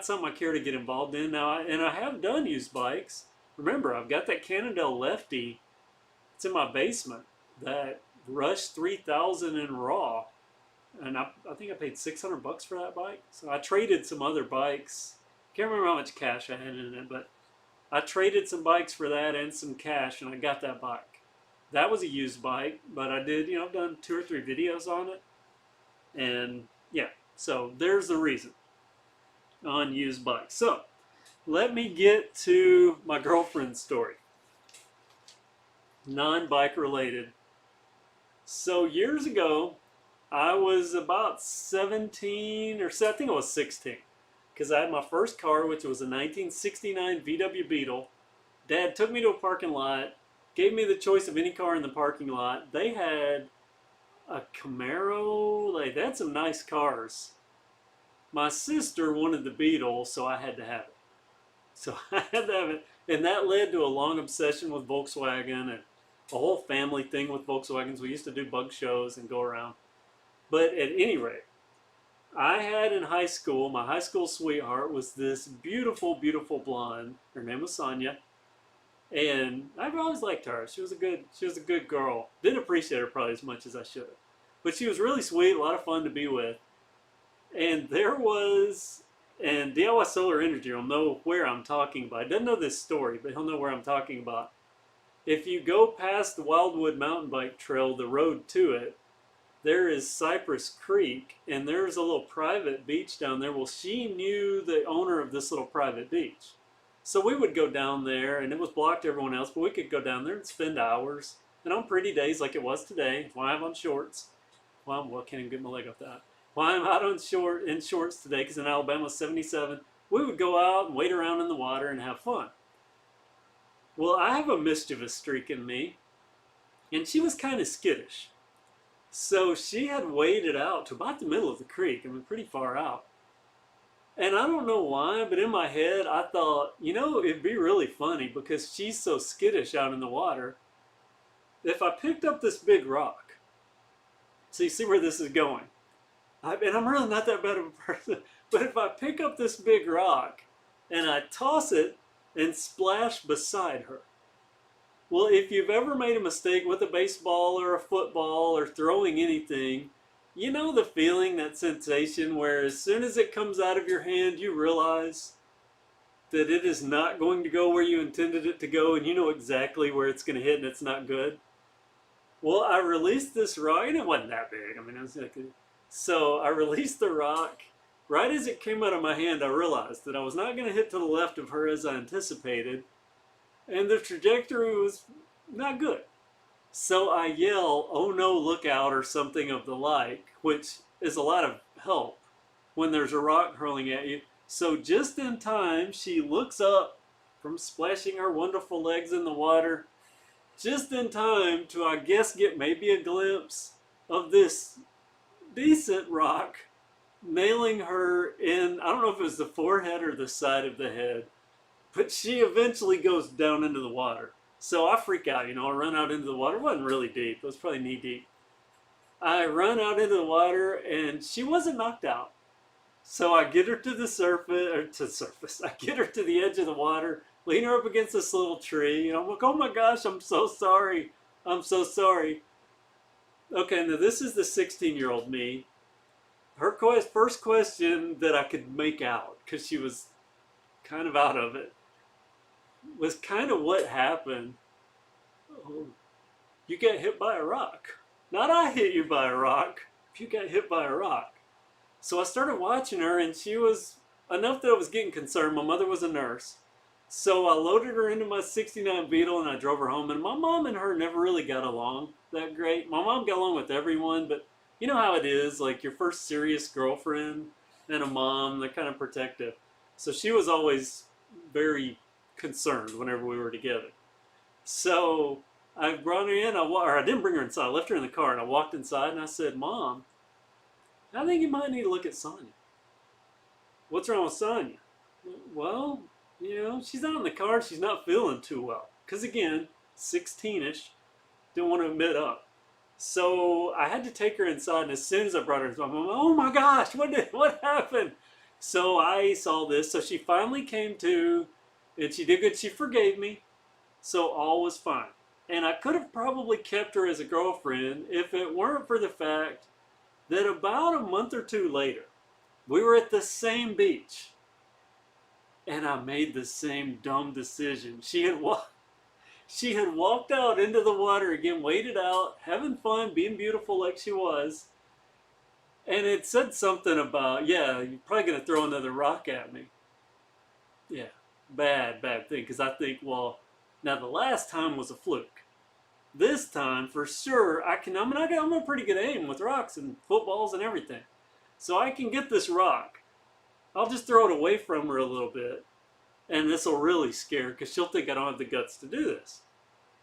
something I care to get involved in now. And I have done used bikes. Remember, I've got that Cannondale Lefty. It's in my basement. That Rush 3000 in raw, and I think I paid $600 for that bike. So I traded some other bikes. Can't remember how much cash I had in it, but I traded some bikes for that and some cash, and I got that bike. That was a used bike, but I did, I've done 2 or 3 videos on it, and yeah, so there's the reason on used bikes. So let me get to my girlfriend's story, non-bike related. So years ago, I was about 17 or so, I think I was 16, because I had my first car, which was a 1969 VW Beetle. Dad took me to a parking lot, gave me the choice of any car in the parking lot. They had a Camaro. They had some nice cars. My sister wanted the Beetle, so I had to have it. So I had to have it. And that led to a long obsession with Volkswagen and a whole family thing with Volkswagens. We used to do bug shows and go around. But at any rate, I had in high school, my high school sweetheart was this beautiful, beautiful blonde. Her name was Sonia. And I've always liked her. She was a good girl. Didn't appreciate her probably as much as I should have. But she was really sweet, a lot of fun to be with. And and DIY Solar Energy will know where I'm talking about. He doesn't know this story, but he'll know where I'm talking about. If you go past the Wildwood Mountain Bike Trail, the road to it, there is Cypress Creek, and there's a little private beach down there. Well, she knew the owner of this little private beach. So we would go down there, and it was blocked to everyone else, but we could go down there and spend hours. And on pretty days like it was today, why I'm on shorts. Well, I can't even get my leg off that. Why I'm out in shorts today, because in Alabama 77, we would go out and wait around in the water and have fun. Well, I have a mischievous streak in me, and she was kind of skittish. So she had waded out to about the middle of the creek, I mean, pretty far out. And I don't know why, but in my head, I thought, it'd be really funny because she's so skittish out in the water. If I picked up this big rock, so you see where this is going. And I'm really not that bad of a person, but if I pick up this big rock and I toss it and splash beside her. Well, if you've ever made a mistake with a baseball or a football or throwing anything, you know the feeling, that sensation where as soon as it comes out of your hand, you realize that it is not going to go where you intended it to go, and you know exactly where it's going to hit and it's not good. Well, I released this rock, and it wasn't that big. I mean, it was like so I released the rock. Right as it came out of my hand, I realized that I was not going to hit to the left of her as I anticipated, and the trajectory was not good. So I yell, "Oh no, look out," or something of the like, which is a lot of help when there's a rock hurling at you. So just in time, she looks up from splashing her wonderful legs in the water, just in time to, I guess, get maybe a glimpse of this decent rock nailing her in, I don't know if it was the forehead or the side of the head, but she eventually goes down into the water. So I freak out, I run out into the water. It wasn't really deep, it was probably knee deep. I run out into the water and she wasn't knocked out. So I get her to the surface, I get her to the edge of the water, lean her up against this little tree, I'm like, oh my gosh, I'm so sorry. I'm so sorry. Okay, now this is the 16-year-old me. Her first question that I could make out, because she was kind of out of it, was kind of what happened. Oh, you got hit by a rock. Not I hit you by a rock. You got hit by a rock. So I started watching her, and she was enough that I was getting concerned. My mother was a nurse. So I loaded her into my 69 Beetle and I drove her home. And my mom and her never really got along that great. My mom got along with everyone, but you know how it is, like your first serious girlfriend and a mom, they're kind of protective. So she was always very concerned whenever we were together. So I brought her in, or I didn't bring her inside, I left her in the car and I walked inside and I said, "Mom, I think you might need to look at Sonia." "What's wrong with Sonia?" "Well, she's out in the car, she's not feeling too well." Because again, 16-ish, didn't want to admit up. So I had to take her inside, and as soon as I brought her inside, I'm like, oh my gosh, what happened? So I saw this. So she finally came to, and she did good. She forgave me, so all was fine. And I could have probably kept her as a girlfriend if it weren't for the fact that about a month or two later, we were at the same beach, and I made the same dumb decision. She had walked out into the water again, waded out, having fun, being beautiful like she was, and it said something about, yeah, you're probably going to throw another rock at me. Yeah, bad thing. Because I think, well, now the last time was a fluke. This time, for sure, I'm a pretty good aim with rocks and footballs and everything. So I can get this rock. I'll just throw it away from her a little bit, and this will really scare her because she'll think I don't have the guts to do this.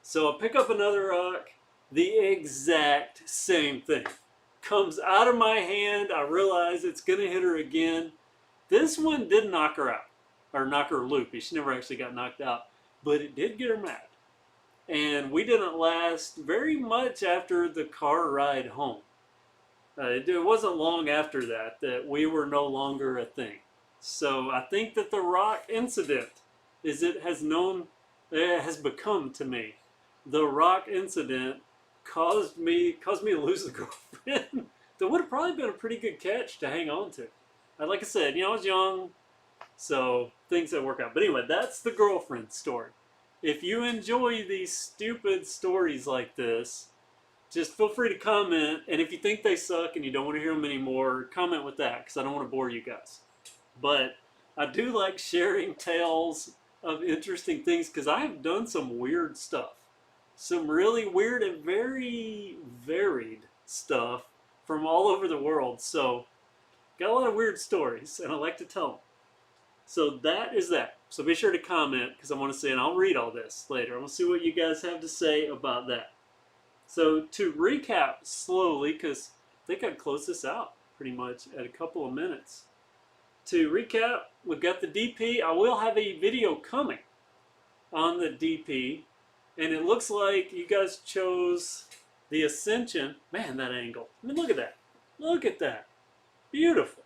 So I pick up another rock, the exact same thing. Comes out of my hand, I realize it's going to hit her again. This one did knock her out, or knock her loopy. She never actually got knocked out, but it did get her mad. And we didn't last very much after the car ride home. It wasn't long after that we were no longer a thing. So I think that the rock incident it has become to me. The rock incident caused me to lose a girlfriend. That would have probably been a pretty good catch to hang on to. Like I said, I was young, so things that work out. But anyway, that's the girlfriend story. If you enjoy these stupid stories like this, just feel free to comment. And if you think they suck and you don't want to hear them anymore, comment with that because I don't want to bore you guys. But I do like sharing tales of interesting things because I have done some weird stuff. Some really weird and very varied stuff from all over the world. So, got a lot of weird stories and I like to tell them. So that is that. So be sure to comment because I want to see, and I'll read all this later. I want to see what you guys have to say about that. So to recap slowly, because I think I'd close this out pretty much at a couple of minutes. To recap, we've got the DP. I will have a video coming on the DP, and it looks like you guys chose the Ascension. Man, that angle. I mean, look at that. Look at that. Beautiful.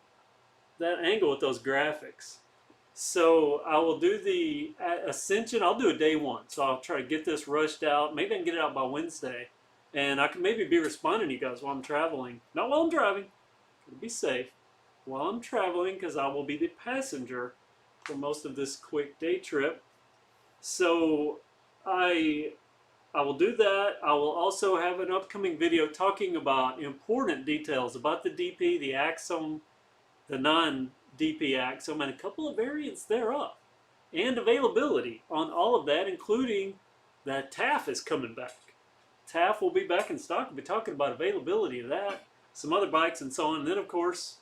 That angle with those graphics. So I will do the Ascension. I'll do a day one. So I'll try to get this rushed out. Maybe I can get it out by Wednesday. And I can maybe be responding to you guys while I'm traveling. Not while I'm driving. To be safe. While I'm traveling, because I will be the passenger for most of this quick day trip. So I will do that. I will also have an upcoming video talking about important details about the DP, the Axum, the non-DP Axum, and a couple of variants thereof. And availability on all of that, including that TAF is coming back. TAF will be back in stock. We'll be talking about availability of that, some other bikes and so on. And then, of course,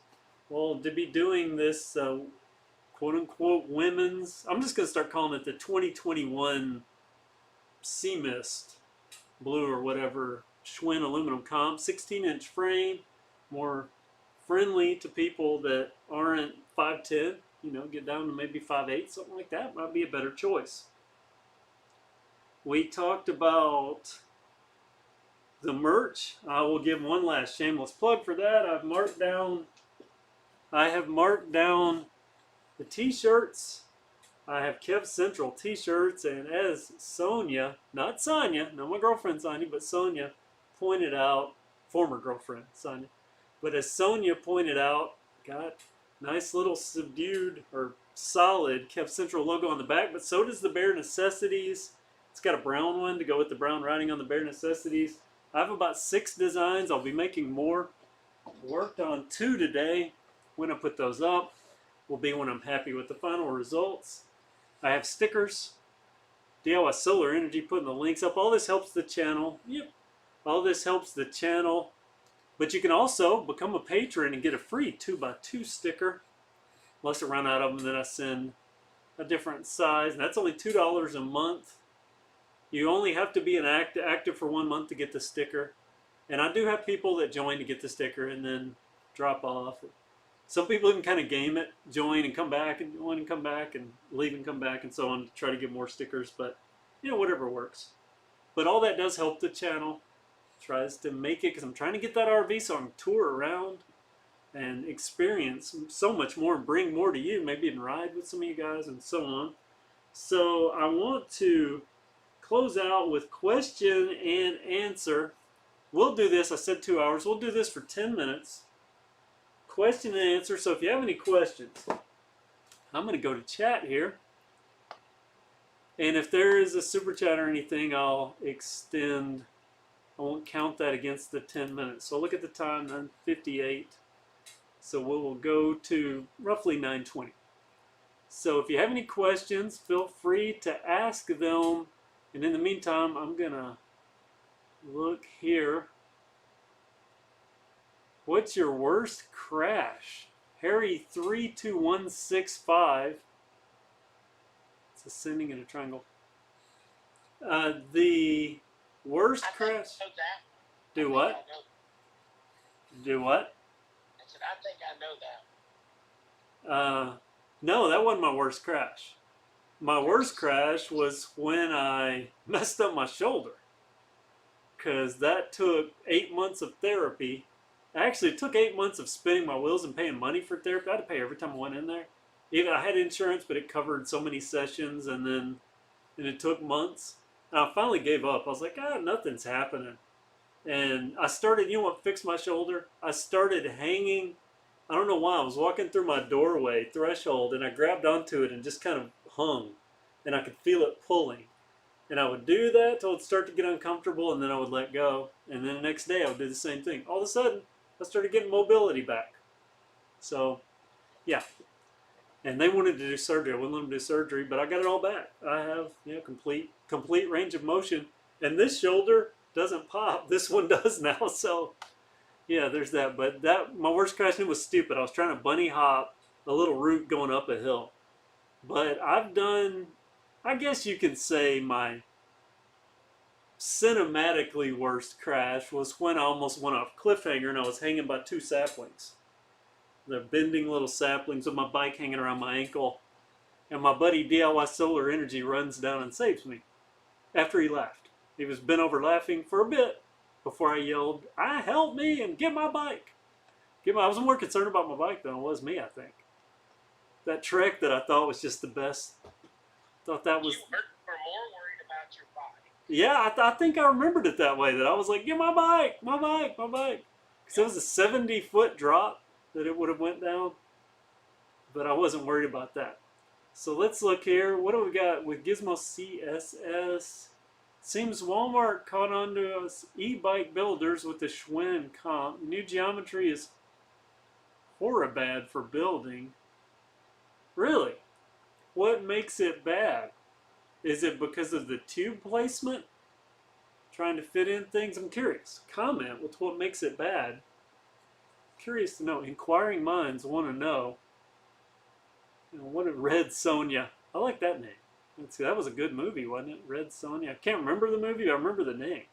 we'll be doing this quote-unquote women's. I'm just going to start calling it the 2021 Sea Mist Blue or whatever Schwinn aluminum comp. 16-inch frame, more friendly to people that aren't 5'10", get down to maybe 5'8", something like that. Might be a better choice. We talked about the merch. I will give one last shameless plug for that. I have marked down the t-shirts. I have KevCentral t-shirts, and as Sonia, not Sonia, not my girlfriend Sonia, but Sonia pointed out, former girlfriend Sonia, but as Sonia pointed out, got nice little subdued or solid KevCentral logo on the back, but so does the Bare Necessities. It's got a brown one to go with the brown writing on the Bare Necessities. I have about 6 designs. I'll be making more. Worked on 2 today. When I put those up will be when I'm happy with the final results. I have stickers. DIY Solar Energy putting the links up. All this helps the channel. Yep. All this helps the channel. But you can also become a patron and get a free 2x2 sticker. Unless I run out of them, then I send a different size. And that's only $2 a month. You only have to be active for 1 month to get the sticker. And I do have people that join to get the sticker and then drop off. Some people even kind of game it, join and come back, and join and come back, and leave and come back, and so on to try to get more stickers. But, whatever works. But all that does help the channel. tries to make it, because I'm trying to get that RV so I can tour around and experience so much more and bring more to you, maybe even ride with some of you guys and so on. So I want to close out with question and answer. We'll do this, I said 2 hours, we'll do this for 10 minutes. Question and answer. So if you have any questions, I'm going to go to chat here. And if there is a super chat or anything, I'll extend. I won't count that against the 10 minutes. So look at the time, 9:58. So we will go to roughly 9:20. So if you have any questions, feel free to ask them. And in the meantime, I'm going to look here. What's your worst crash? Harry32165. It's ascending in a triangle. The worst crash. Do what? Do what? I said, I think I know that. No, that wasn't my worst crash. My worst crash was when I messed up my shoulder. Because that took 8 months of therapy. Actually, it took 8 months of spinning my wheels and paying money for therapy. I had to pay every time I went in there. Even I had insurance, but it covered so many sessions, and it took months. And I finally gave up. I was like, nothing's happening. And I started, you know what fixed my shoulder? I started hanging. I don't know why. I was walking through my doorway threshold, and I grabbed onto it and just kind of hung. And I could feel it pulling. And I would do that till it would start to get uncomfortable, and then I would let go. And then the next day I would do the same thing. All of a sudden, I started getting mobility back. So, yeah. And they wanted to do surgery. I wouldn't let them do surgery, but I got it all back. I have complete range of motion. And this shoulder doesn't pop. This one does now. So, yeah, there's that. But my worst crash was stupid. I was trying to bunny hop a little route going up a hill. But I've done, I guess you could say my cinematically worst crash was when I almost went off cliffhanger and I was hanging by 2 saplings. They're bending little saplings with my bike hanging around my ankle. And my buddy DIY Solar Energy runs down and saves me after he laughed. He was bent over laughing for a bit before I yelled, help me and get my bike. I was more concerned about my bike than it was me, I think. That trek that I thought was just the best. Thought that was... You were more worried about your bike. Yeah, I think I remembered it that way. That I was like, get my bike. Because it was a 70-foot drop that it would have went down. But I wasn't worried about that. So let's look here. What do we got with Gizmo CSS? Seems Walmart caught on to us e-bike builders with the Schwinn comp. New geometry is horribad for building. Really? What makes it bad? Is it because of the tube placement? Trying to fit in things? I'm curious. Comment with what makes it bad. Curious to know. Inquiring minds want to know. What a Red Sonja. I like that name. Let's see, that was a good movie, wasn't it? Red Sonja. I can't remember the movie, I remember the name.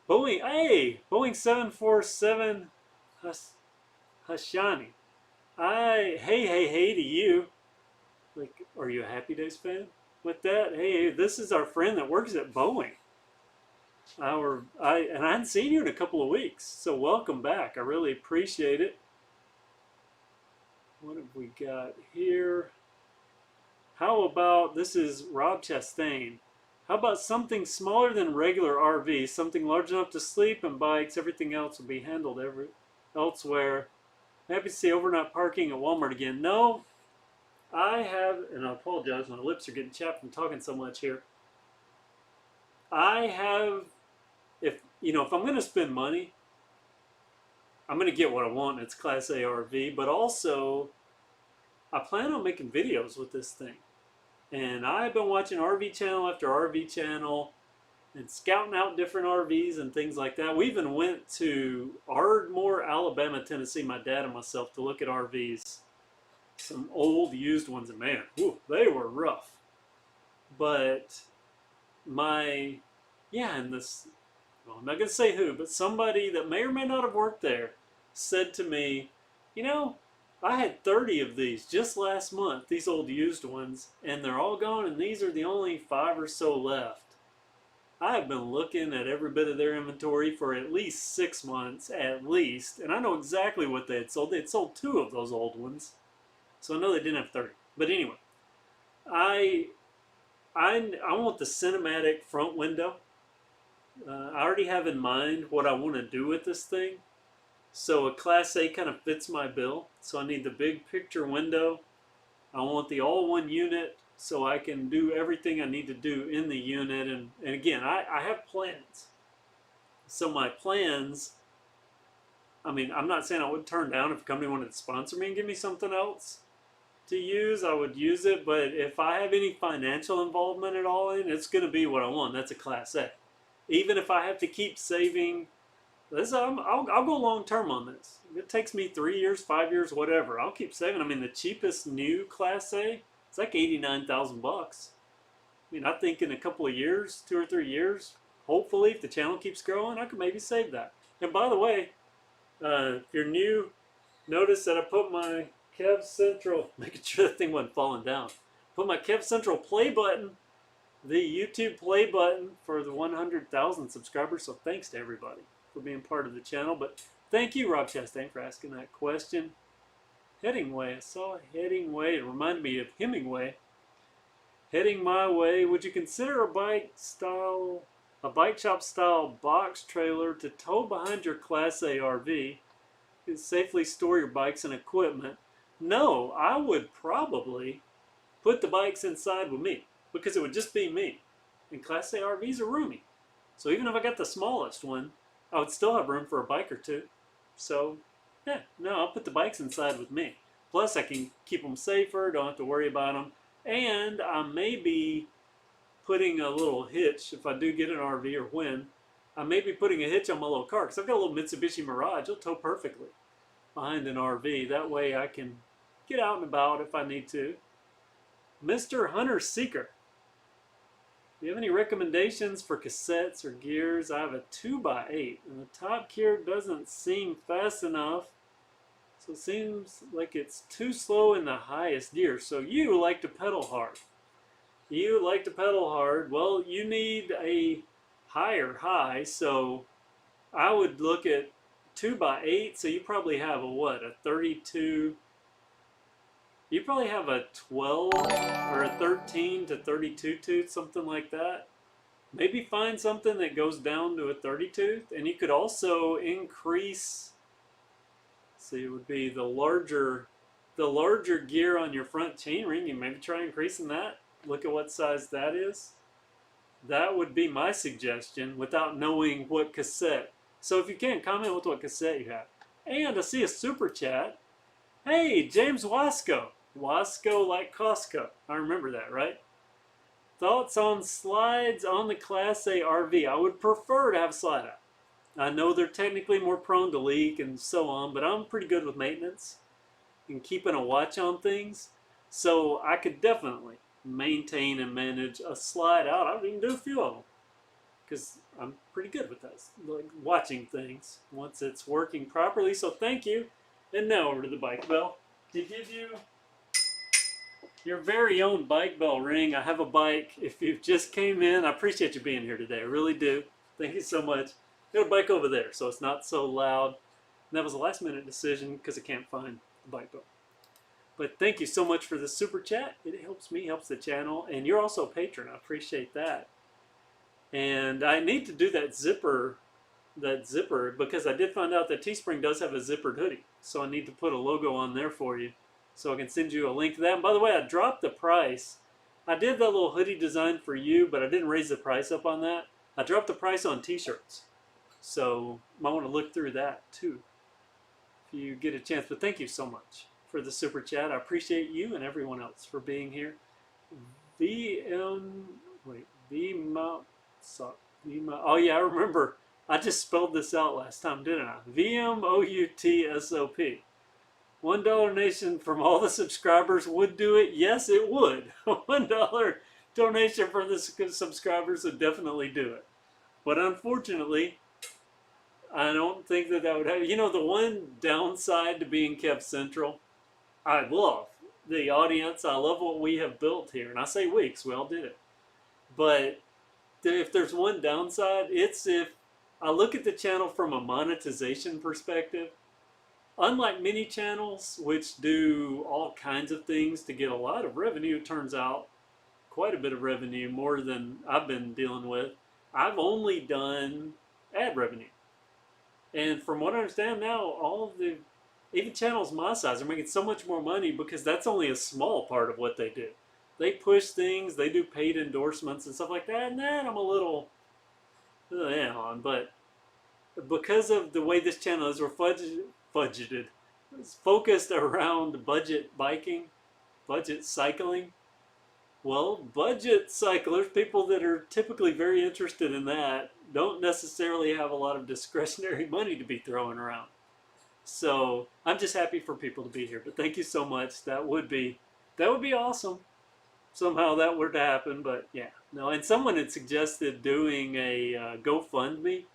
Boeing, hey! Boeing 747 Hashani. Hey to you. Like, are you a Happy Days fan? With that, hey, this is our friend that works at Boeing. And I hadn't seen you in a couple of weeks, so welcome back. I really appreciate it. What have we got here? How about, this is Rob Chastain. How about something smaller than regular RV, something large enough to sleep and bikes, everything else will be handled elsewhere. Happy to see overnight parking at Walmart again. No, I have, and I apologize, my lips are getting chapped from talking so much here. I have, if I'm going to spend money, I'm going to get what I want, and it's Class A RV, but also I plan on making videos with this thing. And I've been watching RV channel after RV channel and scouting out different RVs and things like that. We even went to Ardmore, Alabama, Tennessee, my dad and myself, to look at RVs. Some old used ones, and man, they were rough. But and this, well, I'm not going to say who, but somebody that may or may not have worked there said to me, I had 30 of these just last month, these old used ones, and they're all gone, and these are the only 5 or so left. I have been looking at every bit of their inventory for at least 6 months, at least, and I know exactly what they had sold. They had sold 2 of those old ones, so I know they didn't have 30. But anyway, I I want the cinematic front window. I already have in mind what I want to do with this thing. So a Class A kind of fits my bill. So I need the big picture window. I want the all-one unit so I can do everything I need to do in the unit. And again, I have plans. So my plans, I mean, I'm not saying I would turn down if a company wanted to sponsor me and give me something else to use, I would use it. But if I have any financial involvement at all in, it's going to be what I want. That's a Class A. Even if I have to keep saving, I'll go long term on this. If it takes me 3 years, 5 years, whatever, I'll keep saving. I mean, the cheapest new Class A, it's like $89,000. I mean, I think in a couple of years, 2 or 3 years, hopefully, if the channel keeps growing, I could maybe save that. And by the way, if you're new, notice that I put my KevCentral, making sure that thing wasn't falling down. Put my KevCentral play button, the YouTube play button for the 100,000 subscribers. So thanks to everybody for being part of the channel. But thank you, Rob Chastain, for asking that question. Headingway, I saw Headingway. It reminded me of Hemingway. Heading my way. Would you consider a bike shop style box trailer to tow behind your Class A RV? You can safely store your bikes and equipment. No, I would probably put the bikes inside with me because it would just be me. And Class A RVs are roomy. So even if I got the smallest one, I would still have room for a bike or two. So, yeah, no, I'll put the bikes inside with me. Plus, I can keep them safer, don't have to worry about them. And I may be putting a little hitch, if I do get an RV or when, I may be putting a hitch on my little car because I've got a little Mitsubishi Mirage. It'll tow perfectly behind an RV. That way I can get out and about if I need to. Mr. Hunter Seeker, do you have any recommendations for cassettes or gears? I have a 2x8 and the top gear doesn't seem fast enough. So it seems like it's too slow in the highest gear. So you like to pedal hard. You like to pedal hard. Well, you need a higher high. So I would look at 2x8. So you probably have a what? A 32. You probably have a 12 or a 13 to 32 tooth, something like that. Maybe find something that goes down to a 30 tooth. And you could also increase. See, it would be the larger gear on your front chainring. You maybe try increasing that. Look at what size that is. That would be my suggestion without knowing what cassette. So if you can, comment with what cassette you have. And I see a super chat. Hey, James Wasco. Wasco like Costco. I remember that, right? Thoughts on slides on the Class A RV? I would prefer to have slide out. I know they're technically more prone to leak and so on, but I'm pretty good with maintenance and keeping a watch on things. So I could definitely maintain and manage a slide out. I would even do a few of them because I'm pretty good with that, like watching things once it's working properly. So thank you. And now over to the bike bell to give you your very own bike bell ring. I have a bike. If you just came in, I appreciate you being here today. I really do. Thank you so much. Got a bike over there, so it's not so loud. And that was a last minute decision because I can't find the bike bell. But thank you so much for the super chat. It helps me, helps the channel. And you're also a patron. I appreciate that. And I need to do that zipper because I did find out that Teespring does have a zippered hoodie. So I need to put a logo on there for you so I can send you a link to that. And by the way, I dropped the price. I did that little hoodie design for you, but I didn't raise the price up on that. I dropped the price on t-shirts. So you might want to look through that too if you get a chance. But thank you so much for the super chat. I appreciate you and everyone else for being here. Oh yeah, I remember. I just spelled this out last time, didn't I? VMOUTSOP. $1 donation from all the subscribers would do it. Yes, it would. $1 donation from the subscribers would definitely do it. But unfortunately, I don't think that would happen. You know, the one downside to being KevCentral, I love the audience. I love what we have built here. And I say we because we all did it. But if there's one downside, it's if I look at the channel from a monetization perspective. Unlike many channels, which do all kinds of things to get a lot of revenue, it turns out quite a bit of revenue, more than I've been dealing with. I've only done ad revenue. And from what I understand now, all of the, even channels my size, are making so much more money because that's only a small part of what they do. They push things, they do paid endorsements and stuff like that, and that I'm a little on. But because of the way this channel is, we're budgeted. It's focused around budget biking, budget cycling. Well, budget cyclers, people that are typically very interested in that, don't necessarily have a lot of discretionary money to be throwing around. So I'm just happy for people to be here. But thank you so much. That would be awesome. Somehow that were to happen, but yeah, no. And someone had suggested doing a GoFundMe.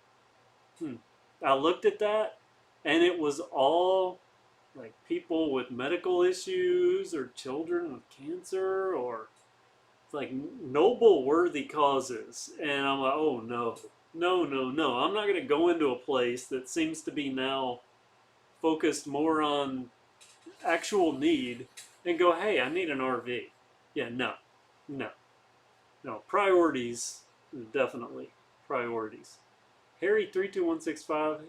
I looked at that, and it was all like people with medical issues or children with cancer or like noble, worthy causes. And I'm like, oh no, no, no, no. I'm not going to go into a place that seems to be now focused more on actual need and go, hey, I need an RV. Yeah, no, no, no. Priorities, definitely priorities. Harry32165.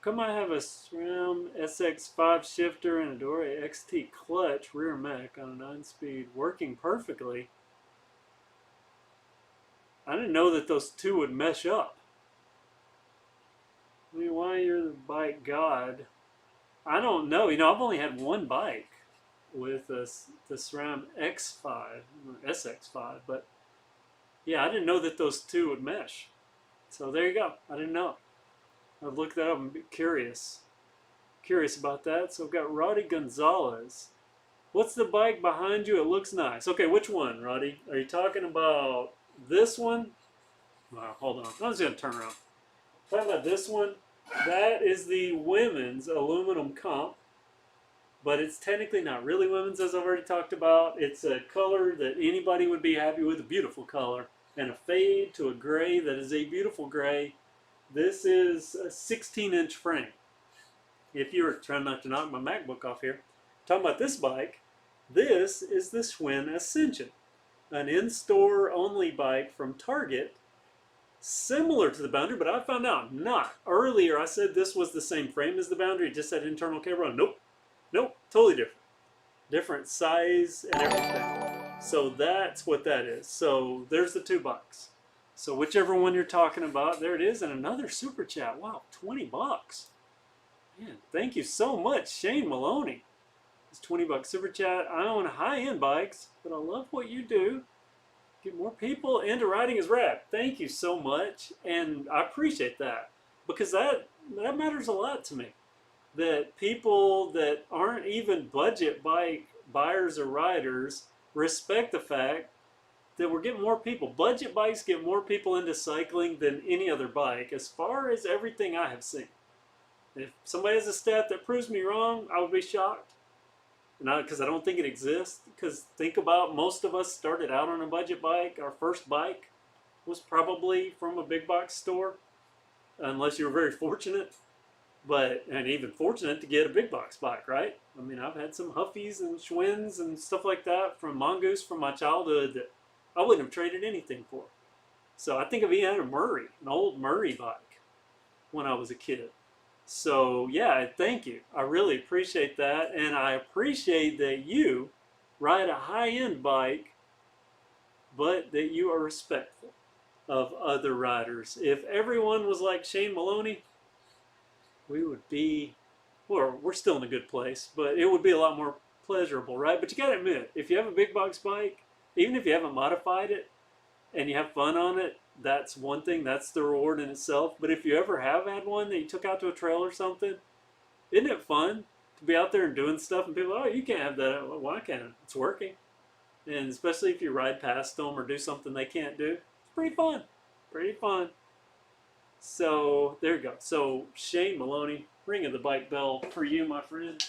Come I have a SRAM SX5 shifter and a Dora XT clutch rear mech on a 9-speed working perfectly. I didn't know that those two would mesh up. I mean, why you're the bike god? I don't know. I've only had one bike with the SRAM X5, or SX5, but yeah, I didn't know that those two would mesh. So there you go. I didn't know. I've looked that up and be curious about that. So I've got Roddy Gonzalez. What's the bike behind you? It looks nice. Okay, which one, Roddy? Are you talking about this one? Wow, hold on. I'm just going to turn around. Talking about this one? That is the women's aluminum comp, but it's technically not really women's, as I've already talked about. It's a color that anybody would be happy with, a beautiful color, and a fade to a gray that is a beautiful gray. This is a 16-inch frame. If you were trying not to knock my MacBook off here, talking about this bike, this is the Schwinn Ascension, an in-store only bike from Target, similar to the Boundary, but I found out not. Earlier I said this was the same frame as the Boundary, just had internal cable on. Nope, totally different. Different size and everything. So that's what that is. So there's the two bikes. So whichever one you're talking about, there it is. And another super chat. Wow, $20. Man, thank you so much, Shane Maloney. It's $20 super chat. I own high-end bikes, but I love what you do. Get more people into riding is rad. Thank you so much, and I appreciate that because that matters a lot to me. That people that aren't even budget bike buyers or riders respect the fact that we're getting more people. Budget bikes get more people into cycling than any other bike, as far as everything I have seen. If somebody has a stat that proves me wrong, I would be shocked. Not because I don't think it exists. Because think about, most of us started out on a budget bike. Our first bike was probably from a big box store, unless you were very fortunate. And even fortunate to get a big box bike, right? I mean, I've had some Huffies and Schwinns and stuff like that from Mongoose from my childhood that I wouldn't have traded anything for. So I think of even had a Murray, an old Murray bike when I was a kid. So yeah, thank you. I really appreciate that. And I appreciate that you ride a high-end bike, but that you are respectful of other riders. If everyone was like Shane Maloney, we would be, well, we're still in a good place, but it would be a lot more pleasurable, right? But you gotta admit, if you have a big box bike, even if you haven't modified it and you have fun on it, that's one thing, that's the reward in itself. But if you ever have had one that you took out to a trail or something, isn't it fun to be out there and doing stuff and people, oh, you can't have that. Well, why can't it? It's working. And especially if you ride past them or do something they can't do, it's pretty fun. Pretty fun. So there you go. So Shane Maloney, ringing the bike bell for you, my friend.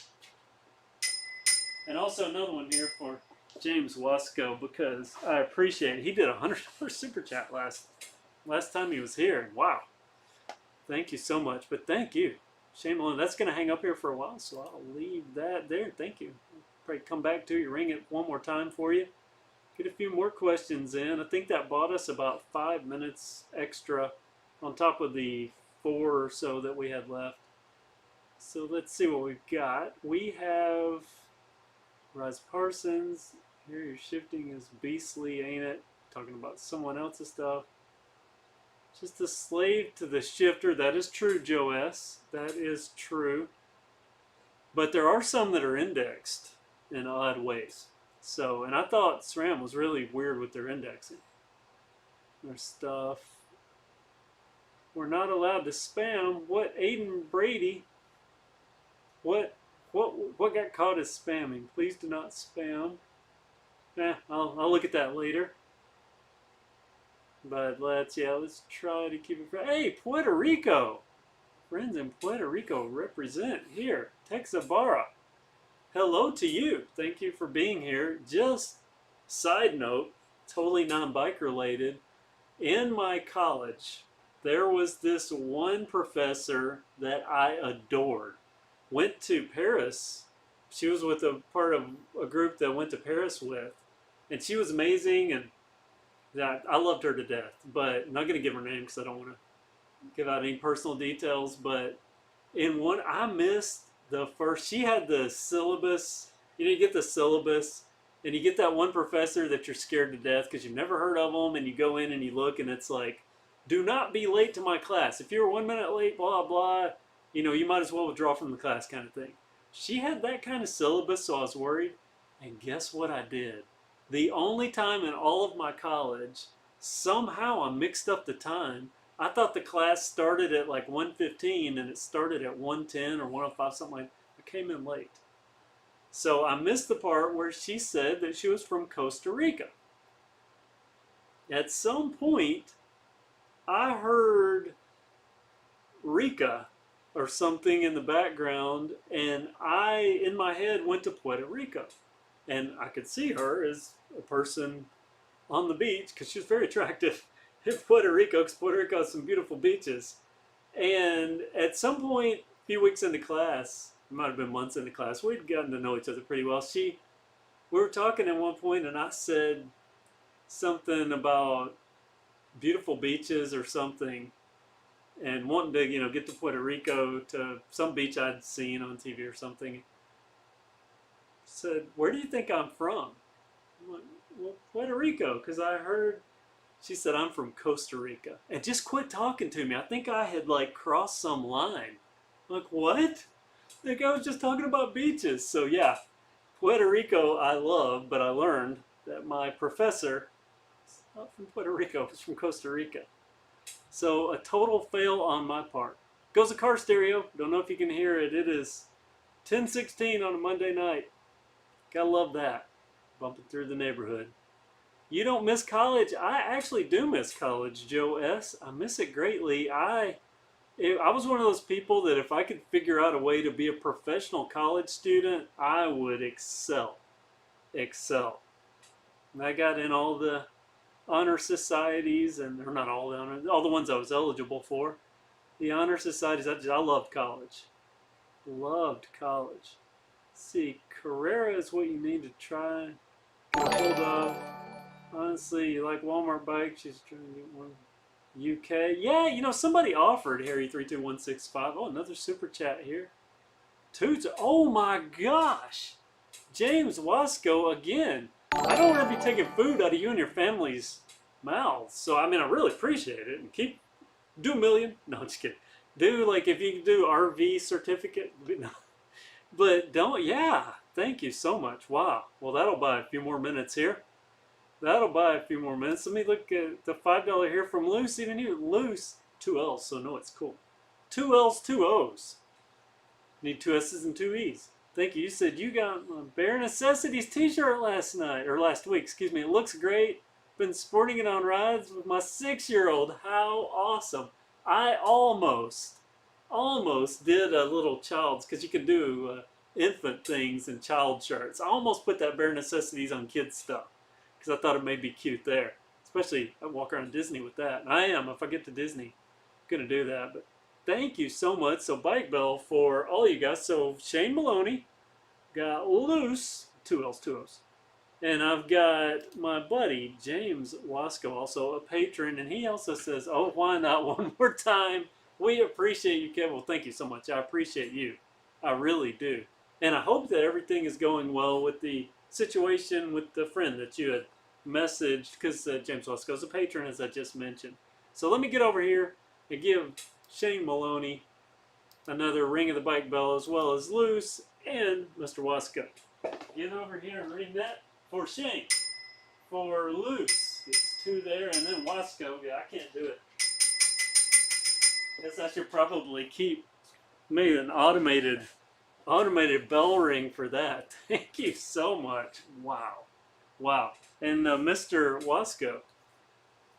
And also another one here for James Wasco, because I appreciate it. He did a $100 super chat last time he was here. Wow. Thank you so much. But thank you. Shame on that's going to hang up here for a while, so I'll leave that there. Thank you. Probably come back to you, ring it one more time for you. Get a few more questions in. I think that bought us about 5 minutes extra on top of the 4 or so that we had left. So let's see what we've got. We have Rise Parsons. Here your shifting is beastly, ain't it? Talking about someone else's stuff. Just a slave to the shifter. That is true, Joe S. That is true. But there are some that are indexed in odd ways. So, and I thought SRAM was really weird with their indexing. Their stuff. We're not allowed to spam. What, Aiden Brady? What got caught as spamming? Please do not spam. I'll look at that later. But let's try to keep it. Hey, Puerto Rico! Friends in Puerto Rico represent here. Texabara. Hello to you. Thank you for being here. Just side note, totally non-bike related. In my college, there was this one professor that I adored. Went to Paris. She was with a part of a group that went to Paris with. And she was amazing, and I loved her to death. But I'm not going to give her name because I don't want to give out any personal details. But in one, I missed the first. She had the syllabus. You get the syllabus, and you get that one professor that you're scared to death because you've never heard of them, and you go in and you look, and it's like, do not be late to my class. If you're 1 minute late, blah, blah, you might as well withdraw from the class kind of thing. She had that kind of syllabus, so I was worried. And guess what I did? The only time in all of my college, somehow I mixed up the time. I thought the class started at like 1:15 and it started at 1:10 or 1:05, something like that. I came in late. So I missed the part where she said that she was from Costa Rica. At some point, I heard Rica or something in the background, and I, in my head, went to Puerto Rico. And I could see her as a person on the beach, because she was very attractive in Puerto Rico, because Puerto Rico has some beautiful beaches. And at some point, a few weeks into class, it might have been months into class, we'd gotten to know each other pretty well. We were talking at one point, and I said something about beautiful beaches or something, and wanting to, get to Puerto Rico, to some beach I'd seen on TV or something. Said, where do you think I'm from? I went, well, Puerto Rico, because I heard. She said, I'm from Costa Rica. And just quit talking to me. I think I had crossed some line. I'm like, what? I think I was just talking about beaches. So yeah, Puerto Rico I love, but I learned that my professor is not from Puerto Rico, he's from Costa Rica. So a total fail on my part. Goes a car stereo. Don't know if you can hear it. It is 10:16 on a Monday night. Gotta love that. Bumping through the neighborhood. You don't miss college? I actually do miss college, Joe S. I miss it greatly. I was one of those people that if I could figure out a way to be a professional college student, I would excel. Excel. And I got in all the honor societies, and they're not all the honor, all the ones I was eligible for. The honor societies, I loved college. Loved college. Let's see, Carrera is what you need to try. Get a hold of. Honestly, you like Walmart bikes? She's trying to get one. UK. Yeah, somebody offered Harry32165. Oh, another super chat here. Oh my gosh. James Wasco again. I don't want to be taking food out of you and your family's mouths. So, I really appreciate it. And do $1 million. No, I'm just kidding. If you can do RV certificate. No. But thank you so much. Wow. Well, that'll buy a few more minutes here. That'll buy a few more minutes. Let me look at the $5 here from Loose. Even you, Loose, 2 L's, so no, it's cool. 2 L's, 2 O's. Need 2 S's and 2 E's. Thank you. You said you got my Bare Necessities t-shirt last week, excuse me. It looks great. Been sporting it on rides with my 6-year-old. How awesome. I almost did a little child's, because you can do infant things and child shirts. I almost put that bare necessities on kids stuff because I thought it may be cute there. Especially I walk around Disney with that. And I am, if I get to Disney, I'm gonna do that. But thank you so much. So Bike Bell for all you guys. So Shane Maloney got Loose, two L's, two O's. And I've got my buddy James Wasco, also a patron, and he also says, "Oh, why not one more time? We appreciate you, Kevin." Well, thank you so much. I appreciate you. I really do. And I hope that everything is going well with the situation with the friend that you had messaged, because James Wasco is a patron, as I just mentioned. So let me get over here and give Shane Maloney another ring of the bike bell, as well as Loose and Mr. Wasco. Get over here and ring that for Shane. For Loose, it's two there, and then Wasco. Yeah, I can't do it. Guess I should probably keep maybe an automated bell ring for that. Thank you so much. Wow. Wow. And Mr. Wasco,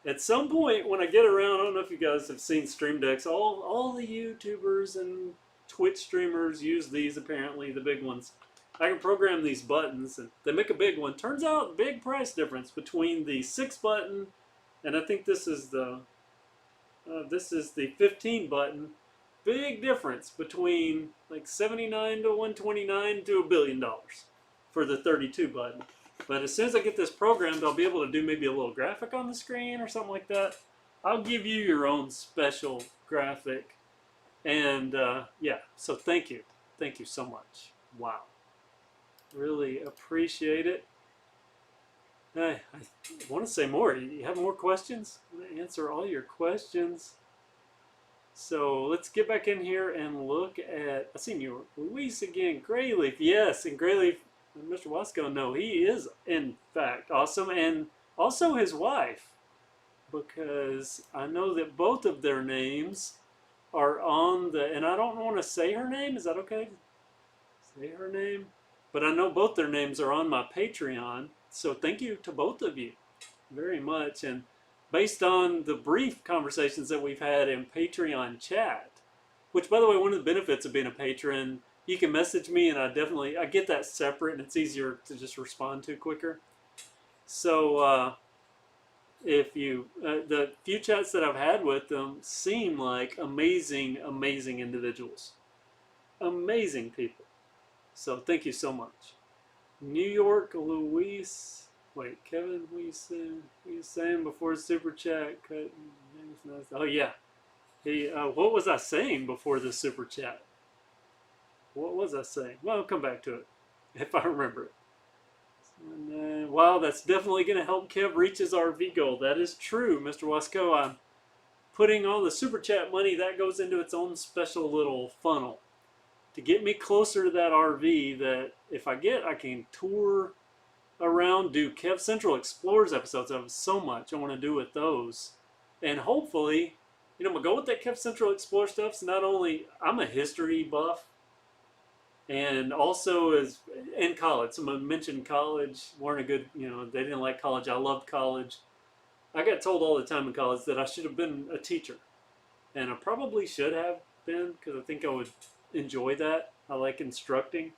at some point when I get around, I don't know if you guys have seen Stream Decks, all the YouTubers and Twitch streamers use these, apparently, the big ones. I can program these buttons, and they make a big one. Turns out, big price difference between the 6 button, and I think this is the 15 button. Big difference between like 79 to 129 to $1 billion for the 32 button. But as soon as I get this programmed, I'll be able to do maybe a little graphic on the screen or something like that. I'll give you your own special graphic. And yeah, so thank you. Thank you so much. Wow. Really appreciate it. I want to say more. You have more questions? I want to answer all your questions. So let's get back in here and look at, I seen you, Luis again, Grayleaf. Yes, and Grayleaf, Mr. Wasco, no, he is in fact awesome. And also his wife, because I know that both of their names are on the, and I don't want to say her name, is that okay? Say her name? But I know both their names are on my Patreon, so thank you to both of you very much. And based on the brief conversations that we've had in Patreon chat, which, by the way, one of the benefits of being a patron, you can message me, and I get that separate, and it's easier to just respond to quicker. So if you, the few chats that I've had with them seem like amazing, amazing individuals, amazing people. So thank you so much. New York, Luis. Wait, Kevin, what you saying before super chat? Oh yeah. What was I saying before the super chat? What was I saying? Well, I'll come back to it if I remember it. And then, wow, that's definitely going to help Kev reach his RV goal. That is true, Mr. Wasco. I'm putting all the super chat money that goes into its own special little funnel to get me closer to that RV that if I get, I can tour around, do KevCentral Explorers episodes. I have so much I want to do with those. And hopefully, you know, my goal with that KevCentral Explorer stuff is not only, I'm a history buff, and also as in college, someone mentioned college, weren't a good, you know, they didn't like college. I loved college. I got told all the time in college that I should have been a teacher. And I probably should have been, because I think I would enjoy that. I like instructing.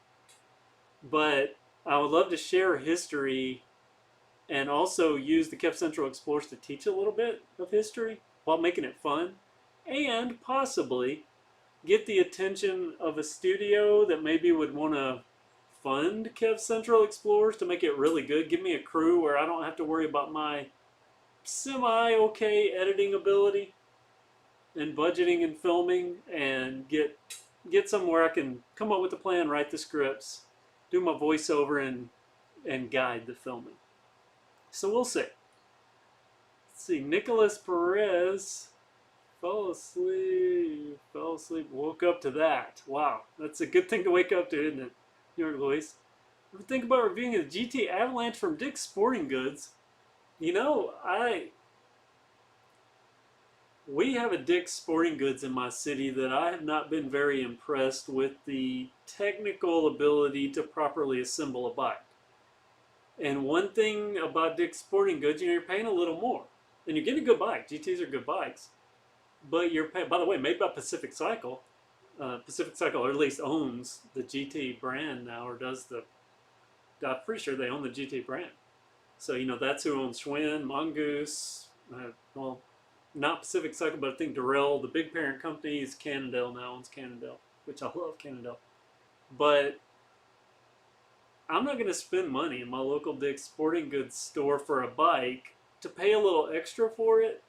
But I would love to share history and also use the KevCentral Explorers to teach a little bit of history while making it fun, and possibly get the attention of a studio that maybe would want to fund KevCentral Explorers to make it really good. Give me a crew where I don't have to worry about my semi-okay editing ability and budgeting and filming, and get somewhere I can come up with a plan, write the scripts, do my voiceover, and guide the filming. So we'll see. Let's see, Nicholas Perez fell asleep, woke up to that. Wow, that's a good thing to wake up to, isn't it? New York Luis. Ever think about reviewing a GT Avalanche from Dick's Sporting Goods? You know, we have a Dick's Sporting Goods in my city that I have not been very impressed with the technical ability to properly assemble a bike. And one thing about Dick's Sporting Goods, you know, you're paying a little more. And you're getting a good bike. GTs are good bikes. But you're paying, by the way, made by Pacific Cycle. Pacific Cycle, or at least owns the GT brand now, or does the. I'm pretty sure they own the GT brand. So that's who owns Schwinn, Mongoose. Well, not Pacific Cycle, but I think Durrell, the big parent company, is Cannondale now, owns Cannondale, which I love Cannondale. But I'm not going to spend money in my local Dick's Sporting Goods store for a bike to pay a little extra for it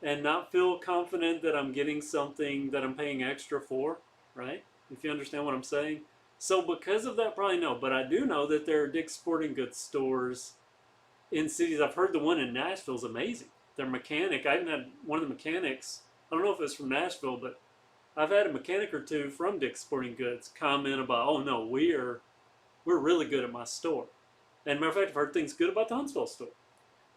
and not feel confident that I'm getting something that I'm paying extra for, right? If you understand what I'm saying. So because of that, probably no. But I do know that there are Dick's Sporting Goods stores in cities. I've heard the one in Nashville is amazing. Their mechanic, I even had one of the mechanics, I don't know if it's from Nashville, but I've had a mechanic or two from Dick's Sporting Goods comment about, oh no, we're really good at my store. And matter of fact, I've heard things good about the Huntsville store.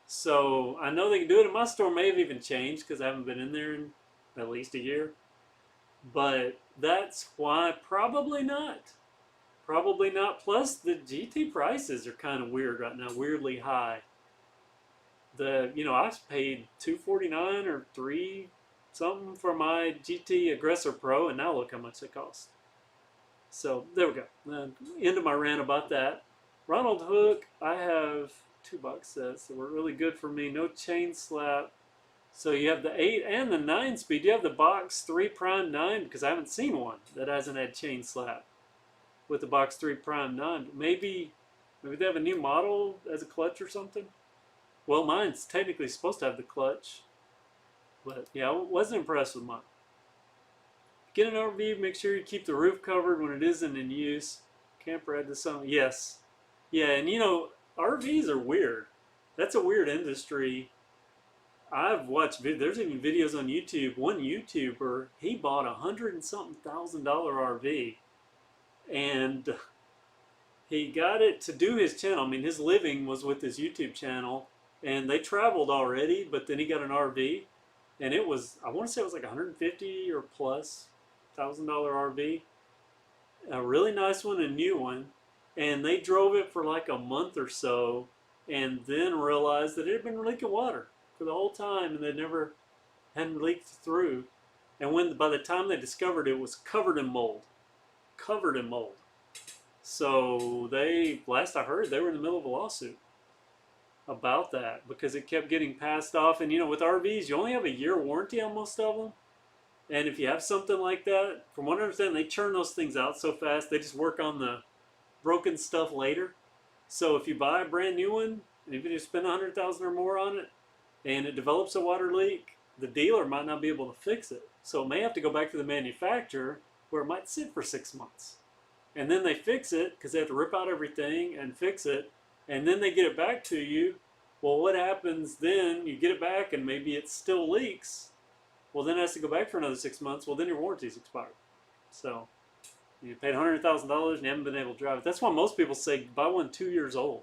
So I know they can do it in my store. May have even changed because I haven't been in there in at least a year. But that's why probably not. Probably not. Plus the GT prices are kind of weird right now, weirdly high. I paid $249 or $3 something for my GT Aggressor Pro, and now look how much it costs. So there we go. End of my rant about that. Ronald Hook, I have 2 box sets that were really good for me. No chain slap. So you have the 8 and the 9 speed. You have the box 3 Prime 9 because I haven't seen one that hasn't had chain slap with the box 3 Prime 9. But maybe they have a new model as a clutch or something. Well, mine's technically supposed to have the clutch. But yeah, I wasn't impressed with mine. Get an RV, make sure you keep the roof covered when it isn't in use. Camper add to some. Yes. Yeah, and RVs are weird. That's a weird industry. I've watched, there's even videos on YouTube. One YouTuber, he bought $100 and something thousand RV. And he got it to do his channel. I mean, his living was with his YouTube channel. And they traveled already, but then he got an RV. And it was, I want to say it was like $150 or plus $1,000 RV. A really nice one, a new one. And they drove it for like a month or so and then realized that it had been leaking water for the whole time and they hadn't leaked through. And by the time they discovered it was covered in mold. Covered in mold. So last I heard, they were in the middle of a lawsuit about that because it kept getting passed off. And with RVs, you only have a year warranty on most of them. And if you have something like that, from what I understand, they churn those things out so fast, they just work on the broken stuff later. So if you buy a brand new one, and if you spend $100,000 or more on it, and it develops a water leak, the dealer might not be able to fix it. So it may have to go back to the manufacturer where it might sit for 6 months. And then they fix it because they have to rip out everything and fix it. And then they get it back to you. Well, what happens then? You get it back and maybe it still leaks. Well, then it has to go back for another 6 months. Well, then your warranty's expired. So you paid $100,000 and you haven't been able to drive it. That's why most people say buy one 2 years old.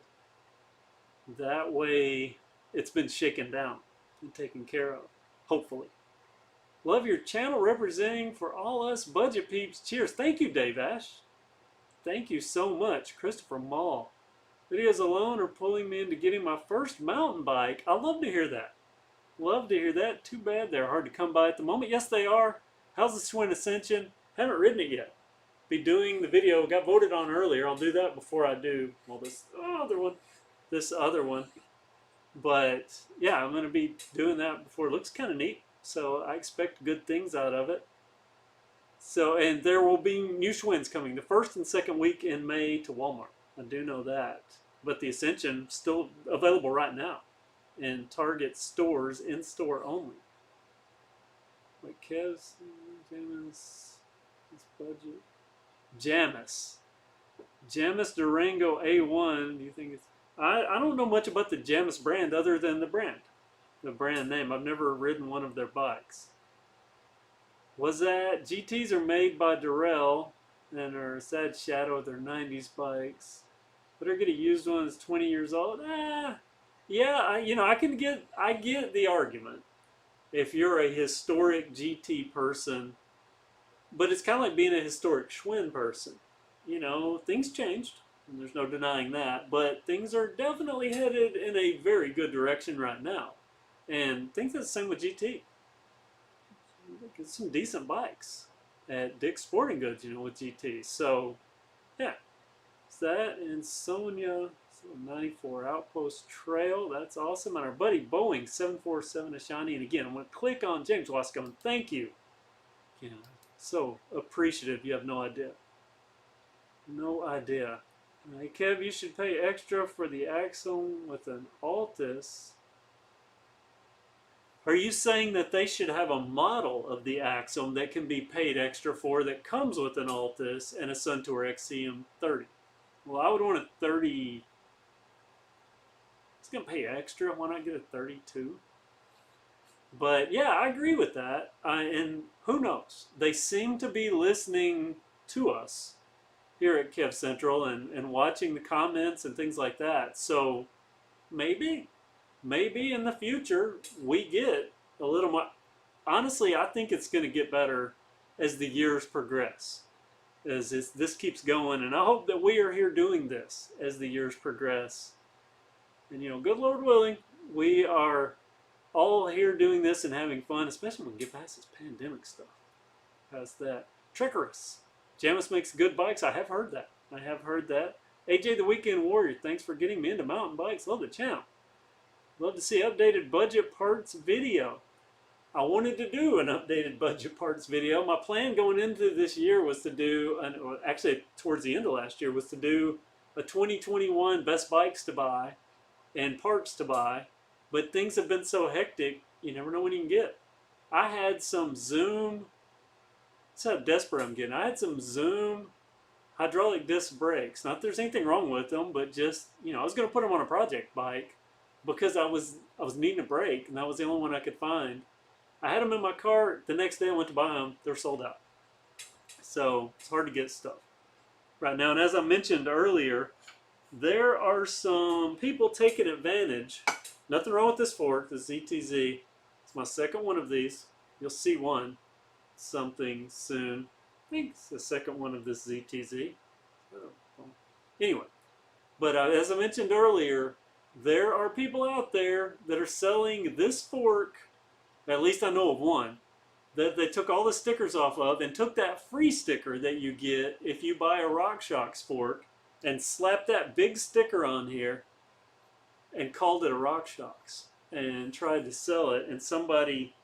That way it's been shaken down and taken care of, hopefully. Love your channel representing for all us budget peeps. Cheers. Thank you, Dave Ash. Thank you so much, Christopher Mall. Videos alone are pulling me into getting my first mountain bike. I love to hear that. Love to hear that. Too bad they're hard to come by at the moment. Yes, they are. How's the Schwinn Ascension? Haven't ridden it yet. Be doing the video. Got voted on earlier. I'll do that before I do, well, this other one. But yeah, I'm going to be doing that before. It looks kind of neat. So I expect good things out of it. So, and there will be new Schwinns coming the first and second week in May to Walmart. I do know that. But the Ascension still available right now in Target stores, in store only. Like Kev's, Jamis, this budget. Jamis Durango A1. Do you think it's? I don't know much about the Jamis brand other than the brand name. I've never ridden one of their bikes. Was that GTs are made by Durrell and are a sad shadow of their 90s bikes. But are get a used one that's 20 years old? Yeah, I get the argument if you're a historic GT person, but it's kind of like being a historic Schwinn person. Things changed, and there's no denying that, but things are definitely headed in a very good direction right now. And I think that's the same with GT. It's some decent bikes. at Dick's Sporting Goods, you know, with GT. So, yeah, it's that and Sonia, so 94 Outpost Trail. That's awesome. And our buddy Boeing 747 Ashani. And again, I'm going to click on James Wasco and thank you. You know, so appreciative. You have no idea. No idea. Hey, Kev, you should pay extra for the Axum with an Altus. Are you saying that they should have a model of the Axum that can be paid extra for that comes with an Altus and a Suntour XCM30? Well, I would want a 30. It's going to pay extra. Why not get a 32? But yeah, I agree with that. And who knows? They seem to be listening to us here at KevCentral and watching the comments and things like that. So maybe in the future we get a little more. Honestly, I think it's going to get better as the years progress, as this keeps going. And I hope that we are here doing this as the years progress. And, you know, good Lord willing, we are all here doing this and having fun, especially when we get past this pandemic stuff. Past that. Treacherous. Jamis makes good bikes. I have heard that. AJ the Weekend Warrior, thanks for getting me into mountain bikes. Love the channel. Love to see updated budget parts video. I wanted to do an updated budget parts video. My plan going into this year was to do, actually towards the end of last year, was to do a 2021 best bikes to buy and parts to buy. But things have been so hectic, you never know when you can get. I had some Zoom. That's how desperate I'm getting. I had some Zoom hydraulic disc brakes. Not that there's anything wrong with them, but just, you know, I was going to put them on a project bike because I was needing a brake, and that was the only one I could find. I had them in my car. The next day I went to buy them. They're sold out. So it's hard to get stuff right now. And as I mentioned earlier, there are some people taking advantage. Nothing wrong with this fork, the ZTZ. It's my second one of these. You'll see one something soon. I think it's the second one of this ZTZ. Anyway, but as I mentioned earlier, there are people out there that are selling this fork, at least I know of one, that they took all the stickers off of and took that free sticker that you get if you buy a RockShox fork and slapped that big sticker on here and called it a RockShox and tried to sell it, and somebody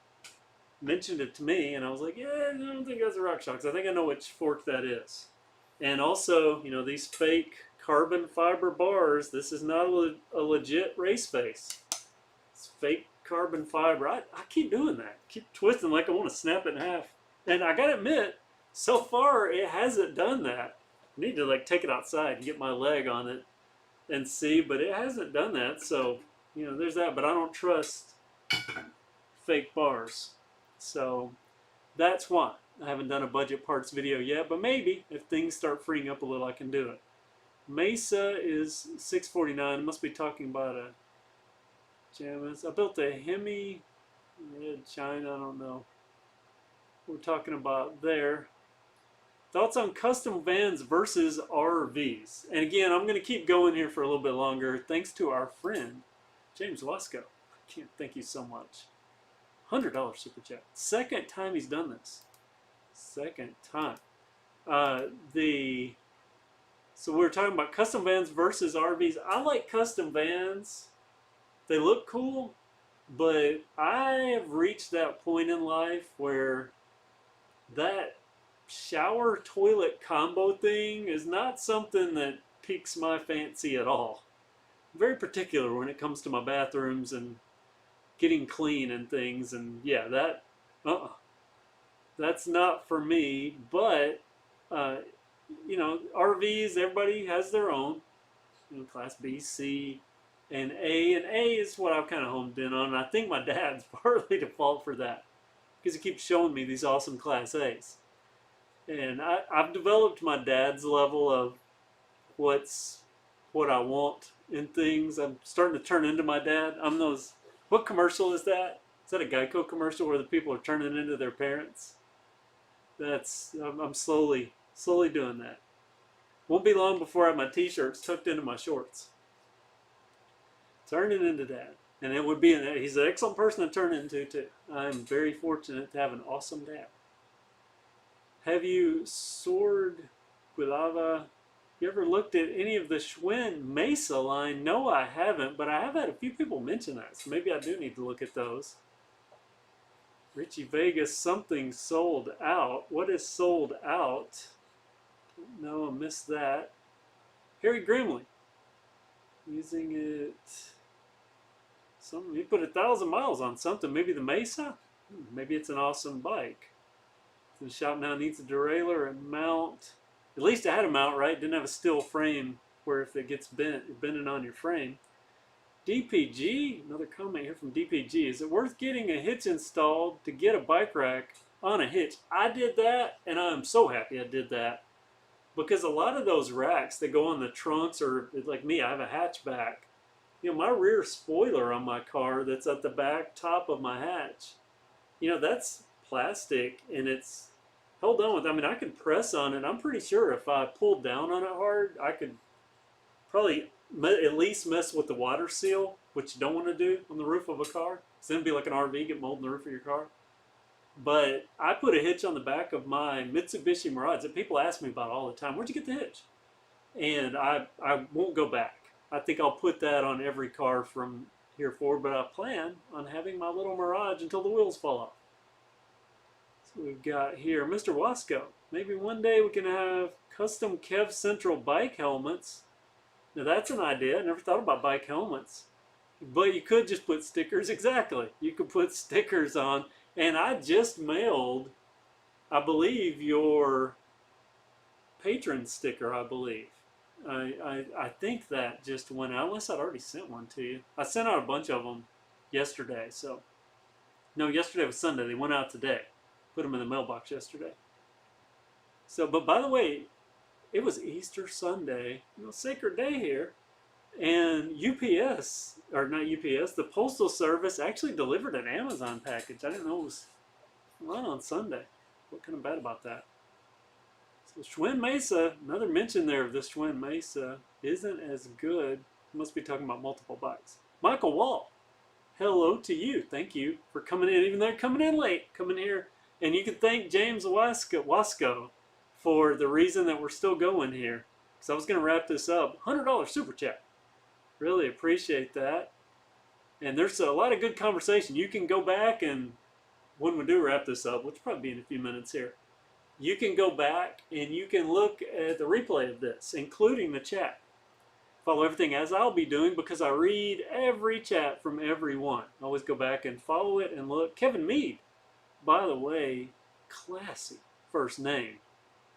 mentioned it to me, and I was like, yeah, I don't think that's a RockShox. I think I know which fork that is. And also, you know, these fake carbon fiber bars, this is not a legit race face. It's fake carbon fiber. I keep doing that. Keep twisting like I want to snap it in half. And I gotta admit, so far it hasn't done that. I need to like take it outside and get my leg on it and see, but it hasn't done that. So, you know, there's that. But I don't trust fake bars. So that's why I haven't done a budget parts video yet, but maybe if things start freeing up a little, I can do it. Mesa is 649. I must be talking about a Jamis. I built a Hemi Red China. I don't know what we're talking about there. Thoughts on custom vans versus RVs. And again, I'm going to keep going here for a little bit longer. Thanks to our friend, James Wasco. I can't thank you so much. $100 super chat. Second time he's done this. Second time. So we were talking about custom vans versus RVs. I like custom vans. They look cool, but I have reached that point in life where that shower toilet combo thing is not something that piques my fancy at all. I'm very particular when it comes to my bathrooms and getting clean and things, and yeah, that's not for me. But you know, RVs, everybody has their own, you know, class B, C, and A is what I've kind of homed in on, and I think my dad's partly to fault for that because he keeps showing me these awesome class A's, and I've developed my dad's level of what I want in things. I'm starting to turn into my dad. I'm those. What commercial is that? Is that a Geico commercial where the people are turning into their parents? I'm slowly doing that. Won't be long before I have my t-shirts tucked into my shorts. Turning into that. And it would be, he's an excellent person to turn into too. I'm very fortunate to have an awesome dad. Have you soared Guilava? You ever looked at any of the Schwinn Mesa line? No, I haven't, but I have had a few people mention that, so maybe I do need to look at those. Richie Vegas, something sold out. What is sold out? No, I missed that. Harry Grimley, using it. You put 1,000 miles on something. Maybe the Mesa? Maybe it's an awesome bike. The shop now needs a derailleur and mount. At least it had a mount, right? Didn't have a steel frame where if it gets bent, you're bending on your frame. DPG, another comment here from DPG. Is it worth getting a hitch installed to get a bike rack on a hitch? I did that, and I'm so happy I did that. Because a lot of those racks that go on the trunks, or like me, I have a hatchback. You know, my rear spoiler on my car that's at the back top of my hatch, you know, that's plastic, and it's held on with, I mean, I can press on it. I'm pretty sure if I pulled down on it hard, I could probably at least mess with the water seal, which you don't want to do on the roof of a car. So then it'd be like an RV, get mold in the roof of your car. But I put a hitch on the back of my Mitsubishi Mirage that people ask me about all the time. Where'd you get the hitch? And I won't go back. I think I'll put that on every car from here forward, but I plan on having my little Mirage until the wheels fall off. So we've got here Mr. Wasco. Maybe one day we can have custom KevCentral bike helmets. Now that's an idea. I never thought about bike helmets. But you could just put stickers, exactly. You could put stickers on. And I just mailed, I believe, your patron sticker, I believe. I think that just went out, unless I'd already sent one to you. I sent out a bunch of them yesterday. So, no, yesterday was Sunday. They went out today. Put them in the mailbox yesterday. So, but by the way, it was Easter Sunday, you know, sacred day here. And UPS, or not UPS, the Postal Service actually delivered an Amazon package. I didn't know it was run on Sunday. What kind of bad about that? So Schwinn Mesa, another mention there of this Schwinn Mesa, isn't as good. Must be talking about multiple bikes. Michael Wall, hello to you. Thank you for coming in, even though you're coming in late, coming here. And you can thank James Wasco for the reason that we're still going here. Because I was going to wrap this up. $100 super chat. Really appreciate that. And there's a lot of good conversation. You can go back and when we do wrap this up, which will probably be in a few minutes here, you can go back and you can look at the replay of this, including the chat. Follow everything as I'll be doing because I read every chat from everyone. Always go back and follow it and look. Kevin Mead, by the way, classy first name,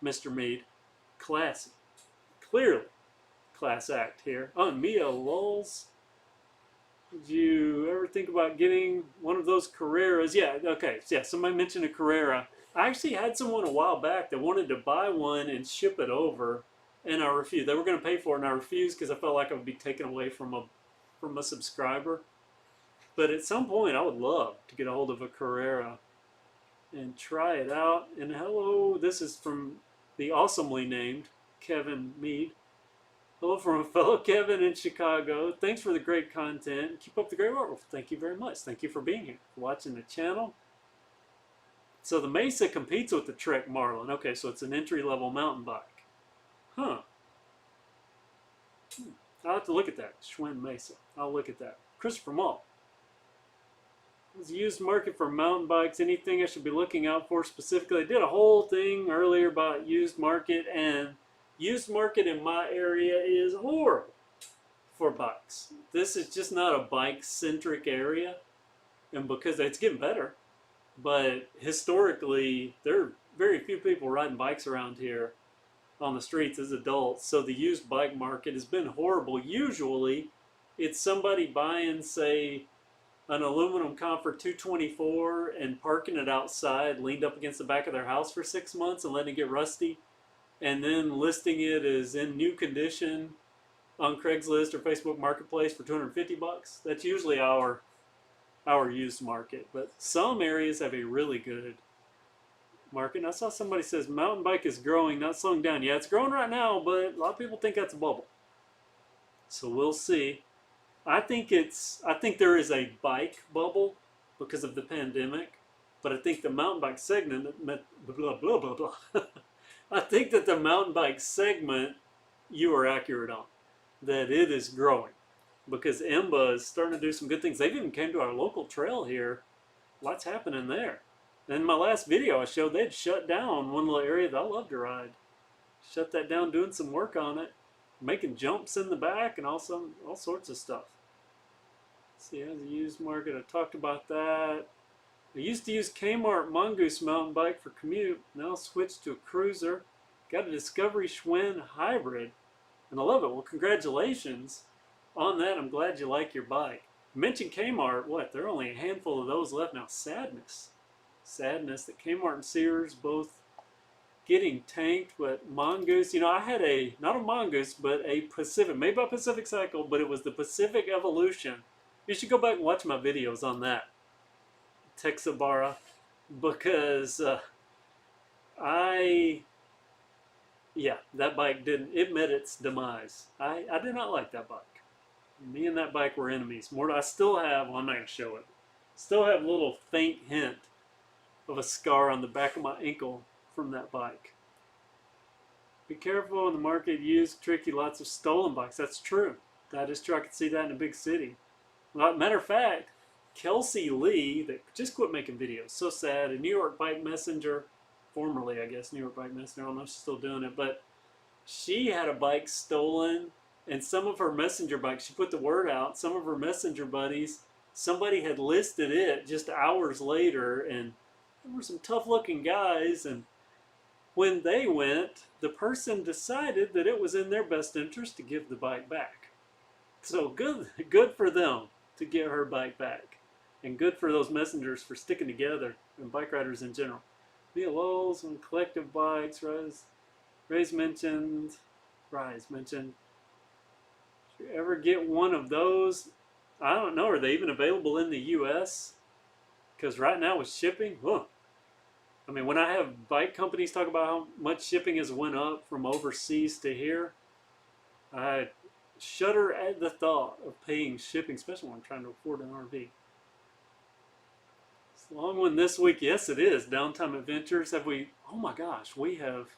Mr. Mead. Classy. Clearly. Class act here. Oh, Mia Lulz. Did you ever think about getting one of those Carreras? Yeah, okay. Yeah, somebody mentioned a Carrera. I actually had someone a while back that wanted to buy one and ship it over, and I refused. They were going to pay for it, and I refused because I felt like I would be taken away from a subscriber. But at some point, I would love to get a hold of a Carrera and try it out. And hello, this is from the awesomely named Kevin Mead. Hello from a fellow Kevin in Chicago. Thanks for the great content. Keep up the great work. Well, thank you very much. Thank you for being here, for watching the channel. So the Mesa competes with the Trek Marlin. Okay, so it's an entry-level mountain bike. Huh. I'll have to look at that. Schwinn Mesa. I'll look at that. Christopher Mall. Is the used market for mountain bikes anything I should be looking out for specifically? I did a whole thing earlier about used market, and used market in my area is horrible for bikes. This is just not a bike-centric area, and because it's getting better, but historically there are very few people riding bikes around here on the streets as adults, so the used bike market has been horrible. Usually it's somebody buying, say, an aluminum Comfort 224 and parking it outside, leaned up against the back of their house for 6 months and letting it get rusty, and then listing it as in new condition on Craigslist or Facebook Marketplace for $250. That's usually our used market. But some areas have a really good market. And I saw somebody says mountain bike is growing, not slowing down. Yeah, it's growing right now, but a lot of people think that's a bubble. So we'll see. I think there is a bike bubble because of the pandemic, But I think the mountain bike segment, blah, blah, blah, blah. I think that the mountain bike segment, you are accurate on, that it is growing. Because IMBA is starting to do some good things. They've even came to our local trail here. Lots happening there. In my last video I showed they'd shut down one little area that I love to ride. Shut that down doing some work on it. Making jumps in the back and all sorts of stuff. Let's see, how's the used market? I talked about that. I used to use Kmart Mongoose mountain bike for commute. Now switched to a cruiser. Got a Discovery Schwinn hybrid. And I love it. Well, congratulations on that. I'm glad you like your bike. You mentioned Kmart. What? There are only a handful of those left now. Sadness. Sadness that Kmart and Sears both getting tanked. But Mongoose, you know, I had not a Mongoose, but a Pacific, made by Pacific Cycle, but it was the Pacific Evolution. You should go back and watch my videos on that. Texabara, because that bike it met its demise. I did not like that bike. Me and that bike were enemies. I still have, well, I'm not going to show it, still have a little faint hint of a scar on the back of my ankle from that bike. Be careful in the market, used, tricky, lots of stolen bikes. That's true. That is true. I could see that in a big city. Matter of fact, Kelsey Lee, that just quit making videos. So sad. A New York Bike Messenger, formerly, I guess, New York Bike Messenger. I don't know if she's still doing it, but she had a bike stolen, and some of her messenger bikes, she put the word out, some of her messenger buddies, somebody had listed it just hours later, and there were some tough-looking guys, and when they went, the person decided that it was in their best interest to give the bike back. So good for them to get her bike back. And good for those messengers for sticking together, and bike riders in general. VLOs and collective bikes, Rise mentioned. If you ever get one of those, I don't know, are they even available in the US? Because right now with shipping, I mean, when I have bike companies talk about how much shipping has went up from overseas to here, I shudder at the thought of paying shipping, especially when I'm trying to afford an RV. It's a long one this week. Yes, it is. Downtime Adventures. Oh my gosh, we have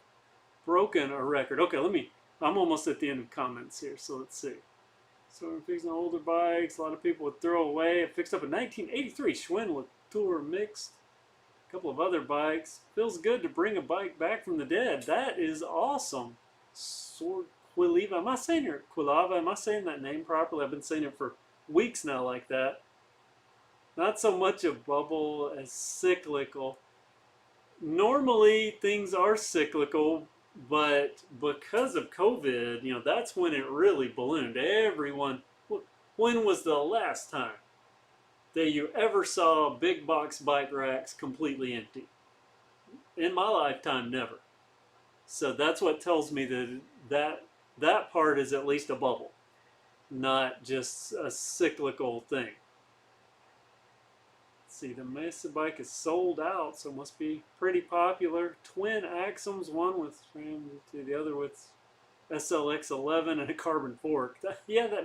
broken a record. Okay, I'm almost at the end of comments here, so let's see. So we're fixing older bikes. A lot of people would throw away. I fixed up a 1983 Schwinn with Tour mixed. A couple of other bikes. Feels good to bring a bike back from the dead. That is awesome. Quiliva. Am I saying it? Quilava? Am I saying that name properly? I've been saying it for weeks now like that. Not so much a bubble as cyclical. Normally things are cyclical, but because of COVID, you know, that's when it really ballooned. Everyone, when was the last time that you ever saw big box bike racks completely empty? In my lifetime, never. So that's what tells me that part is at least a bubble, not just a cyclical thing. Let's see, the Mesa bike is sold out, so it must be pretty popular. Twin Axums, one with the other with SLX11 and a carbon fork.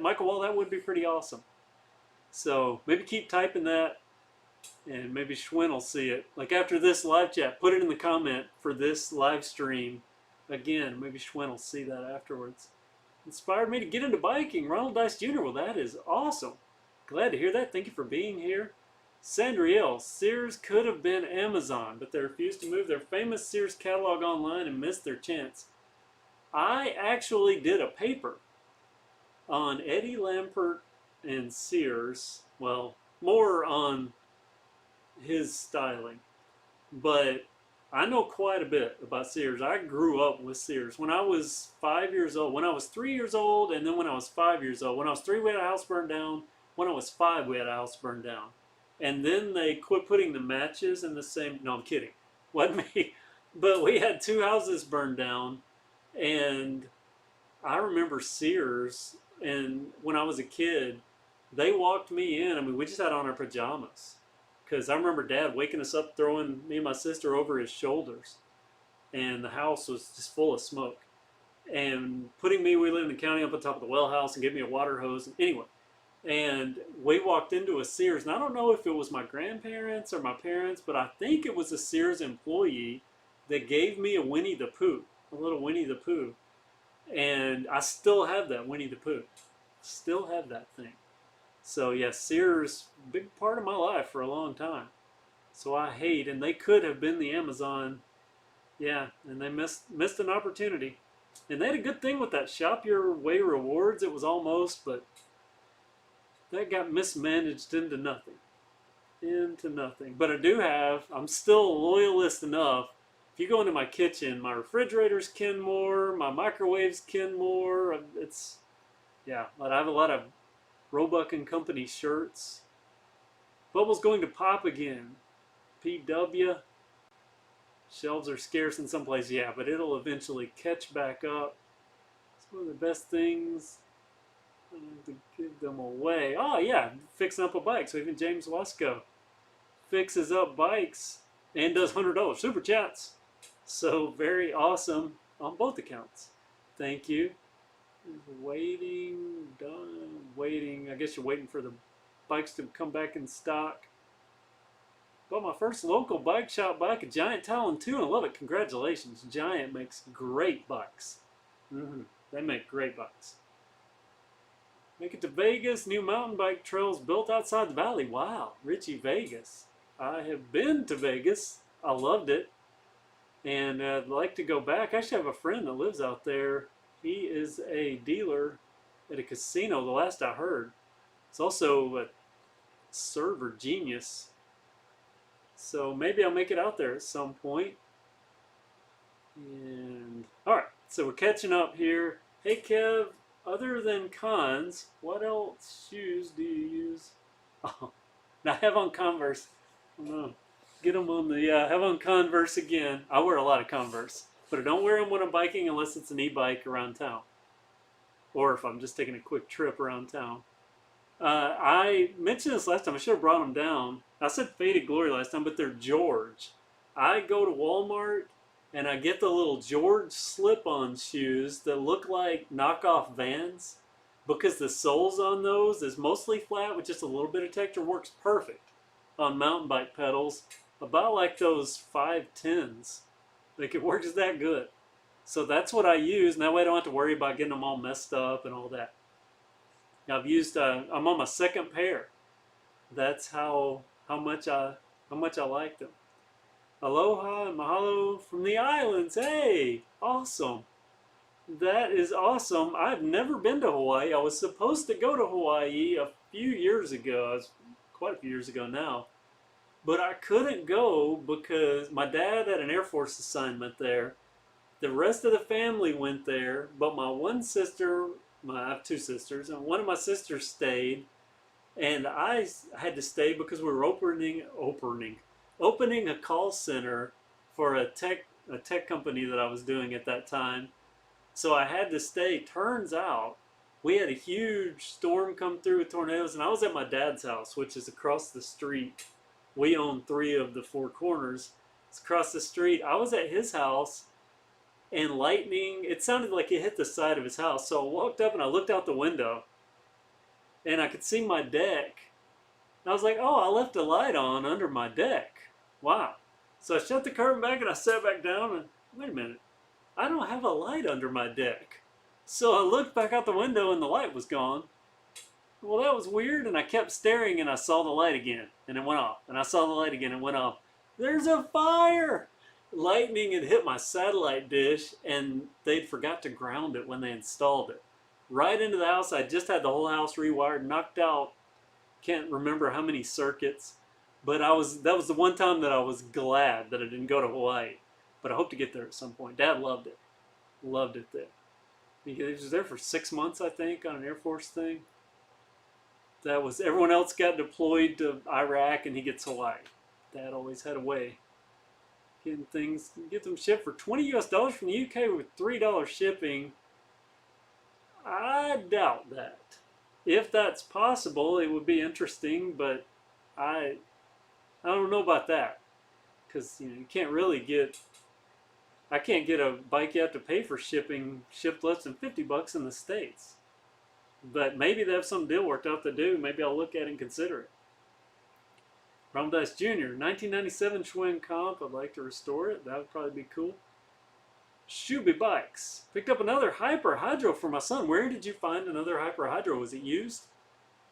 Michael Wall, that would be pretty awesome. So maybe keep typing that, and maybe Schwinn will see it. Like after this live chat, put it in the comment for this live stream. Again, maybe Schwinn will see that afterwards. Inspired me to get into biking. Ronald Dice Jr. Well, that is awesome. Glad to hear that. Thank you for being here. Sandriel, Sears could have been Amazon, but they refused to move their famous Sears catalog online and missed their chance. I actually did a paper on Eddie Lampert and Sears. Well, more on his styling, but I know quite a bit about Sears. I grew up with Sears. When I was 5 years old, when I was 3 years old, and then when I was 5 years old. When I was 3, we had a house burned down. When I was 5, we had a house burned down. And then they quit putting the matches in the same, no, I'm kidding. Wasn't me. But we had 2 houses burned down. And I remember Sears, and when I was a kid, they walked me in. I mean, we just had on our pajamas. Because I remember Dad waking us up, throwing me and my sister over his shoulders. And the house was just full of smoke. And putting me, we lived in the county, up on top of the well house and gave me a water hose. And anyway, And we walked into a Sears, and I don't know if it was my grandparents or my parents, but I think it was a Sears employee that gave me a Winnie the Pooh, a little Winnie the Pooh. And I still have that Winnie the Pooh. Still have that thing. So yeah, Sears, big part of my life for a long time. So I hate, and they could have been the Amazon, yeah, and they missed an opportunity. And they had a good thing with that Shop Your Way rewards. It was almost, but that got mismanaged into nothing. Into nothing. But I do have, I'm still a loyalist enough. If you go into my kitchen, my refrigerator's Kenmore, my microwave's Kenmore. It's, yeah, but I have a lot of Roebuck and Company shirts. Bubble's going to pop again. PW. Shelves are scarce in some places, yeah, but it'll eventually catch back up. It's one of the best things. I have to give them away. Oh yeah, fixing up a bike. So even James Wasco fixes up bikes and does $100 super chats. So very awesome on both accounts. Thank you. Waiting, done, waiting. I guess you're waiting for the bikes to come back in stock. Bought my first local bike shop bike, a Giant Talon 2, and I love it. Congratulations. Giant makes great bikes. They make great bikes. Make it to Vegas. New mountain bike trails built outside the valley. Wow, Richie Vegas. I have been to Vegas. I loved it. And I'd like to go back. I actually have a friend that lives out there. He is a dealer at a casino, the last I heard. It's also a server genius. So maybe I'll make it out there at some point. And all right, so we're catching up here. Hey Kev, other than cons, what else shoes do you use? Oh, I have on Converse. Oh, no. Get them on the, have on Converse again. I wear a lot of Converse, but I don't wear them when I'm biking unless it's an e-bike around town. Or if I'm just taking a quick trip around town. I mentioned this last time. I should have brought them down. I said Faded Glory last time, but they're George. I go to Walmart and I get the little George slip-on shoes that look like knockoff Vans because the soles on those is mostly flat with just a little bit of texture. Works perfect on mountain bike pedals, about like those 510s. Like it works that good. So that's what I use, and that way I don't have to worry about getting them all messed up and all that. I've used. I'm on my second pair. That's how much I like them. Aloha and mahalo from the islands. Hey, awesome. That is awesome. I've never been to Hawaii. I was supposed to go to Hawaii a few years ago. It's quite a few years ago now. But I couldn't go because my dad had an Air Force assignment there. The rest of the family went there, but my one sister, I have two sisters, and one of my sisters stayed, and I had to stay because we were opening a call center for a tech company that I was doing at that time. So I had to stay. Turns out we had a huge storm come through with tornadoes, and I was at my dad's house, which is across the street. We own 3 of the 4 corners. It's across the street. I was at his house, and lightning, it sounded like it hit the side of his house. So I walked up and I looked out the window, and I could see my deck. And I was like, oh, I left a light on under my deck. Wow. So I shut the curtain back and I sat back down and, wait a minute, I don't have a light under my deck. So I looked back out the window and the light was gone. Well, that was weird, and I kept staring and I saw the light again and it went off. And I saw the light again and it went off. There's a fire! Lightning had hit my satellite dish and they'd forgot to ground it when they installed it. Right into the house. I just had the whole house rewired, knocked out, can't remember how many circuits, but that was the one time that I was glad that I didn't go to Hawaii. But I hope to get there at some point. Dad loved it. Loved it there. He was there for 6 months, I think, on an Air Force thing. That was, everyone else got deployed to Iraq and he gets Hawaii. Dad always had a way. Getting things, get them shipped for $20 US from the UK with $3 shipping. I doubt that. If that's possible, it would be interesting, but I don't know about that. Because you can't really get, I can't get a bike you have to pay for shipping shipped less than $50 in the States. But maybe they have some deal worked out to do. Maybe I'll look at it and consider it. Ron Dice Jr., 1997 Schwinn comp. I'd like to restore it. That would probably be cool. Shuby Bikes. Picked up another Hyper Hydro for my son. Where did you find another Hyper Hydro? Was it used?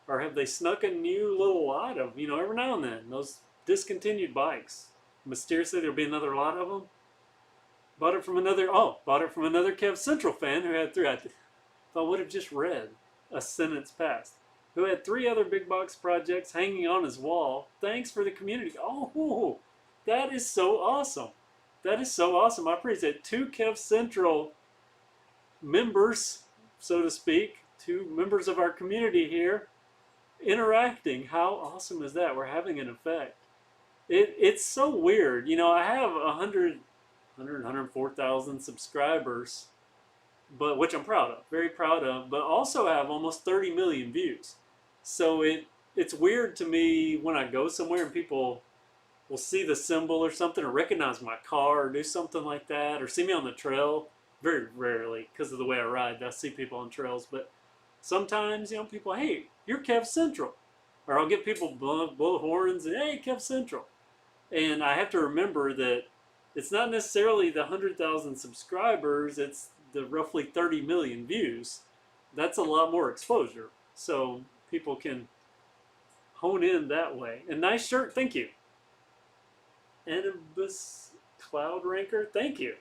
Or have they snuck a new little lot of, every now and then, those discontinued bikes? Mysteriously, there'll be another lot of them. Bought it from another KevCentral fan who had three. I would have just read a sentence past. Who had 3 other big box projects hanging on his wall. Thanks for the community. Oh, that is so awesome. That is so awesome. I appreciate it. 2 KevCentral members, so to speak, 2 members of our community here interacting. How awesome is that? We're having an effect. It's so weird. I have 104,000 subscribers, but which I'm proud of, very proud of, but also have almost 30 million views. So it's weird to me when I go somewhere and people will see the symbol or something, or recognize my car, or do something like that, or see me on the trail. Very rarely, because of the way I ride, I see people on trails, but sometimes, people, hey, you're KevCentral. Or I'll get people blow horns and, hey, KevCentral. And I have to remember that it's not necessarily the 100,000 subscribers, it's the roughly 30 million views. That's a lot more exposure. So people can hone in that way. And nice shirt, thank you. Anubis Cloud Ranker, thank you.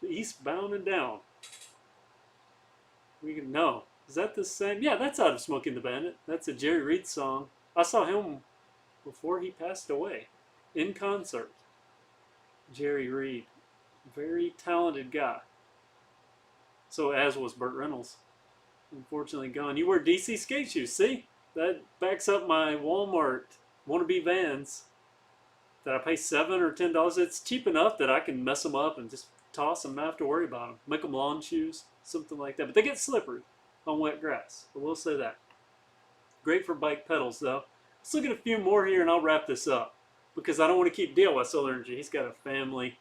Eastbound and Down. We can know. Is that the same? Yeah, that's out of Smoking the Bandit. That's a Jerry Reed song. I saw him before he passed away in concert. Jerry Reed. Very talented guy. So as was Burt Reynolds. Unfortunately gone. You wear DC skate shoes. See? That backs up my Walmart wannabe Vans that I pay $7 or $10. It's cheap enough that I can mess them up and just toss them, not have to worry about them. Make them lawn shoes, something like that. But they get slippery on wet grass. I will say that. Great for bike pedals, though. Let's look at a few more here, and I'll wrap this up because I don't want to keep DIY Solar Energy. He's got a family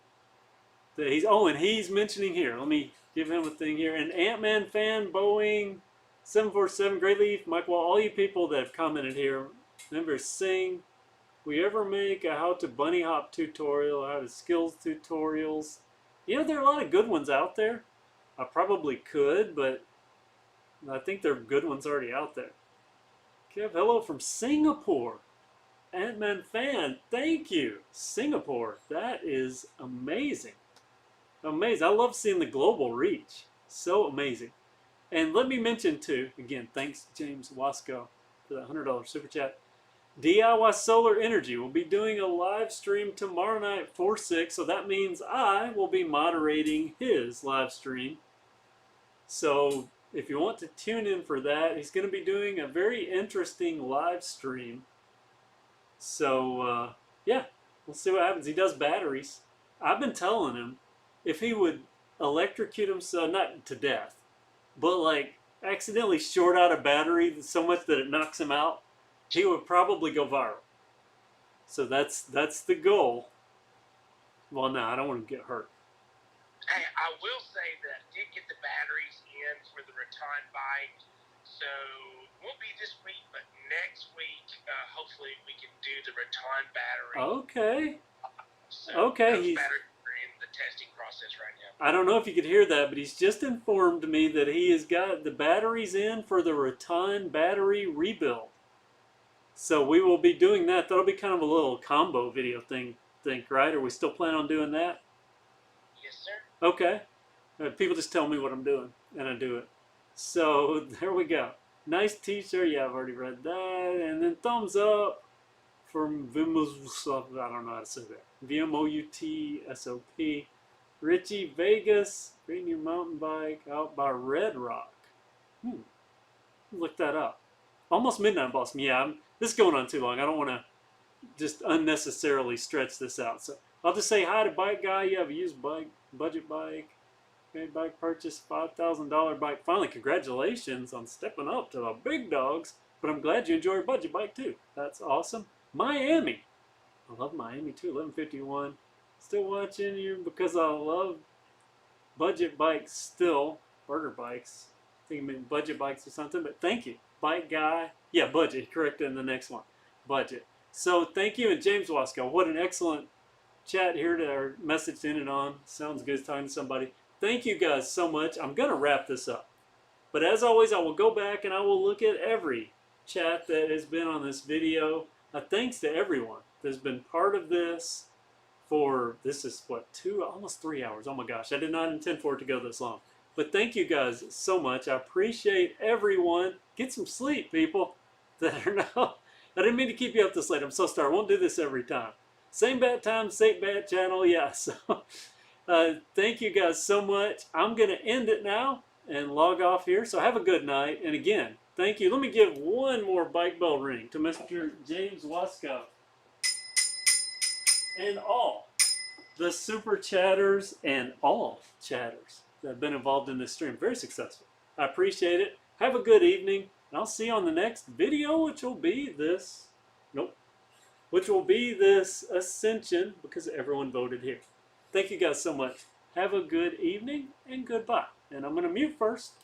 that and he's mentioning here. Let me give him a thing here. An Ant-Man fan, Boeing 747, Great Leaf, Mike Wall, all you people that have commented here. Remember, sing. We ever make a how to bunny hop tutorial, how to skills tutorials? There are a lot of good ones out there. I probably could, but I think there are good ones already out there. Kev, hello from Singapore. Ant-Man fan, thank you. Singapore, that is amazing. Amazing. I love seeing the global reach. So amazing. And let me mention too, again, thanks James Wasco for that $100 super chat. DIY Solar Energy will be doing a live stream tomorrow night 4/6, so that means I will be moderating his live stream. So if you want to tune in for that, he's going to be doing a very interesting live stream. So yeah, we'll see what happens. He does batteries. I've been telling him if he would electrocute himself, not to death, but like accidentally short out a battery so much that it knocks him out, he would probably go viral. So that's the goal. Well, no, I don't want to get hurt. Hey, I will say that I did get the batteries in for the Raton bike, so it won't be this week, but next week, hopefully we can do the Raton battery. Okay. So okay. Those batteries are in the testing process right now. I don't know if you could hear that, but he's just informed me that he has got the batteries in for the Raton battery rebuild. So we will be doing that. That'll be kind of a little combo video thing, right? Are we still planning on doing that? Yes, sir. Okay. People just tell me what I'm doing, and I do it. So there we go. Nice t-shirt. Yeah, I've already read that. And then thumbs up from Vimosop. I don't know how to say that. VMOUTSOP. Richie Vegas. Bring your mountain bike out by Red Rock. Look that up. Almost Midnight Boss. Yeah, this is going on too long. I don't want to just unnecessarily stretch this out. So I'll just say hi to Bike Guy. You have a used bike, budget bike. Made bike purchase, $5,000 bike. Finally, congratulations on stepping up to the big dogs. But I'm glad you enjoy your budget bike too. That's awesome. Miami. I love Miami too. 1151. Still watching you because I love budget bikes still. Burger bikes. I think you meant budget bikes or something, but thank you. Bike guy. Yeah, budget. Correct in the next one. Budget. So thank you. And James Wasco, what an excellent chat here to our message to end it on. Sounds good talking to somebody. Thank you guys so much. I'm going to wrap this up. But as always, I will go back and I will look at every chat that has been on this video. Thanks to everyone that's been part of this for, this is what, almost 3 hours. Oh my gosh, I did not intend for it to go this long. But thank you guys so much. I appreciate everyone. Get some sleep, people that are now. I didn't mean to keep you up this late. I'm so sorry. I won't do this every time. Same bat time, same bat channel. Yeah, so thank you guys so much. I'm going to end it now and log off here. So have a good night. And again, thank you. Let me give one more bike bell ring to Mr. James Wasco and all the super chatters and all chatters that have been involved in this stream. Very successful. I appreciate it. Have a good evening. And I'll see you on the next video, which will be this. Nope. Which will be this Ascension because everyone voted here. Thank you guys so much. Have a good evening and goodbye. And I'm going to mute first.